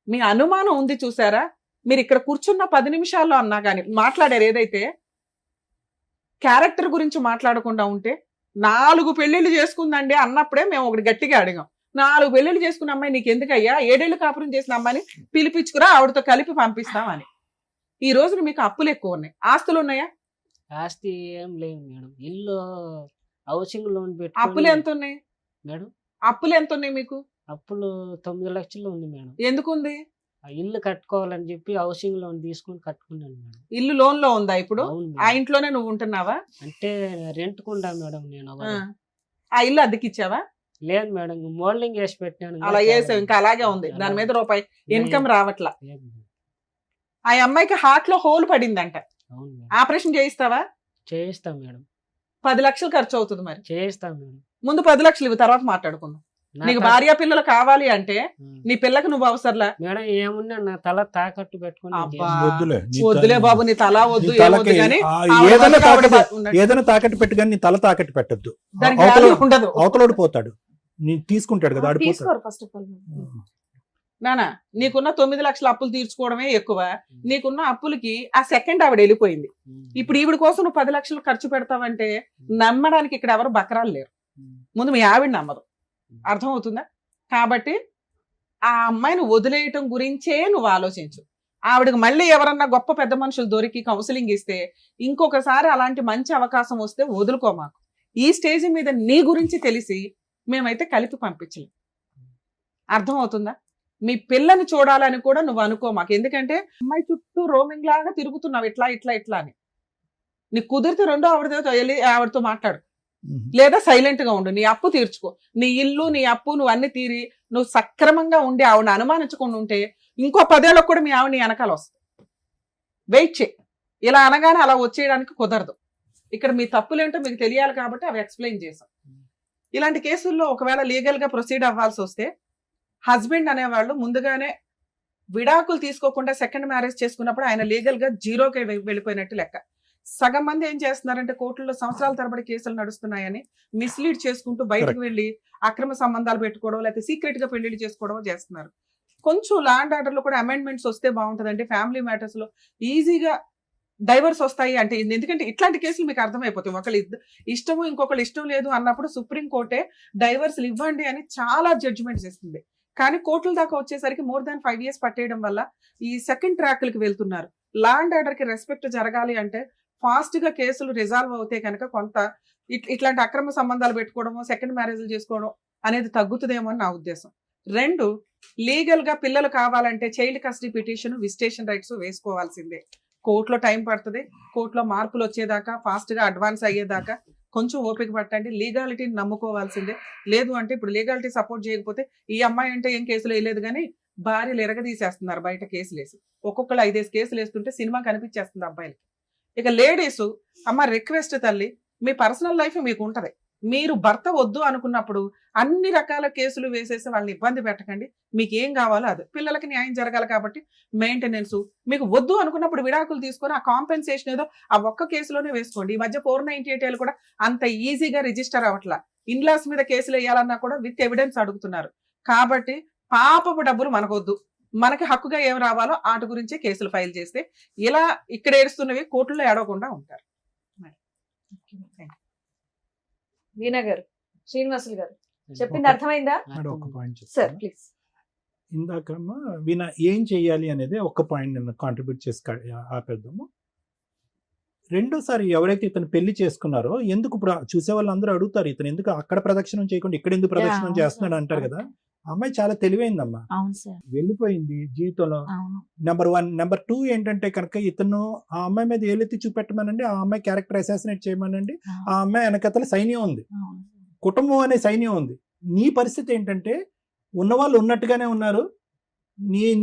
మీ అనుమానం ఉంది చూసారా, మీరు ఇక్కడ కూర్చున్న 10 నిమిషాల్లో అన్నా కానీ మాట్లాడారు. ఏదైతే క్యారెక్టర్ గురించి మాట్లాడకుండా ఉంటే 4 పెళ్లిళ్ళు చేసుకుందండి అన్నప్పుడే మేము ఒకటి గట్టిగా అడిగాం. 4 పెళ్లిళ్ళు చేసుకున్న అమ్మాయి నీకు ఎందుకయ్యా, 7 ఏళ్ళు కాపురం చేసిన అమ్మాయిని పిలిపించుకురా, ఆవిడతో కలిపి పంపిస్తామని. ఈ రోజున మీకు అప్పులు ఎక్కువ ఉన్నాయి, ఆస్తులు ఉన్నాయా? ఆస్తి ఏం లేదు మేడం. ఇల్లు హౌసింగ్ లోన్ పెట్టి అప్పులు ఎంత ఉన్నాయి మేడం? అప్పులు ఎంత ఉన్నాయి మీకు? అప్పులు 9 లక్షలు ఉంది మేడం. ఎందుకు ఉంది? ఆ ఇల్లు కట్టుకోవాలని చెప్పి హౌసింగ్ లోన్ తీసుకుని కట్టుకున్నాను మేడం. ఇల్లు లోన్ లో ఉందా ఇప్పుడు? అవును ఆ మేడం. ఇంట్లోనే నువ్వు ఉంటున్నావా? అంటే రెంట్ కుండా మేడం నేను. ఆ. ఆ ఇల్లు అద్దెకిచ్చావా? లేదు మేడం, మోల్డింగ్ వేసి పెట్టాను. అలా వేసావు, ఇంకా అలాగే ఉంది, దాని మీద రూపాయి ఇన్కమ్ రావట్లా. లేదు మేడం. ఆ అమ్మాయికి హార్ట్ లో హోల్ పడిందంట, అవును మేడం. ఆపరేషన్ చేయిస్తావా? చేయిస్తాం మేడం. 10 లక్షలు ఖర్చు అవుతుంది. మరి చేయిస్తాం మేడం. ముందు 10 లక్షలు ఇవి, తర్వాత మాట్లాడుకుందాం. నా నీకు త- భార్య పిల్లలు కావాలి అంటే ఆ. నీ పిల్లకి నువ్వు అవసరంలా. మేడం ఏమున్నా నా తల తాకట్టు పెట్టుకుని నేను అబ్బా. చేస్తాను. వద్దులే నీ వద్దులే తల- బాబు, నీ తల వద్దు, నీ తలకి ఏమొద్దు కానీ ఆ ఏదైనా తాకట్టు పెట్టు కానీ నీ తల తాకట్టు పెట్టద్దు. దానికి value ఉండదు. అవతలోడు పోతాడు, నీ తీసుకుంటాడు కదా, ఆడిపోతాడు. తీసుకోరు ఫస్ట్ ఆఫ్ ఆల్. నానా నీకున్న 9 లక్షల అప్పులు తీర్చుకోవడమే ఎక్కువ. నీకున్న అప్పులకి ఆ సెకండ్ ఆవిడ వెళ్ళిపోయింది. ఇప్పుడు ఈవిడ కోసం నువ్వు 10 లక్షలు ఖర్చు పెడతావంటే నమ్మడానికి ఇక్కడ ఎవరు బకరాలు లేరు. ముందు మీ ఆవిడ నమ్మదు. అర్థమవుతుందా? కాబట్టి ఆ అమ్మాయిని వదిలేయటం గురించే నువ్వు ఆలోచించు. ఆవిడకి మళ్ళీ ఎవరన్నా గొప్ప పెద్ద మనుషులు దొరికి కౌన్సిలింగ్ ఇస్తే ఇంకొకసారి అలాంటి మంచి అవకాశం వస్తే వదులుకో. మాకు ఈ స్టేజ్ మీద నీ గురించి తెలిసి మేమైతే కలిపి పంపించలేం. అర్థమవుతుందా? మీ పిల్లని చూడాలని కూడా నువ్వు అనుకో మాకు. ఎందుకంటే అమ్మాయి చుట్టూ రోమింగ్ లాగా తిరుగుతున్నావు, ఇట్లా ఇట్లా ఇట్లా అని. నీకు కుదిరితే రెండో ఆవిడతో వెళ్ళి ఆవిడతో మాట్లాడు, లేదా సైలెంట్ గా ఉండు. నీ అప్పు తీర్చుకో, నీ ఇల్లు నీ అప్పు నువ్వు అన్ని తీరి నువ్వు సక్రమంగా ఉండి ఆవిడని అనుమానించకుండా ఉంటే ఇంకో 10 ఏళ్ళకు కూడా మీ ఆవిడ నీ వెనకాల వస్తుంది. వెయిట్ చేయి. ఇలా అనగానే అలా వచ్చేయడానికి కుదరదు. ఇక్కడ మీ తప్పులేంటో మీకు తెలియాలి కాబట్టి అవి ఎక్స్ప్లెయిన్ చేసాం. ఇలాంటి కేసుల్లో ఒకవేళ లీగల్ గా ప్రొసీడ్ అవ్వాల్సి వస్తే హస్బెండ్ అనేవాళ్ళు ముందుగానే విడాకులు తీసుకోకుండా సెకండ్ మ్యారేజ్ చేసుకున్నప్పుడు ఆయన లీగల్ గా 0కి వెళ్ళిపోయినట్టు లెక్క. సగం మంది ఏం చేస్తున్నారంటే కోర్టుల్లో సంవత్సరాల తరబడి కేసులు నడుస్తున్నాయని మిస్లీడ్ చేసుకుంటూ బయటకు వెళ్ళి అక్రమ సంబంధాలు పెట్టుకోవడం, లేకపోతే సీక్రెట్ గా పెళ్లిళ్ళు చేసుకోవడం చేస్తున్నారు. కొంచెం ల్యాండ్ ఆర్డర్ లో కూడా అమెండ్మెంట్స్ వస్తే బాగుంటుందండి. ఫ్యామిలీ మ్యాటర్స్ లో ఈజీగా డైవర్స్ వస్తాయి అంటే ఎందుకంటే ఇట్లాంటి కేసులు మీకు అర్థమైపోతాయి. ఒకళ్ళు ఇష్టము ఇంకొకళ్ళు ఇష్టం లేదు అన్నప్పుడు సుప్రీం కోర్టే డైవర్స్లు ఇవ్వండి అని చాలా జడ్జిమెంట్స్ ఇస్తుంది. కానీ కోర్టుల దాకా వచ్చేసరికి మోర్ దాన్ 5 years పట్టేయడం వల్ల ఈ సెకండ్ ట్రాక్లకి వెళ్తున్నారు. ల్యాండ్ ఆర్డర్ కి రెస్పెక్ట్ జరగాలి అంటే ఫాస్ట్ గా కేసులు రిజాల్వ్ అవుతే కనుక కొంత ఇట్లాంటి అక్రమ సంబంధాలు పెట్టుకోవడము, సెకండ్ మ్యారేజ్లు చేసుకోవడం అనేది తగ్గుతుందేమో అని నా ఉద్దేశం. 2, లీగల్ గా పిల్లలు కావాలంటే child custody petition, visitation rights వేసుకోవాల్సిందే. కోర్టులో టైం పడుతుంది. కోర్టులో మార్పులు వచ్చేదాకా, ఫాస్ట్ గా అడ్వాన్స్ అయ్యేదాకా కొంచెం ఓపిక పట్టండి. లీగాలిటీని నమ్ముకోవాల్సిందే. లేదు అంటే ఇప్పుడు లీగాలిటీ సపోర్ట్ చేయకపోతే ఈ అమ్మాయి అంటే ఏం కేసులు వేయలేదు కానీ భార్యలు ఎరగదీసేస్తున్నారు బయట కేసులు వేసి. ఒక్కొక్కరు 5 కేసులు వేస్తుంటే సినిమా కనిపించేస్తుంది అబ్బాయిలకి. ఇక లేడీస్ అమ్మ రిక్వెస్ట్ తల్లి, మీ పర్సనల్ లైఫ్ మీకు ఉంటది. మీరు భర్త వద్దు అనుకున్నప్పుడు అన్ని రకాల కేసులు వేసేసి వాళ్ళని ఇబ్బంది పెట్టకండి. మీకు ఏం కావాలో అది. పిల్లలకి న్యాయం జరగాలి కాబట్టి మెయింటెనెన్స్. మీకు వద్దు అనుకున్నప్పుడు విడాకులు తీసుకొని ఆ కాంపెన్సేషన్ ఏదో ఆ ఒక్క కేసులోనే వేసుకోండి. ఈ మధ్య 498 కూడా అంత ఈజీగా రిజిస్టర్ అవ్వట్లా. ఇన్లాస్ మీద కేసులు వేయాలన్నా కూడా విత్ ఎవిడెన్స్ అడుగుతున్నారు. కాబట్టి పాపపు డబ్బులు మనకొద్దు. మనకి హక్కుగా ఏం రావాలో వాటి గురించే కేసులు ఫైల్ చేస్తే ఇలా ఇక్కడ ఏడుస్తున్నవి కోర్టులో ఏడవకుండా ఉంటారు. వీణా గారు, శ్రీనివాసులు గారు చెప్పింది అర్థమైందా? మేడం, ఒక point సార్ చెప్తాను. ప్లీజ్. ఇందాకమ్మా ఏం చెయ్యాలి అనేది ఒక పాయింట్ నేను కాంట్రిబ్యూట్ చేసి ఆపేద్దాము. రెండోసారి ఎవరైతే ఇతను పెళ్లి చేసుకున్నారో ఎందుకు ఇప్పుడు చూసే వాళ్ళందరూ అడుగుతారు, ఇతను ఎందుకు అక్కడ ప్రదక్షిణం చేయకుండా ఇక్కడ ఎందుకు ప్రదక్షిణం చేస్తున్నాడు అంటారు కదా. ఆ అమ్మాయి చాలా తెలివైందమ్మా, అవును సార్, వెళ్ళిపోయింది జీవితంలో. అవును. నెంబర్ 1. నెంబర్ 2 ఏంటంటే కనుక ఇతను ఆ అమ్మాయి మీద ఏలెత్తి చూపెట్టమనండి, ఆ అమ్మాయి క్యారెక్టర్ అసాసినేట్ చేయమనండి. ఆ అమ్మాయి వెనకతల సైన్యం ఉంది, అవును. కుటుంబం అనే సైన్యం ఉంది. నీ పరిస్థితి ఏంటంటే ఉన్నవాళ్ళు ఉన్నట్టుగానే ఉన్నారు,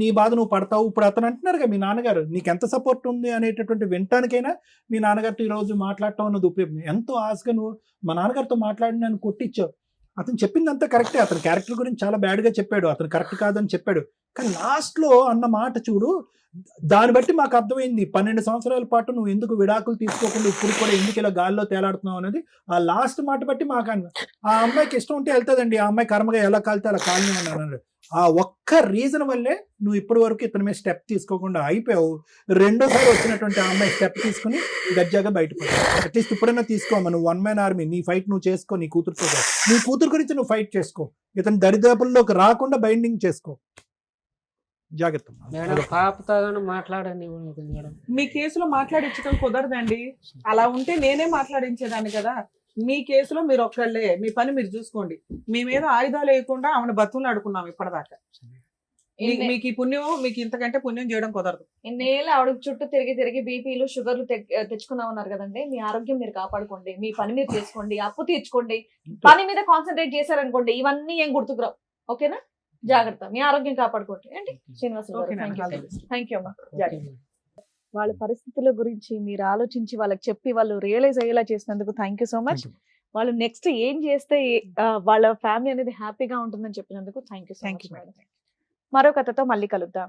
నీ బాధ నువ్వు పడతావు. ఇప్పుడు అతను అంటున్నారుగా మీ నాన్నగారు నీకు ఎంత సపోర్ట్ ఉంది అనేటటువంటి వినటానికైనా మీ నాన్నగారితో ఈరోజు మాట్లాడటం అన్నది ఉపయోగం. ఎంతో ఆశగా నువ్వు మా నాన్నగారితో మాట్లాడి నన్ను కొట్టించావు. అతను చెప్పిందంతా కరెక్టే, అతని క్యారెక్టర్ గురించి చాలా బ్యాడ్గా చెప్పాడు, అతను కరెక్ట్ కాదని చెప్పాడు. కానీ లాస్ట్లో అన్న మాట చూడు, దాన్ని బట్టి మాకు అర్థమైంది 12 సంవత్సరాల పాటు నువ్వు ఎందుకు విడాకులు తీసుకోకుండా ఇప్పుడు కూడా ఎందుకు ఇలా గాల్లో తేలాడుతున్నావు అనేది. ఆ లాస్ట్ మాట బట్టి మాకు ఆ అమ్మాయికి ఇష్టం ఉంటే వెళ్తుందండి, ఆ అమ్మాయి కర్మగా ఎలా కాలితే అలా కాలని అన్నాడు. ఆ ఒక్క రీజన్ వల్లే నువ్వు ఇప్పటి వరకు ఇతని మీద స్టెప్ తీసుకోకుండా అయిపోయావు. రెండోసారి వచ్చినటువంటి ఆ అమ్మాయి స్టెప్ తీసుకుని దర్జాగా బయటపడ్డావు. అట్లీస్ట్ ఇప్పుడైనా తీసుకోమా, నువ్వు 1 man army, నీ ఫైట్ నువ్వు చేసుకో, నీ కూతురుతో నీ కూతురు గురించి నువ్వు ఫైట్ చేసుకో, ఇతని దరిదాపుల్లోకి రాకుండా బైండింగ్ చేసుకో. జాగ్రత్త మేడం, పాపతో కానీ మాట్లాడండి మేడం. మీ కేసులో మాట్లాడించడం కుదరదండి, అలా ఉంటే నేనే మాట్లాడించేదాన్ని కదా. మీ కేసులో మీరు ఒక్కళ్ళే, మీ పని మీరు చూసుకోండి. మీ మీద ఆయుధాలు వేయకుండా ఆమెను బతులు ఆడుకున్నాం ఇప్పటిదాకా. మీకు ఈ పుణ్యం, మీకు ఇంతకంటే పుణ్యం చేయడం కుదరదు. ఇన్నేళ్ళు ఆవిడ చుట్టూ తిరిగి బీపీలు షుగర్లు తెచ్చుకున్నా ఉన్నారు కదండి. మీ ఆరోగ్యం మీరు కాపాడుకోండి, మీ పని మీరు చేసుకోండి, అప్పు తీర్చుకోండి, పని మీద కాన్సన్ట్రేట్ చేశారనుకోండి ఇవన్నీ ఏం గుర్తుకురావు. ఓకేనా? జాగ్రత్త, మీ ఆరోగ్యం కాపాడుకోండి ఏంటి శ్రీనివాసరావు గారు. థ్యాంక్ యూ అమ్మా. జాగ్రత్త. వాళ్ళ పరిస్థితుల గురించి మీరు ఆలోచించి వాళ్ళకి చెప్పి వాళ్ళు రియలైజ్ అయ్యేలా చేసినందుకు థ్యాంక్ యూ సో మచ్. వాళ్ళు నెక్స్ట్ ఏం చేస్తే వాళ్ళ ఫ్యామిలీ అనేది హ్యాపీగా ఉంటుందని చెప్పినందుకు థ్యాంక్ యూ సో మచ్. మరో కథతో మళ్ళీ కలుద్దాం.